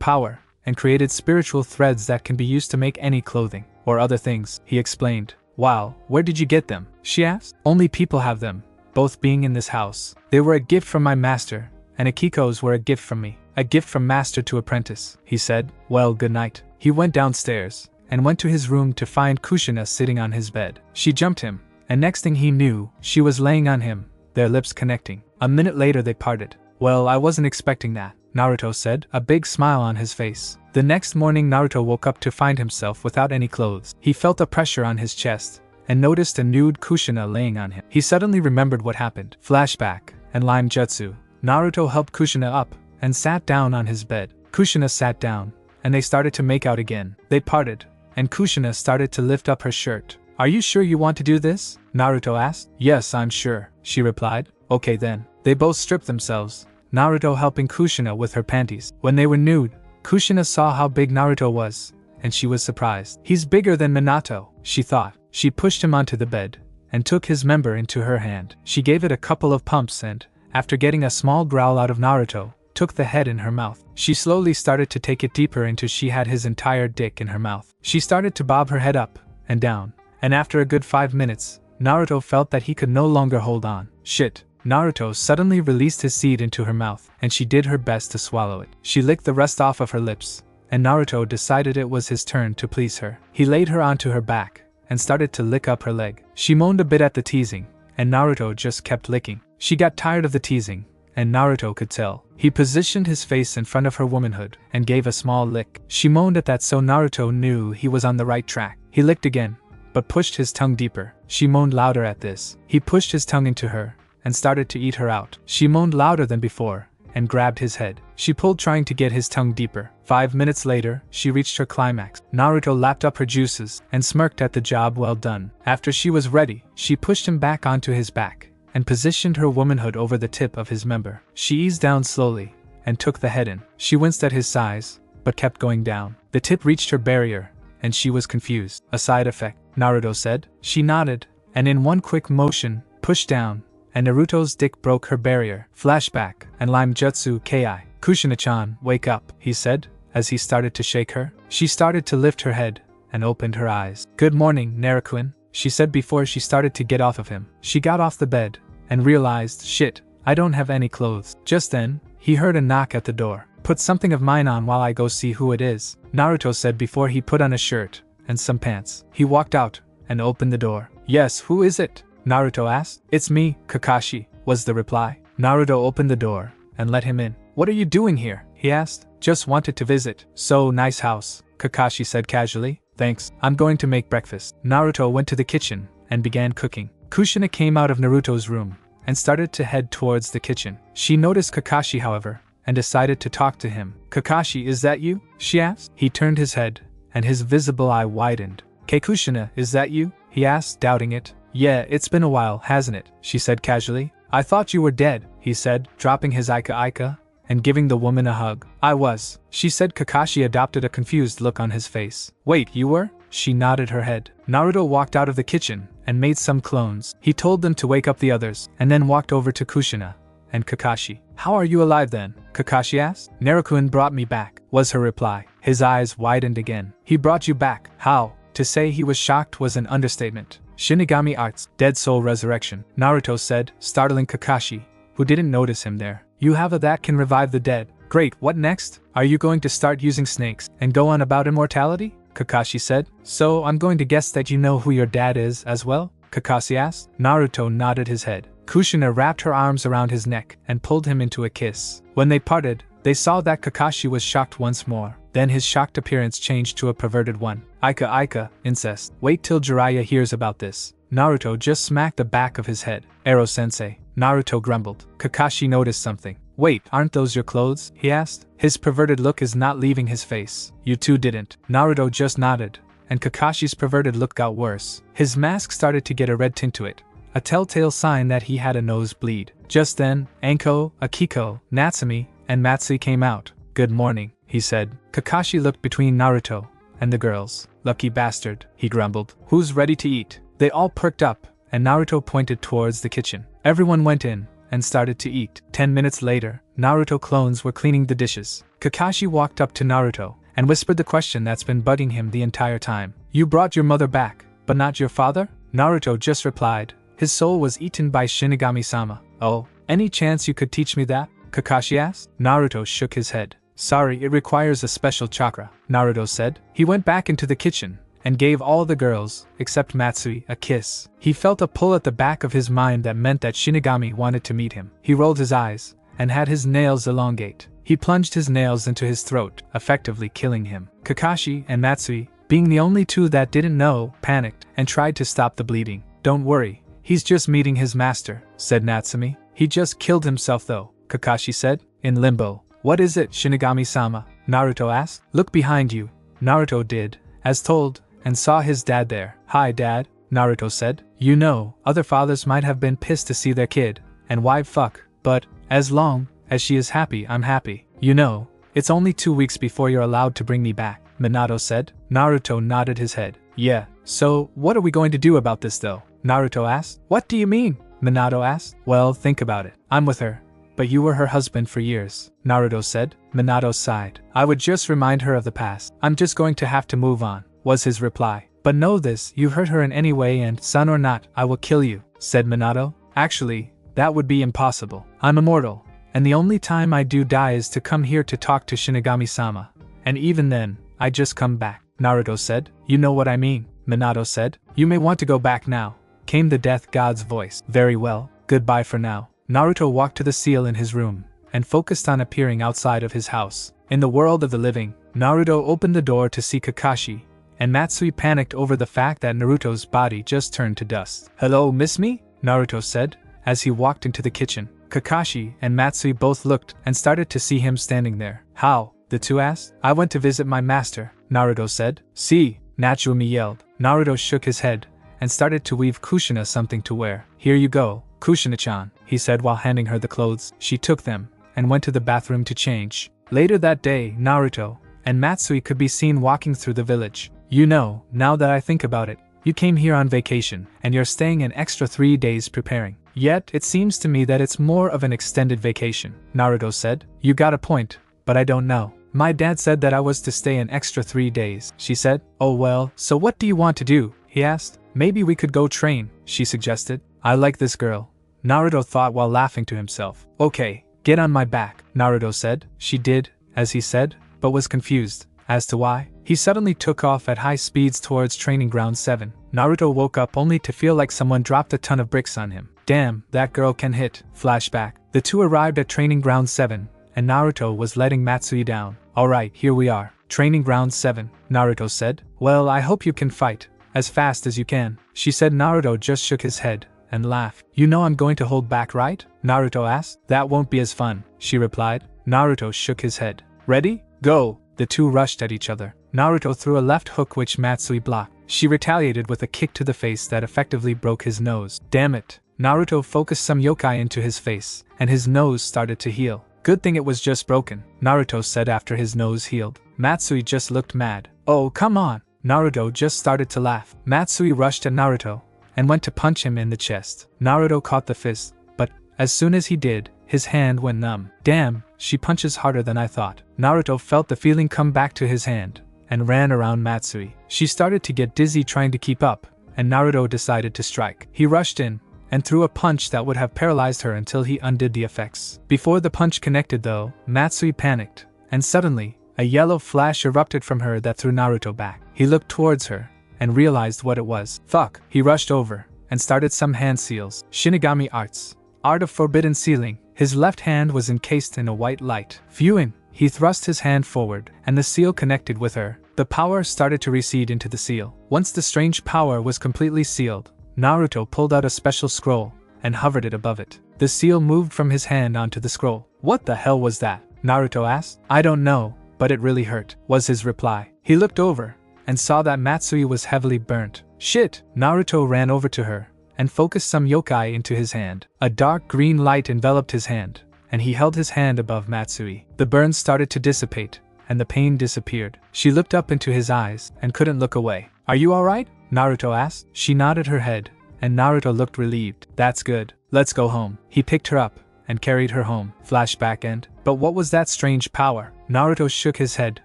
power and created spiritual threads that can be used to make any clothing or other things, he explained. Wow, where did you get them? She asked. Only people have them, both being in this house. They were a gift from my master, and Akiko's were a gift from me. A gift from master to apprentice, he said. Well, good night. He went downstairs and went to his room to find Kushina sitting on his bed. She jumped him, and next thing he knew, she was laying on him, their lips connecting. A minute later they parted. Well, I wasn't expecting that, Naruto said, a big smile on his face. The next morning Naruto woke up to find himself without any clothes. He felt a pressure on his chest and noticed a nude Kushina laying on him. He suddenly remembered what happened. Flashback and Lime Jutsu. Naruto helped Kushina up and sat down on his bed. Kushina sat down, and they started to make out again. They parted, and Kushina started to lift up her shirt. Are you sure you want to do this? Naruto asked. Yes, I'm sure, she replied. Okay then. They both stripped themselves, Naruto helping Kushina with her panties. When they were nude, Kushina saw how big Naruto was, and she was surprised. He's bigger than Minato, she thought. She pushed him onto the bed and took his member into her hand. She gave it a couple of pumps and, after getting a small growl out of Naruto, took the head in her mouth. She slowly started to take it deeper until she had his entire dick in her mouth. She started to bob her head up and down, and after a good 5 minutes, Naruto felt that he could no longer hold on. Shit. Naruto suddenly released his seed into her mouth, and she did her best to swallow it. She licked the rest off of her lips, and Naruto decided it was his turn to please her. He laid her onto her back and started to lick up her leg. She moaned a bit at the teasing, and Naruto just kept licking. She got tired of the teasing, and Naruto could tell. He positioned his face in front of her womanhood and gave a small lick. She moaned at that, so Naruto knew he was on the right track. He licked again, but pushed his tongue deeper. She moaned louder at this. He pushed his tongue into her and started to eat her out. She moaned louder than before and grabbed his head. She pulled, trying to get his tongue deeper. 5 minutes later, she reached her climax. Naruto lapped up her juices and smirked at the job well done. After she was ready, she pushed him back onto his back and positioned her womanhood over the tip of his member. She eased down slowly and took the head in. She winced at his size, but kept going down. The tip reached her barrier, and she was confused. A side effect, Naruto said. She nodded, and in one quick motion, pushed down, and Naruto's dick broke her barrier. Flashback, and Lime Jutsu Ki. Kushina-chan, wake up, he said, as he started to shake her. She started to lift her head and opened her eyes. Good morning, Naruto-kun, she said before she started to get off of him. She got off the bed and realized, shit, I don't have any clothes. Just then, he heard a knock at the door. Put something of mine on while I go see who it is, Naruto said before he put on a shirt and some pants. He walked out and opened the door. Yes, who is it? Naruto asked. It's me, Kakashi, was the reply. Naruto opened the door and let him in. What are you doing here? He asked. Just wanted to visit. So nice house, Kakashi said casually. Thanks, I'm going to make breakfast. Naruto went to the kitchen and began cooking. Kushina came out of Naruto's room and started to head towards the kitchen. She noticed Kakashi, however, and decided to talk to him. Kakashi, is that you? She asked. He turned his head, and his visible eye widened. Kushina, is that you? He asked, doubting it. Yeah, it's been a while, hasn't it? She said casually. I thought you were dead, he said, dropping his Ika and giving the woman a hug. I was, she said. Kakashi adopted a confused look on his face. Wait, you were? She nodded her head. Naruto walked out of the kitchen and made some clones. He told them to wake up the others, and then walked over to Kushina and Kakashi. How are you alive then? Kakashi asked. Naruto-kun brought me back, was her reply. His eyes widened again. He brought you back? How? To say he was shocked was an understatement. Shinigami arts, dead soul resurrection, Naruto said, startling Kakashi, who didn't notice him there. You have a that can revive the dead. Great, what next? Are you going to start using snakes and go on about immortality? Kakashi said. So I'm going to guess that you know who your dad is as well? Kakashi asked. Naruto nodded his head. Kushina wrapped her arms around his neck and pulled him into a kiss. When they parted, they saw that Kakashi was shocked once more. Then his shocked appearance changed to a perverted one. Ika, incest. Wait till Jiraiya hears about this. Naruto just smacked the back of his head. Ero-sensei, Naruto grumbled. Kakashi noticed something. Wait, aren't those your clothes? He asked. His perverted look is not leaving his face. You two didn't. Naruto just nodded, and Kakashi's perverted look got worse. His mask started to get a red tint to it, a telltale sign that he had a nosebleed. Just then, Anko, Akiko, Natsumi, and Matsu came out. Good morning, he said. Kakashi looked between Naruto and the girls. Lucky bastard, he grumbled. Who's ready to eat? They all perked up, and Naruto pointed towards the kitchen. Everyone went in and started to eat. 10 minutes later, Naruto clones were cleaning the dishes. Kakashi walked up to Naruto and whispered the question that's been bugging him the entire time. You brought your mother back, but not your father? Naruto just replied. His soul was eaten by Shinigami-sama. Oh, any chance you could teach me that? Kakashi asked. Naruto shook his head. Sorry, it requires a special chakra, Naruto said. He went back into the kitchen and gave all the girls, except Matsu, a kiss. He felt a pull at the back of his mind that meant that Shinigami wanted to meet him. He rolled his eyes and had his nails elongate. He plunged his nails into his throat, effectively killing him. Kakashi and Matsu, being the only two that didn't know, panicked and tried to stop the bleeding. Don't worry, he's just meeting his master, said Natsumi. He just killed himself though, Kakashi said, in limbo. What is it, Shinigami-sama? Naruto asked. Look behind you. Naruto did, as told, and saw his dad there. Hi dad, Naruto said. You know, other fathers might have been pissed to see their kid, and why fuck, but, as long as she is happy, I'm happy. You know, it's only 2 weeks before you're allowed to bring me back, Minato said. Naruto nodded his head. Yeah, so, what are we going to do about this though? Naruto asked. What do you mean? Minato asked. Well, think about it. I'm with her, but you were her husband for years, Naruto said. Minato sighed. I would just remind her of the past. I'm just going to have to move on, was his reply. But know this, you hurt her in any way and, son or not, I will kill you, said Minato. Actually, that would be impossible. I'm immortal, and the only time I do die is to come here to talk to Shinigami-sama. And even then, I just come back, Naruto said. You know what I mean, Minato said. You may want to go back now, came the death god's voice. Very well, goodbye for now. Naruto walked to the seal in his room, and focused on appearing outside of his house. In the world of the living, Naruto opened the door to see Kakashi, and Matsui panicked over the fact that Naruto's body just turned to dust. Hello, miss me? Naruto said, as he walked into the kitchen. Kakashi and Matsui both looked and started to see him standing there. How? The two asked. I went to visit my master, Naruto said. See, Natsumi yelled. Naruto shook his head, and started to weave Kushina something to wear. Here you go, Kushina-chan, he said while handing her the clothes. She took them, and went to the bathroom to change. Later that day, Naruto and Matsui could be seen walking through the village. You know, now that I think about it, you came here on vacation, and you're staying an extra 3 days preparing. Yet, it seems to me that it's more of an extended vacation, Naruto said. You got a point, but I don't know. My dad said that I was to stay an extra 3 days, she said. Oh well, so what do you want to do? He asked. Maybe we could go train, she suggested. I like this girl, Naruto thought while laughing to himself. Okay, get on my back, Naruto said. She did, as he said, but was confused as to why. He suddenly took off at high speeds towards Training Ground 7. Naruto woke up only to feel like someone dropped a ton of bricks on him. Damn, that girl can hit. Flashback. The two arrived at Training Ground 7, and Naruto was letting Matsui down. Alright, here we are. Training Ground 7, Naruto said. Well, I hope you can fight as fast as you can, she said. Naruto just shook his head and laughed. You know I'm going to hold back, right? Naruto asked. That won't be as fun, she replied. Naruto shook his head. Ready? Go! The two rushed at each other. Naruto threw a left hook which Matsui blocked. She retaliated with a kick to the face that effectively broke his nose. Damn it! Naruto focused some yokai into his face, and his nose started to heal. Good thing it was just broken, Naruto said after his nose healed. Matsui just looked mad. Oh, come on! Naruto just started to laugh. Matsui rushed at Naruto, and went to punch him in the chest. Naruto caught the fist, but, as soon as he did, his hand went numb. Damn, she punches harder than I thought. Naruto felt the feeling come back to his hand, and ran around Matsui. She started to get dizzy trying to keep up, and Naruto decided to strike. He rushed in, and threw a punch that would have paralyzed her until he undid the effects. Before the punch connected though, Matsui panicked, and suddenly, a yellow flash erupted from her that threw Naruto back. He looked towards her, and realized what it was. Fuck! He rushed over, and started some hand seals. Shinigami arts. Art of forbidden sealing. His left hand was encased in a white light. Phew! He thrust his hand forward, and the seal connected with her. The power started to recede into the seal. Once the strange power was completely sealed, Naruto pulled out a special scroll, and hovered it above it. The seal moved from his hand onto the scroll. What the hell was that? Naruto asked. I don't know, but it really hurt, was his reply. He looked over, and saw that Matsui was heavily burnt. Shit! Naruto ran over to her, and focused some yokai into his hand. A dark green light enveloped his hand, and he held his hand above Matsui. The burns started to dissipate, and the pain disappeared. She looked up into his eyes, and couldn't look away. Are you alright? Naruto asked. She nodded her head, and Naruto looked relieved. That's good. Let's go home. He picked her up, and carried her home. Flashback end. But what was that strange power? Naruto shook his head,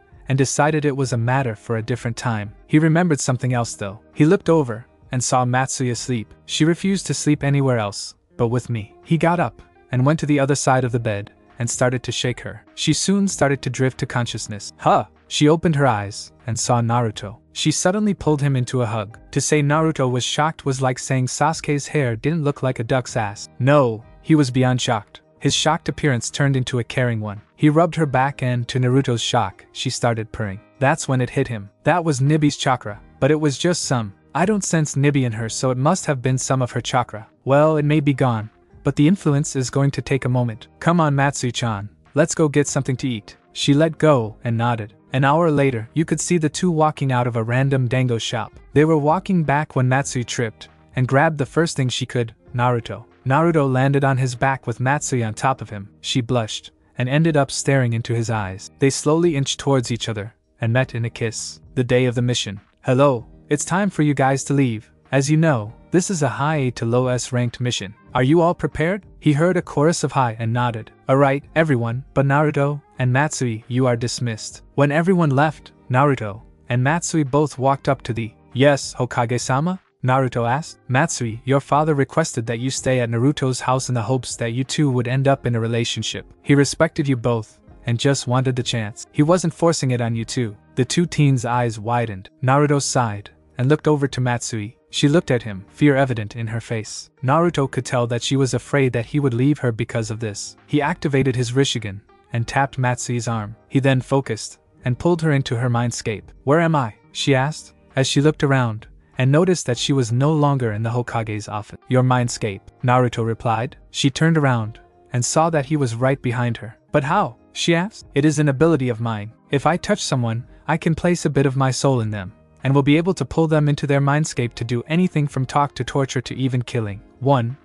and decided it was a matter for a different time. He remembered something else though. He looked over, and saw Matsui asleep. She refused to sleep anywhere else, but with me. He got up, and went to the other side of the bed, and started to shake her. She soon started to drift to consciousness. Huh! She opened her eyes, and saw Naruto. She suddenly pulled him into a hug. To say Naruto was shocked was like saying Sasuke's hair didn't look like a duck's ass. No, he was beyond shocked. His shocked appearance turned into a caring one. He rubbed her back, and to Naruto's shock, she started purring. That's when it hit him. That was Nibi's chakra, but it was just some. I don't sense Nibi in her, so it must have been some of her chakra. Well, it may be gone, but the influence is going to take a moment. Come on, Matsui-chan, let's go get something to eat. She let go and nodded. An hour later, you could see the two walking out of a random dango shop. They were walking back when Matsui tripped, and grabbed the first thing she could, Naruto. Naruto landed on his back with Matsui on top of him. She blushed, and ended up staring into his eyes. They slowly inched towards each other, and met in a kiss. The day of the mission. Hello, it's time for you guys to leave. As you know, this is a high A to low S ranked mission. Are you all prepared? He heard a chorus of hi and nodded. Alright, everyone, but Naruto and Matsui, you are dismissed. When everyone left, Naruto and Matsui both walked up to the Yes, Hokage-sama? Naruto asked. Matsui, your father requested that you stay at Naruto's house in the hopes that you two would end up in a relationship. He respected you both, and just wanted the chance. He wasn't forcing it on you two. The two teens' eyes widened. Naruto sighed, and looked over to Matsui. She looked at him, fear evident in her face. Naruto could tell that she was afraid that he would leave her because of this. He activated his Rishigan and tapped Matsui's arm. He then focused and pulled her into her mindscape. "Where am I?" she asked, as she looked around and noticed that she was no longer in the Hokage's office. "Your mindscape," Naruto replied. She turned around and saw that he was right behind her. "But how?" she asked. "It is an ability of mine. If I touch someone, I can place a bit of my soul in them, and will be able to pull them into their mindscape to do anything from talk to torture to even killing."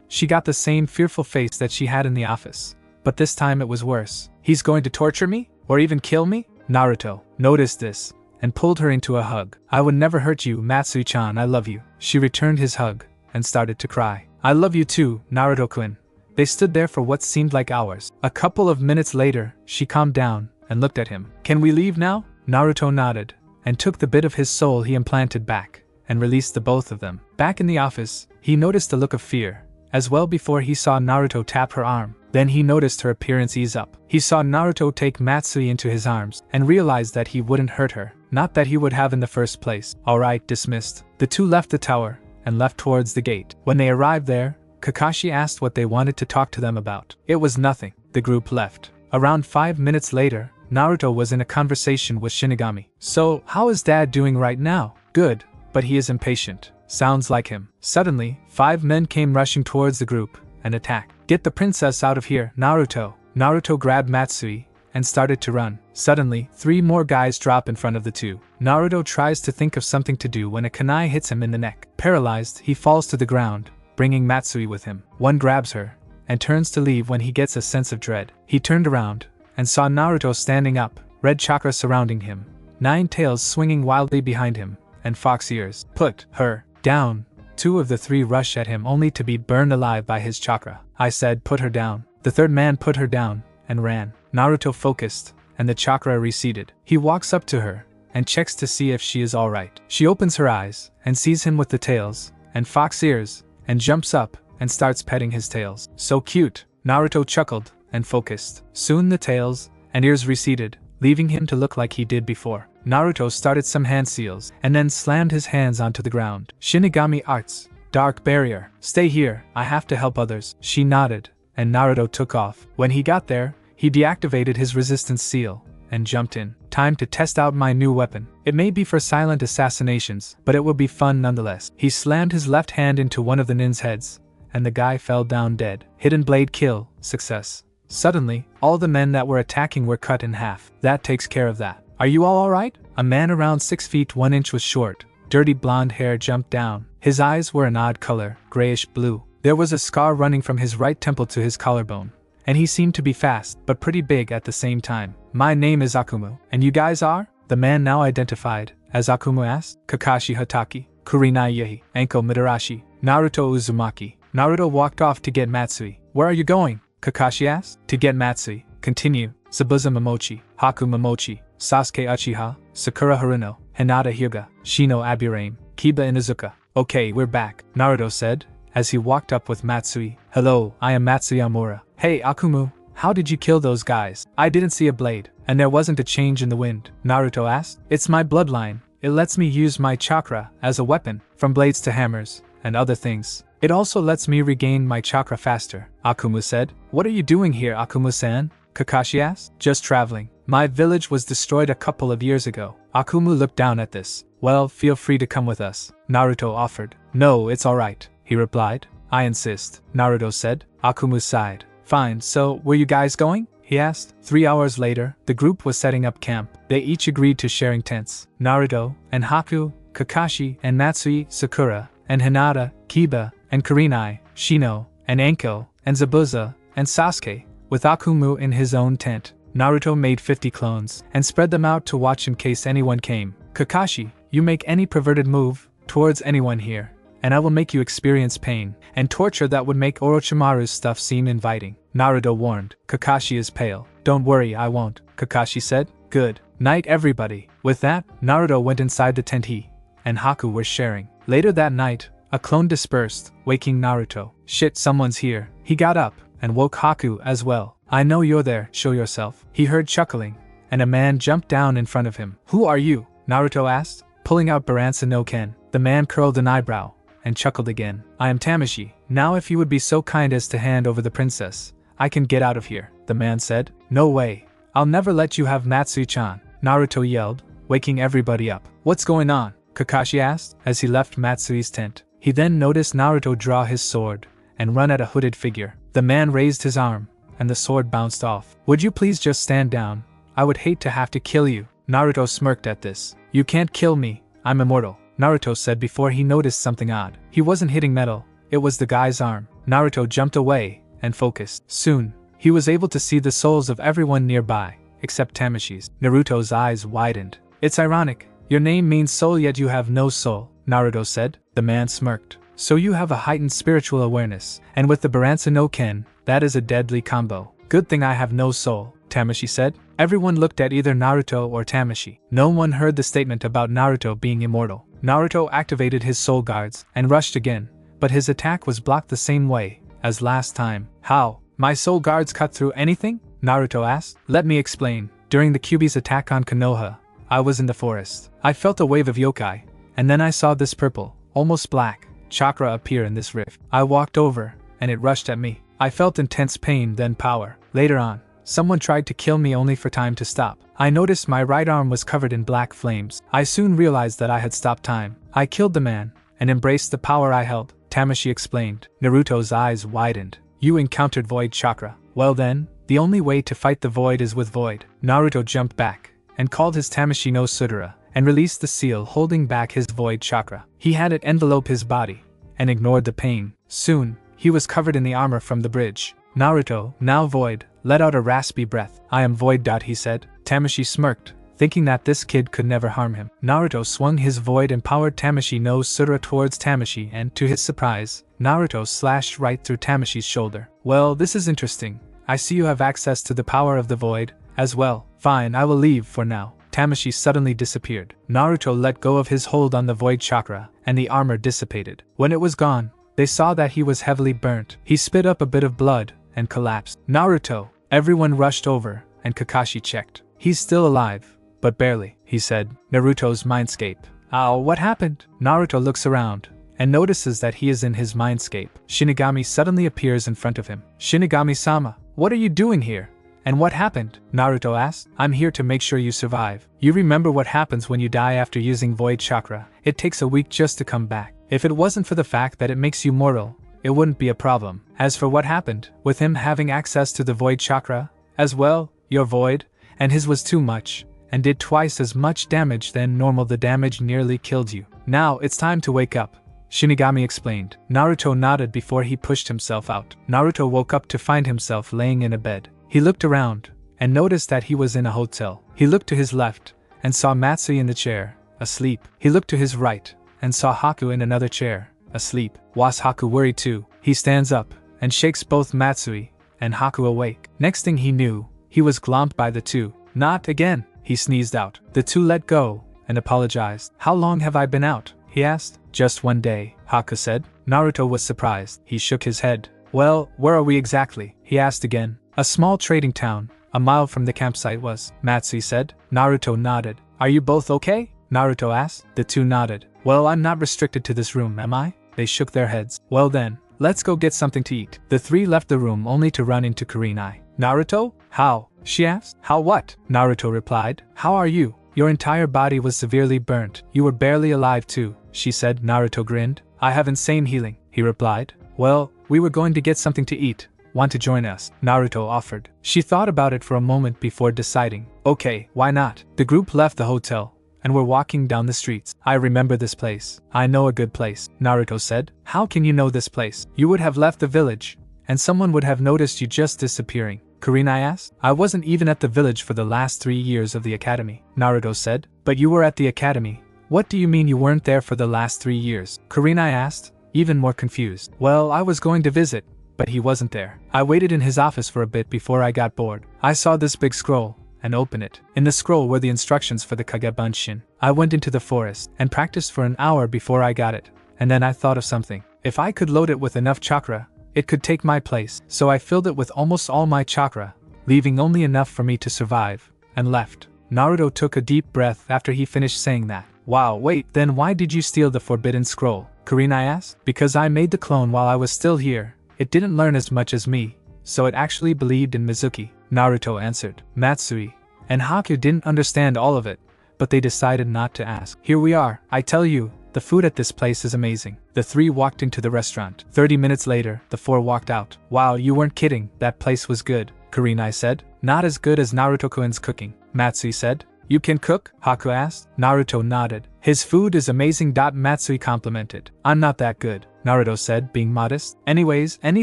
She got the same fearful face that she had in the office, but this time it was worse. "He's going to torture me? Or even kill me?" Naruto noticed this and pulled her into a hug. "I would never hurt you, Matsui-chan, I love you." She returned his hug and started to cry. "I love you too, Naruto-kun." They stood there for what seemed like hours. A couple of minutes later, she calmed down and looked at him. "Can we leave now?" Naruto nodded and took the bit of his soul he implanted back and released the both of them. Back in the office, he noticed a look of fear as well before he saw Naruto tap her arm. Then he noticed her appearance ease up. He saw Naruto take Matsui into his arms and realized that he wouldn't hurt her. Not that he would have in the first place. Alright, dismissed. The two left the tower and left towards the gate. When they arrived there, Kakashi asked what they wanted to talk to them about. It was nothing. The group left. Around 5 minutes later, Naruto was in a conversation with Shinigami. "So, how is Dad doing right now?" "Good, but he is impatient." "Sounds like him." Suddenly, 5 men came rushing towards the group and attacked. "Get the princess out of here, Naruto." Naruto grabbed Matsui and started to run. Suddenly, 3 more guys drop in front of the two. Naruto tries to think of something to do when a kunai hits him in the neck. Paralyzed, he falls to the ground, bringing Matsui with him. One grabs her and turns to leave when he gets a sense of dread. He turned around and saw Naruto standing up, red chakra surrounding him, 9 tails swinging wildly behind him, and fox ears. "Put her down." 2 of the 3 rush at him only to be burned alive by his chakra. "I said put her down." The third man put her down and ran. Naruto focused, and the chakra receded. He walks up to her and checks to see if she is alright. She opens her eyes and sees him with the tails and fox ears and jumps up and starts petting his tails. "So cute." Naruto chuckled and focused. Soon the tails and ears receded, leaving him to look like he did before. Naruto started some hand seals and then slammed his hands onto the ground. "Shinigami arts. Dark barrier. Stay here, I have to help others." She nodded, and Naruto took off. When he got there, he deactivated his resistance seal and jumped in. "Time to test out my new weapon. It may be for silent assassinations, but it will be fun nonetheless." He slammed his left hand into one of the nin's heads, and the guy fell down dead. Hidden blade kill, success. Suddenly, all the men that were attacking were cut in half. That takes care of that. "Are you all alright?" A man around 6 feet 1 inch was short, dirty blonde hair jumped down. His eyes were an odd color, grayish blue. There was a scar running from his right temple to his collarbone, and he seemed to be fast, but pretty big at the same time. "My name is Akumu, and you guys are?" The man now identified as Akumu asked. "Kakashi Hataki, Kurinai Yehi, Anko Midarashi, Naruto Uzumaki." Naruto walked off to get Matsui. "Where are you going?" Kakashi asked. "To get Matsui. Continue. Zabuza Momochi, Haku Momochi, Sasuke Uchiha, Sakura Haruno, Hinata Hyuga, Shino Aburame, Kiba Inuzuka." "Okay, we're back," Naruto said, as he walked up with Matsui. "Hello, I am Matsui Amura." "Hey Akumu, how did you kill those guys?" "I didn't see a blade, and there wasn't a change in the wind," Naruto asked. "It's my bloodline. It lets me use my chakra as a weapon, from blades to hammers, and other things. It also lets me regain my chakra faster," Akumu said. "What are you doing here, Akumu-san?" Kakashi asked. "Just traveling. My village was destroyed a couple of years ago." Akumu looked down at this. "Well, feel free to come with us," Naruto offered. "No, it's alright," he replied. "I insist," Naruto said. Akumu sighed. "Fine, so where you guys going?" he asked. 3 hours later, the group was setting up camp. They each agreed to sharing tents. Naruto and Haku, Kakashi and Matsui, Sakura and Hinata, Kiba and Kurinai, Shino and Anko and Zabuza and Sasuke, with Akumu in his own tent. Naruto made 50 clones and spread them out to watch in case anyone came. "Kakashi, you make any perverted move towards anyone here, and I will make you experience pain and torture that would make Orochimaru's stuff seem inviting," Naruto warned. Kakashi is pale. "Don't worry, I won't," Kakashi said. "Good night everybody." With that, Naruto went inside the tent he and Haku were sharing. Later that night, a clone dispersed, waking Naruto. "Shit, someone's here." He got up and woke Haku as well. "I know you're there, show yourself." He heard chuckling, and a man jumped down in front of him. "Who are you?" Naruto asked, pulling out Baransa no Ken. The man curled an eyebrow and chuckled again. I am Tamashi. Now if you would be so kind as to hand over the princess, I can get out of here, the man said. No way. I'll never let you have Matsu-chan, Naruto yelled, waking everybody up. What's going on? Kakashi asked as he left Matsui's tent. He then noticed Naruto draw his sword and run at a hooded figure. The man raised his arm, and the sword bounced off. Would you please just stand down? I would hate to have to kill you. Naruto smirked at this. You can't kill me, I'm immortal, Naruto said before he noticed something odd. He wasn't hitting metal, it was the guy's arm. Naruto jumped away and focused. Soon, he was able to see the souls of everyone nearby, except Tamashi's. Naruto's eyes widened. It's ironic. Your name means soul yet you have no soul, Naruto said. The man smirked. So you have a heightened spiritual awareness, and with the Baransa no Ken, that is a deadly combo. Good thing I have no soul, Tamashi said. Everyone looked at either Naruto or Tamashi. No one heard the statement about Naruto being immortal. Naruto activated his soul guards and rushed again, but his attack was blocked the same way as last time. How? My soul guards cut through anything? Naruto asked. Let me explain. During the Kyuubi's attack on Konoha, I was in the forest. I felt a wave of yokai, and then I saw this purple, almost black, chakra appear in this rift. I walked over, and it rushed at me. I felt intense pain, then power. Later on, someone tried to kill me only for time to stop. I noticed my right arm was covered in black flames. I soon realized that I had stopped time. I killed the man, and embraced the power I held, Tamashi explained. Naruto's eyes widened. You encountered void chakra. Well then, the only way to fight the void is with void. Naruto jumped back, and called his Tamashi no Sudara, and released the seal holding back his void chakra. He had it envelope his body, and ignored the pain. Soon, he was covered in the armor from the bridge. Naruto, now void, let out a raspy breath. I am void. He said. Tamashi smirked, thinking that this kid could never harm him. Naruto swung his void-empowered Tamashi no Sudara towards Tamashi and, to his surprise, Naruto slashed right through Tamashi's shoulder. Well, this is interesting. I see you have access to the power of the void, as well. Fine, I will leave for now. Tamashi suddenly disappeared. Naruto let go of his hold on the void chakra, and the armor dissipated. When it was gone, they saw that he was heavily burnt. He spit up a bit of blood, and collapsed. Naruto! Everyone rushed over, and Kakashi checked. He's still alive, but barely, he said. Naruto's mindscape. Ow, what happened? Naruto looks around, and notices that he is in his mindscape. Shinigami suddenly appears in front of him. Shinigami-sama, what are you doing here? And what happened? Naruto asked. I'm here to make sure you survive. You remember what happens when you die after using void chakra. It takes a week just to come back. If it wasn't for the fact that it makes you mortal, it wouldn't be a problem. As for what happened, with him having access to the void chakra, as well, your void, and his was too much, and did twice as much damage than normal. The damage nearly killed you. Now it's time to wake up, Shinigami explained. Naruto nodded before he pushed himself out. Naruto woke up to find himself laying in a bed. He looked around, and noticed that he was in a hotel. He looked to his left, and saw Matsu in the chair, asleep. He looked to his right, and saw Haku in another chair, asleep. Was Haku worried too? He stands up, and shakes both Matsui and Haku awake. Next thing he knew, he was glommed by the two. Not again, he sneezed out. The two let go, and apologized. How long have I been out? He asked. Just 1 day, Haku said. Naruto was surprised. He shook his head. Well, where are we exactly? He asked again. A small trading town, a mile from the campsite was, Matsui said. Naruto nodded. Are you both okay? Naruto asked. The two nodded. Well, I'm not restricted to this room, am I? They shook their heads. Well then, let's go get something to eat. The three left the room only to run into Kurinai. Naruto? How? She asked. How what? Naruto replied. How are you? Your entire body was severely burnt. You were barely alive too, she said. Naruto grinned. I have insane healing, he replied. Well, we were going to get something to eat. Want to join us? Naruto offered. She thought about it for a moment before deciding. Okay, why not? The group left the hotel, and were walking down the streets. I remember this place. I know a good place, Naruto said. How can you know this place? You would have left the village, and someone would have noticed you just disappearing. Kurinai asked. I wasn't even at the village for the last 3 years of the academy, Naruto said. But you were at the academy. What do you mean you weren't there for the last 3 years? Kurinai asked, even more confused. Well, I was going to visit, but he wasn't there. I waited in his office for a bit before I got bored. I saw this big scroll, and opened it. In the scroll were the instructions for the Kagebunshin. I went into the forest, and practiced for an hour before I got it, and then I thought of something. If I could load it with enough chakra, it could take my place. So I filled it with almost all my chakra, leaving only enough for me to survive, and left. Naruto took a deep breath after he finished saying that. Wow, wait, then why did you steal the forbidden scroll? Kurenai asked. Because I made the clone while I was still here. It didn't learn as much as me, so it actually believed in Mizuki, Naruto answered. Matsui and Haku didn't understand all of it, but they decided not to ask. Here we are, I tell you, the food at this place is amazing. The three walked into the restaurant. 30 minutes later, the four walked out. Wow, you weren't kidding, that place was good, Kurenai said. Not as good as Naruto-kun's cooking, Matsui said. You can cook? Haku asked. Naruto nodded. His food is amazing. Matsui complimented. I'm not that good, Naruto said, being modest. Anyways, any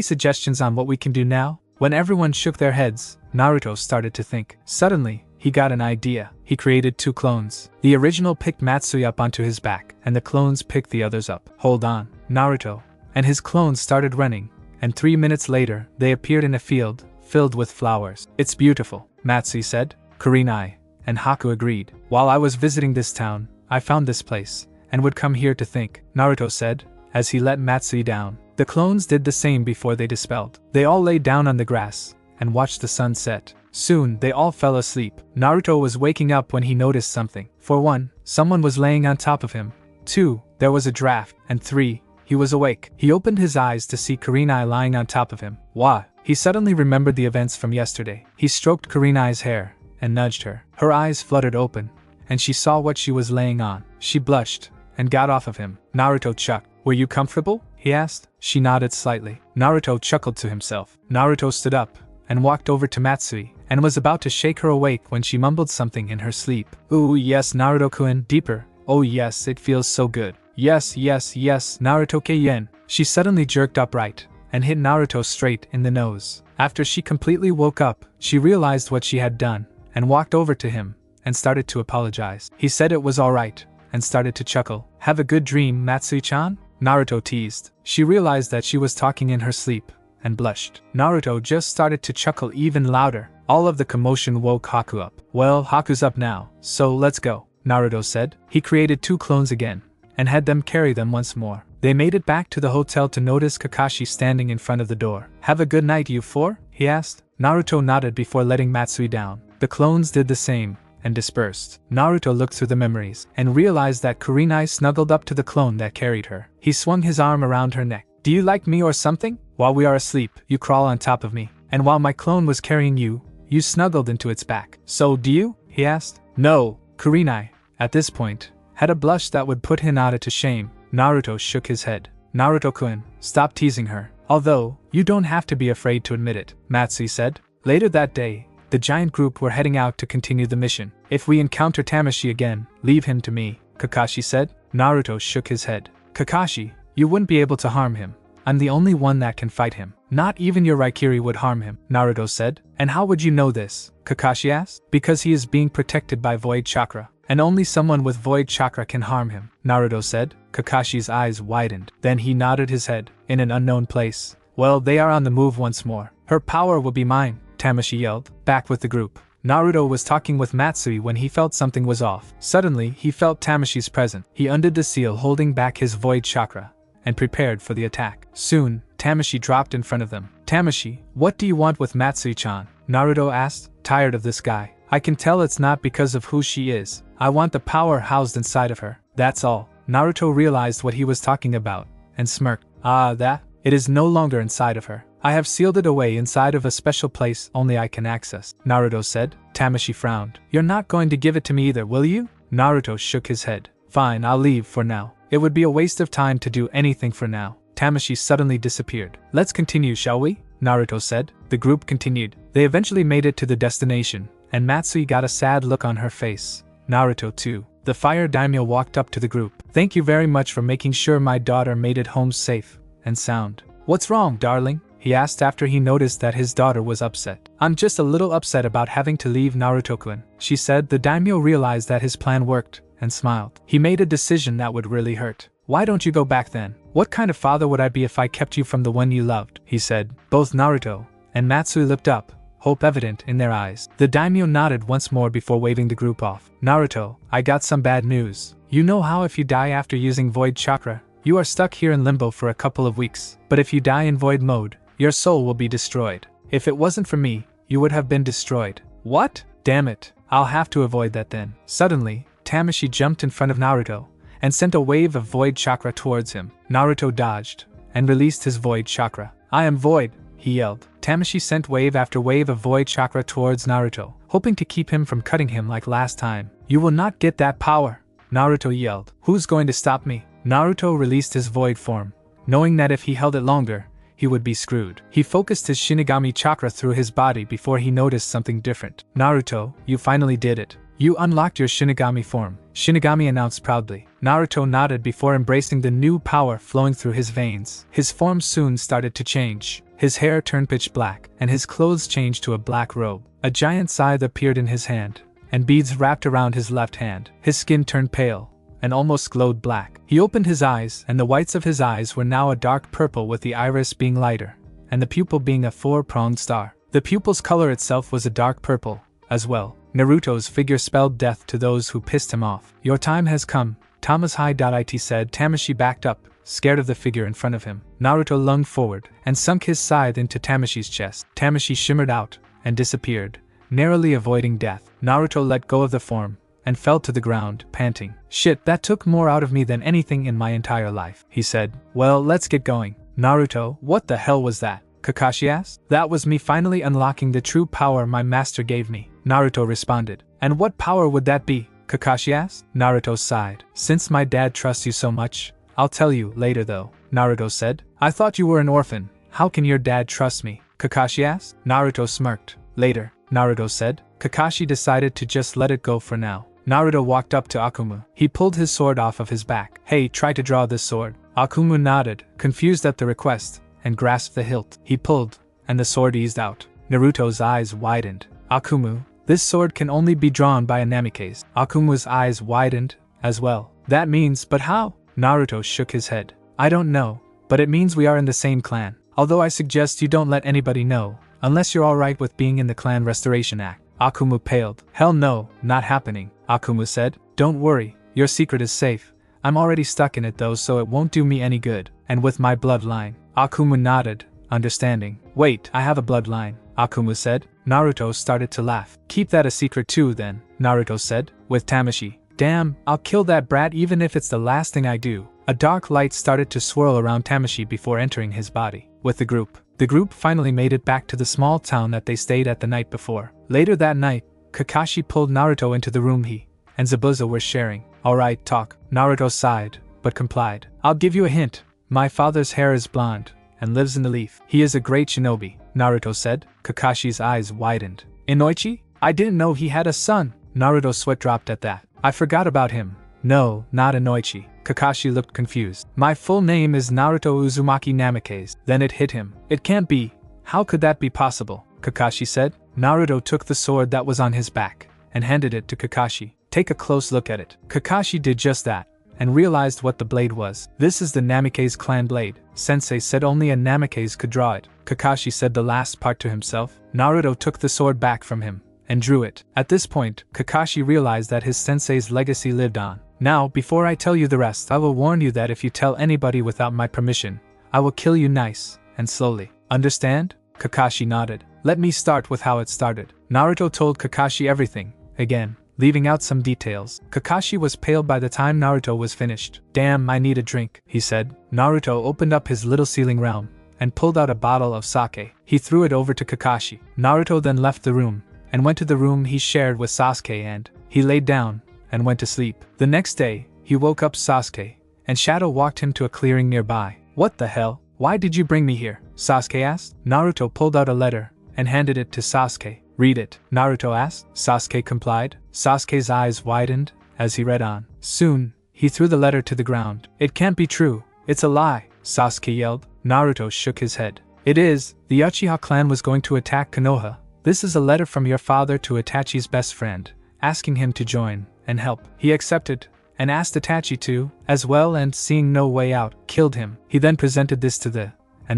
suggestions on what we can do now? When everyone shook their heads, Naruto started to think. Suddenly, he got an idea. He created 2 clones. The original picked Matsui up onto his back, and the clones picked the others up. Hold on. Naruto and his clones started running, and 3 minutes later, they appeared in a field filled with flowers. It's beautiful, Matsui said. Kurenai and Haku agreed. While I was visiting this town, I found this place, and would come here to think, Naruto said, as he let Matsui down. The clones did the same before they dispelled. They all lay down on the grass, and watched the sun set. Soon, they all fell asleep. Naruto was waking up when he noticed something. For 1, someone was laying on top of him. 2, there was a draft. And 3, he was awake. He opened his eyes to see Kurenai lying on top of him. Wah! He suddenly remembered the events from yesterday. He stroked Kurenai's hair, and nudged her. Her eyes fluttered open, and she saw what she was laying on. She blushed, and got off of him. Naruto chuckled. Were you comfortable? He asked. She nodded slightly. Naruto chuckled to himself. Naruto stood up, and walked over to Matsui, and was about to shake her awake when she mumbled something in her sleep. Ooh yes, Naruto-kun, deeper. Oh yes, it feels so good. Yes, yes, yes, Naruto-ken. She suddenly jerked upright, and hit Naruto straight in the nose. After she completely woke up, she realized what she had done, and walked over to him, and started to apologize. He said it was alright, and started to chuckle. Have a good dream, Matsui-chan? Naruto teased. She realized that she was talking in her sleep, and blushed. Naruto just started to chuckle even louder. All of the commotion woke Haku up. Well, Haku's up now, so let's go, Naruto said. He created 2 clones again, and had them carry them once more. They made it back to the hotel to notice Kakashi standing in front of the door. Have a good night, you 4? He asked. Naruto nodded before letting Matsui down. The clones did the same, and dispersed. Naruto looked through the memories, and realized that Kurenai snuggled up to the clone that carried her. He swung his arm around her neck. Do you like me or something? While we are asleep, you crawl on top of me, and while my clone was carrying you, you snuggled into its back. So do you? He asked. No, Kurenai, at this point, had a blush that would put Hinata to shame. Naruto shook his head. Naruto-kun, stop teasing her. Although, you don't have to be afraid to admit it, Matsui said. Later that day, the giant group were heading out to continue the mission. If we encounter Tamashi again, leave him to me, Kakashi said. Naruto shook his head. Kakashi, you wouldn't be able to harm him. I'm the only one that can fight him. Not even your Raikiri would harm him, Naruto said. And how would you know this? Kakashi asked. Because he is being protected by Void Chakra, and only someone with Void Chakra can harm him, Naruto said. Kakashi's eyes widened. Then he nodded his head. In an unknown place. Well, they are on the move once more. Her power will be mine, Tamashi yelled. Back with the group. Naruto was talking with Matsui when he felt something was off. Suddenly, he felt Tamashi's presence. He undid the seal holding back his Void Chakra, and prepared for the attack. Soon, Tamashi dropped in front of them. Tamashi, what do you want with Matsui-chan? Naruto asked. Tired of this guy. I can tell it's not because of who she is. I want the power housed inside of her. That's all. Naruto realized what he was talking about, and smirked. Ah, that? It is no longer inside of her. I have sealed it away inside of a special place only I can access, Naruto said. Tamashi frowned. You're not going to give it to me either, will you? Naruto shook his head. Fine, I'll leave for now. It would be a waste of time to do anything for now. Tamashi suddenly disappeared. Let's continue, shall we? Naruto said. The group continued. They eventually made it to the destination, and Matsui got a sad look on her face. Naruto too. The fire daimyo walked up to the group. Thank you very much for making sure my daughter made it home safe and sound. What's wrong, darling? He asked after he noticed that his daughter was upset. I'm just a little upset about having to leave Naruto-kun, she said. The daimyo realized that his plan worked, and smiled. He made a decision that would really hurt. Why don't you go back then? What kind of father would I be if I kept you from the one you loved? He said. Both Naruto and Matsui looked up, hope evident in their eyes. The daimyo nodded once more before waving the group off. Naruto, I got some bad news. You know how if you die after using Void Chakra, you are stuck here in limbo for a couple of weeks. But if you die in Void mode, your soul will be destroyed. If it wasn't for me, you would have been destroyed. What? Damn it. I'll have to avoid that then. Suddenly, Tamashi jumped in front of Naruto and sent a wave of void chakra towards him. Naruto dodged and released his void chakra. "I am void," he yelled. Tamashi sent wave after wave of void chakra towards Naruto, hoping to keep him from cutting him like last time. "You will not get that power," Naruto yelled. "Who's going to stop me?" Naruto released his void form, knowing that if he held it longer, he would be screwed. He focused his Shinigami chakra through his body before he noticed something different. "Naruto, you finally did it. You unlocked your Shinigami form," Shinigami announced proudly. Naruto nodded before embracing the new power flowing through his veins. His form soon started to change. His hair turned pitch black, and his clothes changed to a black robe. A giant scythe appeared in his hand, and beads wrapped around his left hand. His skin turned pale and almost glowed black. He opened his eyes, and the whites of his eyes were now a dark purple, with the iris being lighter, and the pupil being a four-pronged star. The pupil's color itself was a dark purple, as well. Naruto's figure spelled death to those who pissed him off. "Your time has come," Tamashi said. Tamashi backed up, scared of the figure in front of him. Naruto lunged forward and sunk his scythe into Tamashi's chest. Tamashi shimmered out and disappeared, narrowly avoiding death. Naruto let go of the form and fell to the ground, panting. "Shit, that took more out of me than anything in my entire life," he said. "Well, let's get going." "Naruto, what the hell was that?" Kakashi asked. "That was me finally unlocking the true power my master gave me," Naruto responded. "And what power would that be?" Kakashi asked. Naruto sighed. "Since my dad trusts you so much, I'll tell you later though," Naruto said. "I thought you were an orphan. How can your dad trust me?" Kakashi asked. Naruto smirked. "Later," Naruto said. Kakashi decided to just let it go for now. Naruto walked up to Akumu. He pulled his sword off of his back. "Hey, try to draw this sword." Akumu nodded, confused at the request, and grasped the hilt. He pulled, and the sword eased out. Naruto's eyes widened. "Akumu, this sword can only be drawn by a Namikaze." Akumu's eyes widened as well. "That means, but how?" Naruto shook his head. "I don't know, but it means we are in the same clan. Although I suggest you don't let anybody know, unless you're alright with being in the Clan Restoration Act." Akumu paled. "Hell no, not happening," Akumu said. "Don't worry, your secret is safe. I'm already stuck in it though, so it won't do me any good. And with my bloodline." Akumu nodded, understanding. "Wait, I have a bloodline," Akumu said. Naruto started to laugh. "Keep that a secret too then," Naruto said, with Tamashi. "Damn, I'll kill that brat even if it's the last thing I do." A dark light started to swirl around Tamashi before entering his body. With the group finally made it back to the small town that they stayed at the night before. Later that night, Kakashi pulled Naruto into the room he and Zabuza were sharing. "Alright, talk." Naruto sighed, but complied. "I'll give you a hint. My father's hair is blonde, and lives in the leaf. He is a great shinobi," Naruto said. Kakashi's eyes widened. "Inoichi? I didn't know he had a son." Naruto's sweat dropped at that. "I forgot about him. No, not Inoichi." Kakashi looked confused. "My full name is Naruto Uzumaki Namikaze." Then it hit him. "It can't be. How could that be possible?" Kakashi said. Naruto took the sword that was on his back and handed it to Kakashi. "Take a close look at it." Kakashi did just that, and realized what the blade was. "This is the Namikaze clan blade." Sensei said only a Namikaze could draw it. Kakashi said the last part to himself. Naruto took the sword back from him and drew it. At this point, Kakashi realized that his sensei's legacy lived on. "Now, before I tell you the rest, I will warn you that if you tell anybody without my permission, I will kill you nice and slowly. Understand?" Kakashi nodded. "Let me start with how it started." Naruto told Kakashi everything, again, leaving out some details. Kakashi was pale by the time Naruto was finished. "Damn, I need a drink," he said. Naruto opened up his little sealing realm and pulled out a bottle of sake. He threw it over to Kakashi. Naruto then left the room and went to the room he shared with Sasuke, and he laid down and went to sleep. The next day, he woke up Sasuke, and Shadow walked him to a clearing nearby. "What the hell? Why did you bring me here?" Sasuke asked. Naruto pulled out a letter and handed it to Sasuke. "Read it," Naruto asked. Sasuke complied. Sasuke's eyes widened as he read on. Soon, he threw the letter to the ground. "It can't be true. It's a lie," Sasuke yelled. Naruto shook his head. "It is. The Uchiha clan was going to attack Konoha. This is a letter from your father to Itachi's best friend, asking him to join and help. He accepted, and asked Itachi to, as well, and seeing no way out, killed him. He then presented this to the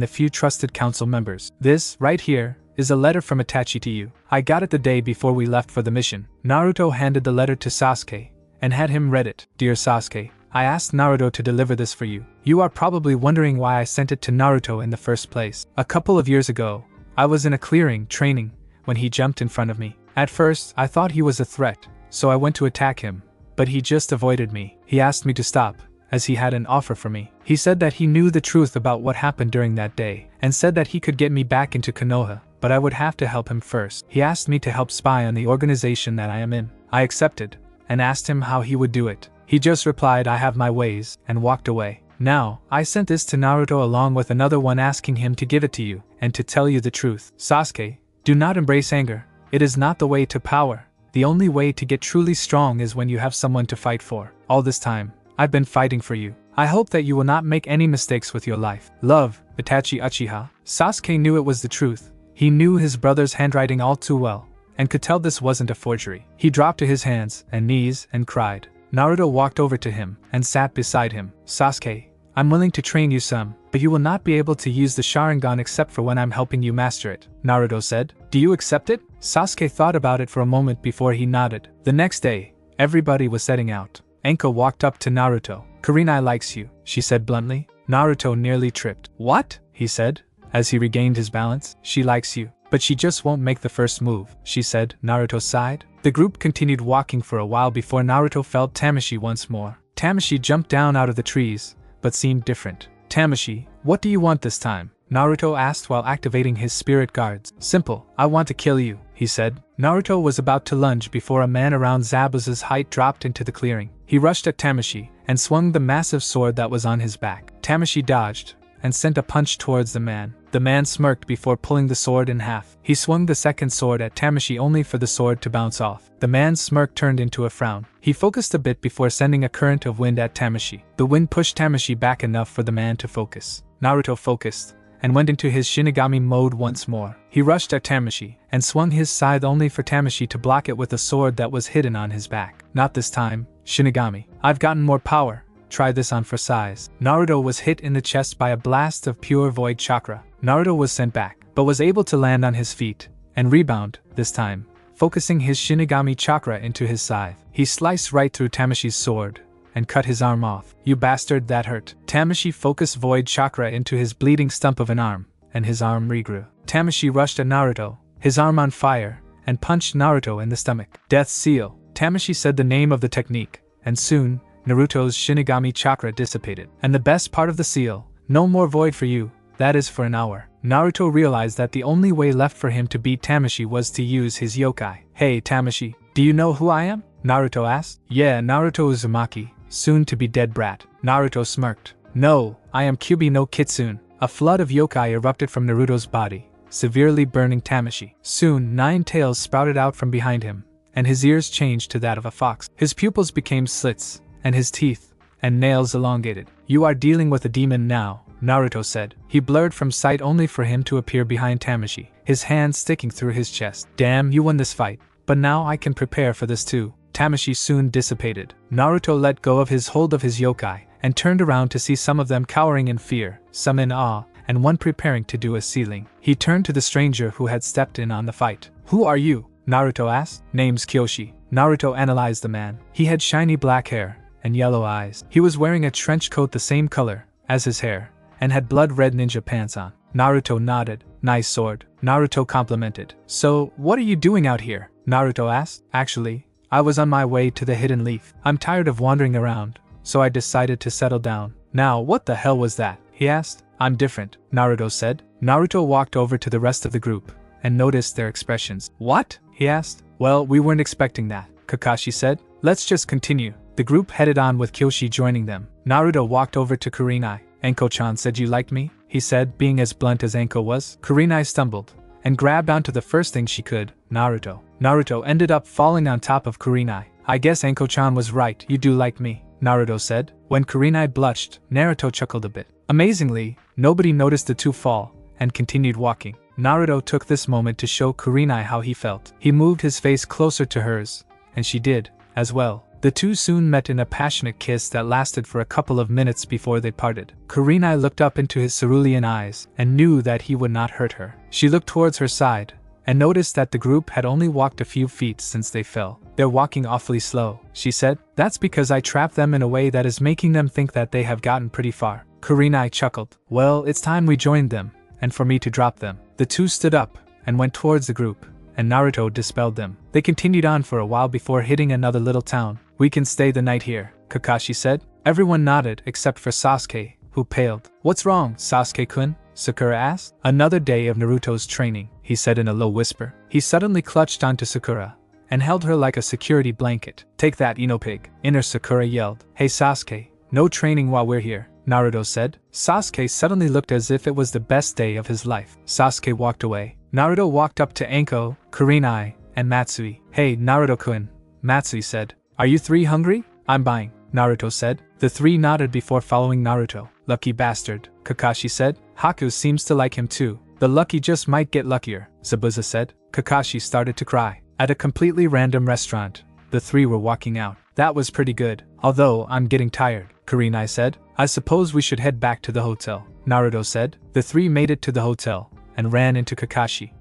few trusted council members. This, right here, is a letter from Itachi to you. I got it the day before we left for the mission." Naruto handed the letter to Sasuke, and had him read it. "Dear Sasuke, I asked Naruto to deliver this for you. You are probably wondering why I sent it to Naruto in the first place. A couple of years ago, I was in a clearing, training, when he jumped in front of me. At first, I thought he was a threat, so I went to attack him, but he just avoided me. He asked me to stop, as he had an offer for me. He said that he knew the truth about what happened during that day, and said that he could get me back into Konoha, but I would have to help him first. He asked me to help spy on the organization that I am in. I accepted, and asked him how he would do it. He just replied, "I have my ways," and walked away. Now, I sent this to Naruto along with another one asking him to give it to you, and to tell you the truth. Sasuke, do not embrace anger. It is not the way to power. The only way to get truly strong is when you have someone to fight for. All this time, I've been fighting for you. I hope that you will not make any mistakes with your life. Love, Itachi Uchiha. Sasuke knew it was the truth. He knew his brother's handwriting all too well, and could tell this wasn't a forgery. He dropped to his hands and knees and cried. Naruto walked over to him and sat beside him. Sasuke, I'm willing to train you some, but you will not be able to use the Sharingan except for when I'm helping you master it, Naruto said. Do you accept it? Sasuke thought about it for a moment before he nodded. The next day, everybody was setting out. Anko walked up to Naruto. Kurenai likes you, she said bluntly. Naruto nearly tripped. What? He said, as he regained his balance. She likes you, but she just won't make the first move, she said. Naruto sighed. The group continued walking for a while before Naruto felt Tamashi once more. Tamashi jumped down out of the trees, but seemed different. Tamashi, what do you want this time? Naruto asked while activating his spirit guards. Simple, I want to kill you, he said. Naruto was about to lunge before a man around Zabuza's height dropped into the clearing. He rushed at Tamashi and swung the massive sword that was on his back. Tamashi dodged and sent a punch towards the man. The man smirked before pulling the sword in half. He swung the second sword at Tamashi only for the sword to bounce off. The man's smirk turned into a frown. He focused a bit before sending a current of wind at Tamashi. The wind pushed Tamashi back enough for the man to focus. Naruto focused and went into his Shinigami mode once more. He rushed at Tamashi and swung his scythe only for Tamashi to block it with a sword that was hidden on his back. Not this time, Shinigami. I've gotten more power. Try this on for size. Naruto was hit in the chest by a blast of pure void chakra. Naruto was sent back, but was able to land on his feet and rebound, this time, focusing his Shinigami chakra into his scythe. He sliced right through Tamashi's sword and cut his arm off. You bastard, that hurt. Tamashi focused void chakra into his bleeding stump of an arm, and his arm regrew. Tamashi rushed at Naruto, his arm on fire, and punched Naruto in the stomach. Death Seal. Tamashi said the name of the technique, and soon, Naruto's Shinigami chakra dissipated. And the best part of the seal, no more void for you, that is for an hour. Naruto realized that the only way left for him to beat Tamashi was to use his yokai. Hey Tamashi, do you know who I am? Naruto asked. Yeah, Naruto Uzumaki, soon to be dead brat. Naruto smirked. No, I am Kyuubi no Kitsune. A flood of yokai erupted from Naruto's body, severely burning Tamashi. Soon 9 tails sprouted out from behind him, and his ears changed to that of a fox. His pupils became slits, and his teeth and nails elongated. You are dealing with a demon now, Naruto said. He blurred from sight only for him to appear behind Tamashi, his hand sticking through his chest. Damn, you won this fight, but now I can prepare for this too. Tamashi soon dissipated. Naruto let go of his hold of his yokai, and turned around to see some of them cowering in fear, some in awe, and one preparing to do a sealing. He turned to the stranger who had stepped in on the fight. Who are you? Naruto asked. Name's Kyoshi. Naruto analyzed the man. He had shiny black hair and yellow eyes. He was wearing a trench coat the same color as his hair, and had blood-red ninja pants on. Naruto nodded. Nice sword. Naruto complimented. So, what are you doing out here? Naruto asked. Actually, I was on my way to the hidden leaf. I'm tired of wandering around, so I decided to settle down. Now, what the hell was that? He asked. I'm different, Naruto said. Naruto walked over to the rest of the group and noticed their expressions. What? He asked. Well, we weren't expecting that, Kakashi said. Let's just continue. The group headed on with Kyoshi joining them. Naruto walked over to Kurenai. Anko-chan said you liked me, he said, being as blunt as Anko was. Kurenai stumbled and grabbed onto the first thing she could, Naruto. Naruto ended up falling on top of Kurenai. I guess Anko-chan was right, you do like me, Naruto said. When Kurenai blushed, Naruto chuckled a bit. Amazingly, nobody noticed the two fall and continued walking. Naruto took this moment to show Kurenai how he felt. He moved his face closer to hers, and she did, as well. The two soon met in a passionate kiss that lasted for a couple of minutes before they parted. Kurenai looked up into his cerulean eyes and knew that he would not hurt her. She looked towards her side and noticed that the group had only walked a few feet since they fell. They're walking awfully slow, she said. That's because I trapped them in a way that is making them think that they have gotten pretty far. Kurenai chuckled. Well, it's time we joined them, and for me to drop them. The two stood up and went towards the group, and Naruto dispelled them. They continued on for a while before hitting another little town. We can stay the night here, Kakashi said. Everyone nodded except for Sasuke, who paled. What's wrong, Sasuke-kun? Sakura asked. Another day of Naruto's training, he said in a low whisper. He suddenly clutched onto Sakura and held her like a security blanket. Take that, Ino pig. Inner Sakura yelled. Hey Sasuke, no training while we're here, Naruto said. Sasuke suddenly looked as if it was the best day of his life. Sasuke walked away. Naruto walked up to Anko, Kurinai, and Matsui. Hey Naruto-kun, Matsui said. Are you three hungry? I'm buying, Naruto said. The three nodded before following Naruto. Lucky bastard, Kakashi said. Haku seems to like him too. The lucky just might get luckier, Zabuza said. Kakashi started to cry. At a completely random restaurant, the three were walking out. That was pretty good, although I'm getting tired, Kurinai said. I suppose we should head back to the hotel, Naruto said. The three made it to the hotel and ran into Kakashi.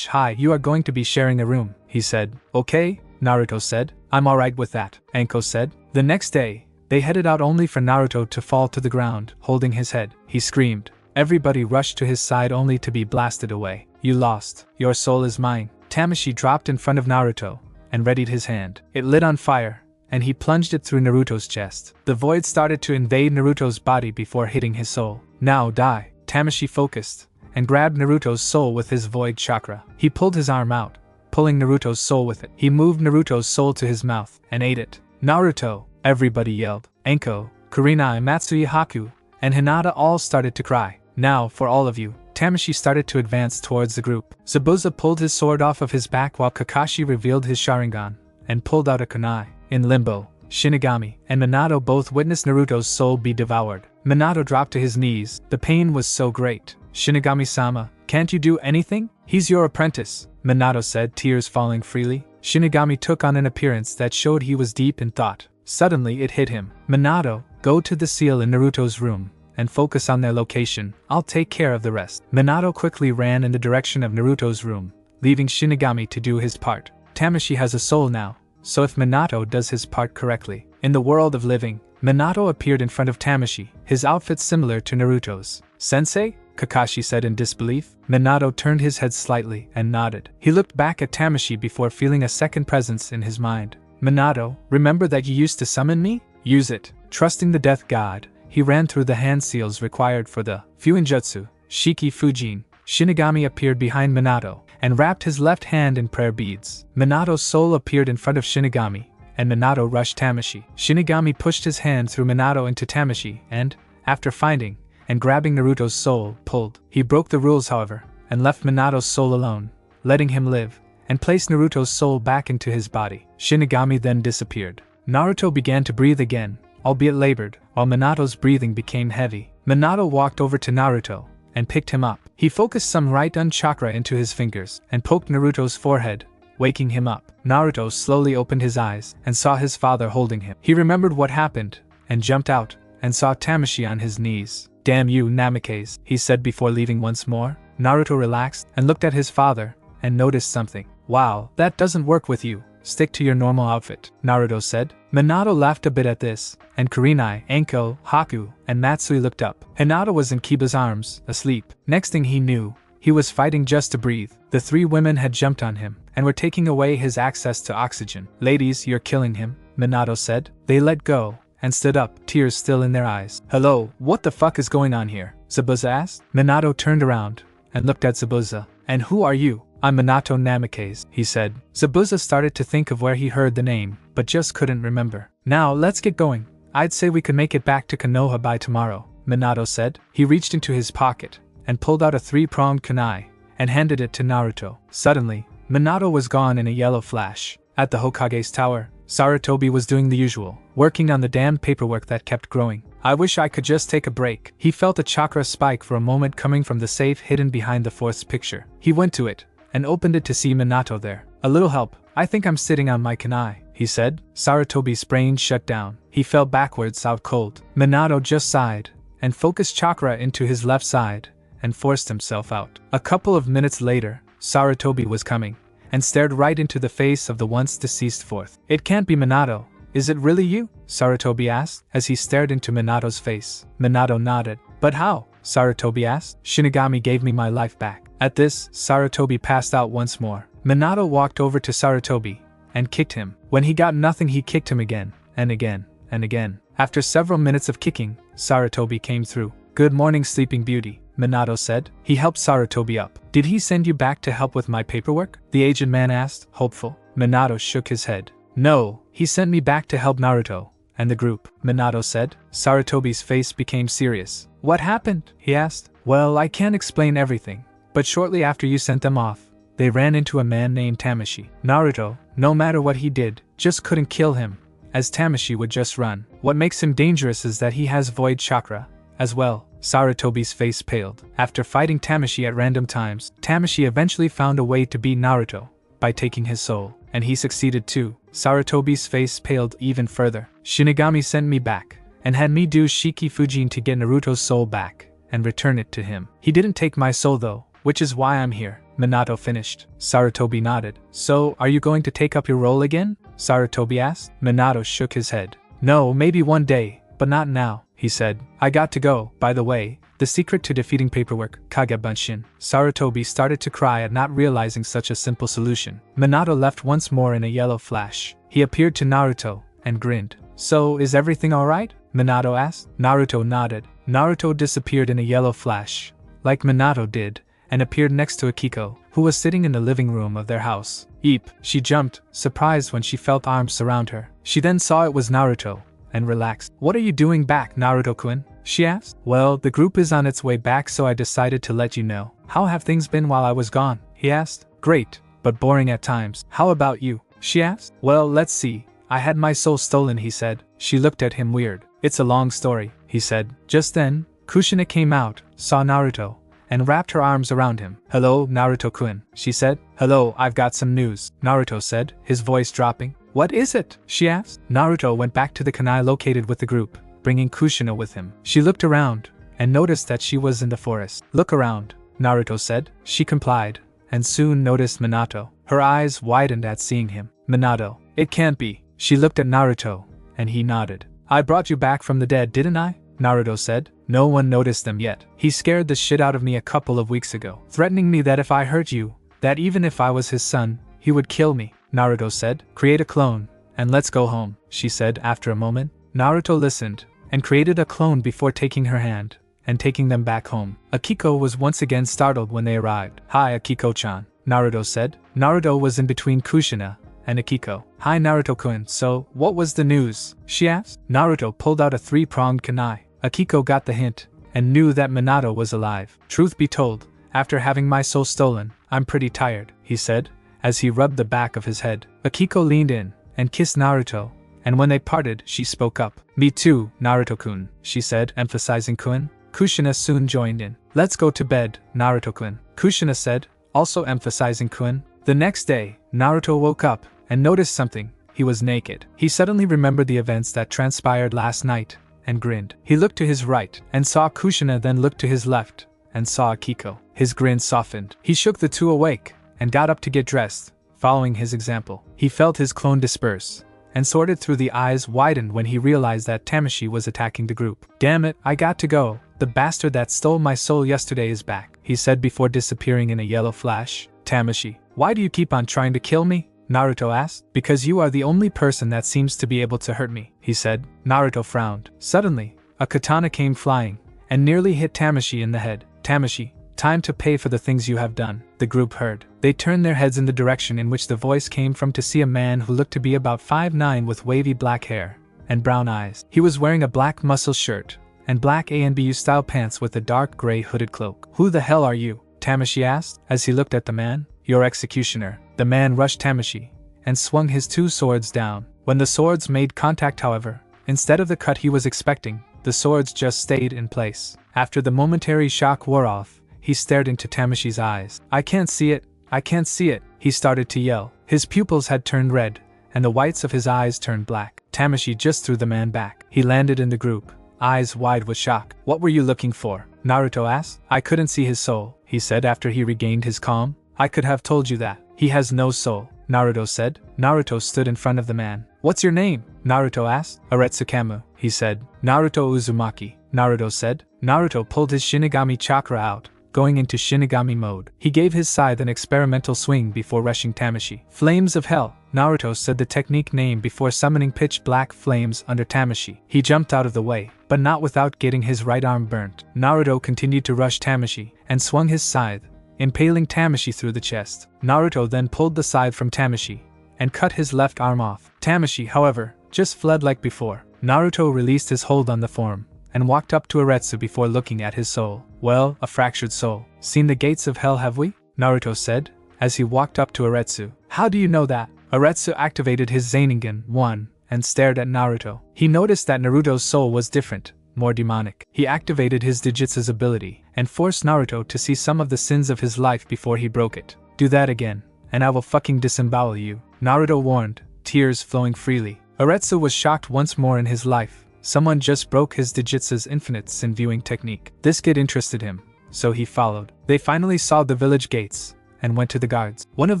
Hi, you are going to be sharing a room, he said. Okay, Naruto said. I'm alright with that, Anko said. The next day, they headed out only for Naruto to fall to the ground, holding his head. He screamed. Everybody rushed to his side only to be blasted away. You lost. Your soul is mine. Tamashi dropped in front of Naruto and readied his hand. It lit on fire, and he plunged it through Naruto's chest. The void started to invade Naruto's body before hitting his soul. Now die. Tamashi focused and grabbed Naruto's soul with his void chakra. He pulled his arm out, pulling Naruto's soul with it. He moved Naruto's soul to his mouth and ate it. Naruto! Everybody yelled. Anko, Kurinai, Matsui, Haku, and Hinata all started to cry. Now, for all of you. Tamashi started to advance towards the group. Zabuza pulled his sword off of his back while Kakashi revealed his Sharingan and pulled out a kunai. In limbo, Shinigami and Minato both witnessed Naruto's soul be devoured. Minato dropped to his knees. The pain was so great. Shinigami-sama, can't you do anything? He's your apprentice, Minato said, tears falling freely. Shinigami took on an appearance that showed he was deep in thought. Suddenly it hit him. Minato, go to the seal in Naruto's room and focus on their location. I'll take care of the rest. Minato quickly ran in the direction of Naruto's room, leaving Shinigami to do his part. Tamashi has a soul now, so if Minato does his part correctly. In the world of living, Minato appeared in front of Tamashi, his outfit similar to Naruto's. Sensei? Kakashi said in disbelief. Minato turned his head slightly and nodded. He looked back at Tamashi before feeling a second presence in his mind. Minato, remember that you used to summon me? Use it. Trusting the death god, he ran through the hand seals required for the Fuinjutsu, Shiki Fujin. Shinigami appeared behind Minato and wrapped his left hand in prayer beads. Minato's soul appeared in front of Shinigami, and Minato rushed Tamashi. Shinigami pushed his hand through Minato into Tamashi and, after finding and grabbing Naruto's soul, pulled. He broke the rules, however, and left Minato's soul alone, letting him live, and placed Naruto's soul back into his body. Shinigami then disappeared. Naruto began to breathe again, albeit labored, while Minato's breathing became heavy. Minato walked over to Naruto and picked him up. He focused some right-un chakra into his fingers and poked Naruto's forehead, waking him up. Naruto slowly opened his eyes and saw his father holding him. He remembered what happened and jumped out and saw Tamashi on his knees. Damn you, Namikaze, he said before leaving once more. Naruto relaxed and looked at his father and noticed something. Wow, that doesn't work with you. Stick to your normal outfit, Naruto said. Minato laughed a bit at this, and Kurinai, Anko, Haku, and Matsui looked up. Hinata was in Kiba's arms, asleep. Next thing he knew, he was fighting just to breathe. The three women had jumped on him, and were taking away his access to oxygen. Ladies, you're killing him, Minato said. They let go, and stood up, tears still in their eyes. Hello, what the fuck is going on here? Zabuza asked. Minato turned around, and looked at Zabuza. And who are you? I'm Minato Namikaze, he said. Zabuza started to think of where he heard the name, but just couldn't remember. Now, let's get going. I'd say we could make it back to Konoha by tomorrow, Minato said. He reached into his pocket, and pulled out a three-pronged kunai, and handed it to Naruto. Suddenly, Minato was gone in a yellow flash. At the Hokage's tower, Sarutobi was doing the usual, working on the damned paperwork that kept growing. I wish I could just take a break. He felt a chakra spike for a moment coming from the safe hidden behind the fourth picture. He went to it, and opened it to see Minato there. A little help. I think I'm sitting on my kunai, he said. Sarutobi's brain shut down. He fell backwards out cold. Minato just sighed, and focused chakra into his left side, and forced himself out. A couple of minutes later, Sarutobi was coming, and stared right into the face of the once deceased fourth. It can't be Minato. Is it really you? Sarutobi asked, as he stared into Minato's face. Minato nodded. But how? Sarutobi asked. Shinigami gave me my life back. At this, Sarutobi passed out once more. Minato walked over to Sarutobi and kicked him. When he got nothing, he kicked him again and again, and again. After several minutes of kicking, Sarutobi came through. "Good morning, Sleeping Beauty," Minato said. He helped Sarutobi up. "Did he send you back to help with my paperwork?" the aged man asked, hopeful. Minato shook his head. "No, he sent me back to help Naruto and the group," Minato said. Sarutobi's face became serious. "What happened?" he asked. "Well, I can't explain everything, but shortly after you sent them off, they ran into a man named Tamashi. Naruto, no matter what he did, just couldn't kill him, as Tamashi would just run. What makes him dangerous is that he has void chakra as well." Sarutobi's face paled. After fighting Tamashi at random times, Tamashi eventually found a way to beat Naruto by taking his soul, and he succeeded too. Sarutobi's face paled even further. "Shinigami sent me back and had me do Shiki Fujin to get Naruto's soul back and return it to him. He didn't take my soul though, which is why I'm here," Minato finished. Sarutobi nodded. "So, are you going to take up your role again?" Sarutobi asked. Minato shook his head. "No, maybe one day, but not now," he said. "I got to go, by the way. The secret to defeating paperwork, Kagebunshin." Sarutobi started to cry at not realizing such a simple solution. Minato left once more in a yellow flash. He appeared to Naruto and grinned. "So, is everything alright?" Minato asked. Naruto nodded. Naruto disappeared in a yellow flash, like Minato did, and appeared next to Akiko, who was sitting in the living room of their house. "Eep!" She jumped, surprised when she felt arms surround her. She then saw it was Naruto, and relaxed. "What are you doing back, Naruto-kun?" she asked. "Well, the group is on its way back, so I decided to let you know." "How have things been while I was gone?" he asked. "Great, but boring at times." "How about you?" she asked. "Well, let's see. I had my soul stolen," he said. She looked at him weird. "It's a long story," he said. Just then, Kushina came out, saw Naruto, and wrapped her arms around him. "Hello, Naruto-kun," she said. "Hello, I've got some news," Naruto said, his voice dropping. "What is it?" she asked. Naruto went back to the kunai located with the group, bringing Kushina with him. She looked around, and noticed that she was in the forest. "Look around," Naruto said. She complied, and soon noticed Minato. Her eyes widened at seeing him. "Minato, it can't be." She looked at Naruto, and he nodded. "I brought you back from the dead, didn't I?" Naruto said. "No one noticed them yet. He scared the shit out of me a couple of weeks ago, threatening me that if I hurt you, that even if I was his son, he would kill me." Naruto said. "Create a clone, and let's go home," she said after a moment. Naruto listened, and created a clone before taking her hand, and taking them back home. Akiko was once again startled when they arrived. "Hi, Akiko-chan," Naruto said. Naruto was in between Kushina and Akiko. "Hi, Naruto-kun, so, what was the news?" she asked. Naruto pulled out a three-pronged kunai. Akiko got the hint, and knew that Minato was alive. "Truth be told, after having my soul stolen, I'm pretty tired," he said, as he rubbed the back of his head. Akiko leaned in, and kissed Naruto, and when they parted, she spoke up. "Me too, Naruto-kun," she said, emphasizing kun. Kushina soon joined in. "Let's go to bed, Naruto-kun," Kushina said, also emphasizing kun. The next day, Naruto woke up, and noticed something. He was naked. He suddenly remembered the events that transpired last night, and grinned. He looked to his right, and saw Kushina, then looked to his left, and saw Akiko. His grin softened. He shook the two awake, and got up to get dressed, following his example. He felt his clone disperse, and sorted through. The eyes widened when he realized that Tamashi was attacking the group. "Damn it, I got to go. The bastard that stole my soul yesterday is back," he said before disappearing in a yellow flash. "Tamashi, why do you keep on trying to kill me?" Naruto asked. "Because you are the only person that seems to be able to hurt me," he said. Naruto frowned. Suddenly, a katana came flying, and nearly hit Tamashi in the head. "Tamashi, time to pay for the things you have done," the group heard. They turned their heads in the direction in which the voice came from to see a man who looked to be about 5'9" with wavy black hair and brown eyes. He was wearing a black muscle shirt and black A&BU style pants with a dark gray hooded cloak. "Who the hell are you?" Tamashi asked, as he looked at the man. "Your executioner." The man rushed Tamashi, and swung his two swords down. When the swords made contact, however, instead of the cut he was expecting, the swords just stayed in place. After the momentary shock wore off, he stared into Tamashi's eyes. "I can't see it, I can't see it," he started to yell. His pupils had turned red, and the whites of his eyes turned black. Tamashi just threw the man back. He landed in the group, eyes wide with shock. "What were you looking for?" Naruto asked. "I couldn't see his soul," he said after he regained his calm. "I could have told you that. He has no soul," Naruto said. Naruto stood in front of the man. "What's your name?" Naruto asked. "Aretsukamu," he said. "Naruto Uzumaki," Naruto said. Naruto pulled his Shinigami chakra out, going into Shinigami mode. He gave his scythe an experimental swing before rushing Tamashi. Flames of Hell, Naruto said the technique name before summoning pitch black flames under Tamashi. He jumped out of the way, but not without getting his right arm burnt. Naruto continued to rush Tamashi and swung his scythe, impaling Tamashi through the chest. Naruto then pulled the scythe from Tamashi and cut his left arm off. Tamashi, however, just fled like before. Naruto released his hold on the form and walked up to Aretsu before looking at his soul. Well, a fractured soul. Seen the gates of hell, have we? Naruto said, as he walked up to Aretsu. How do you know that? Aretsu activated his Zaningan 1 and stared at Naruto. He noticed that Naruto's soul was different, more demonic. He activated his Digitsu's ability and forced Naruto to see some of the sins of his life before he broke it. Do that again, and I will fucking disembowel you, Naruto warned, tears flowing freely. Aretsu was shocked once more in his life. Someone just broke his Digitsu's infinite sin viewing technique. This kid interested him, so he followed. They finally saw the village gates and went to the guards. One of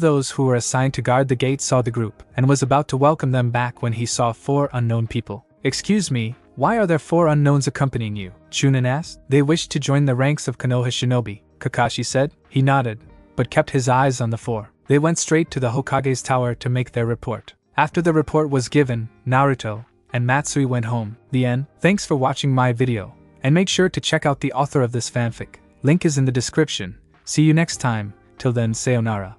those who were assigned to guard the gate saw the group and was about to welcome them back when he saw 4 unknown people. Excuse me, why are there 4 unknowns accompanying you? Chunin asked. They wished to join the ranks of Konoha shinobi, Kakashi said. He nodded, but kept his eyes on the 4. They went straight to the Hokage's tower to make their report. After the report was given, Naruto and Matsu went home. The end. Thanks for watching my video, and make sure to check out the author of this fanfic. Link is in the description. See you next time. Till then, sayonara.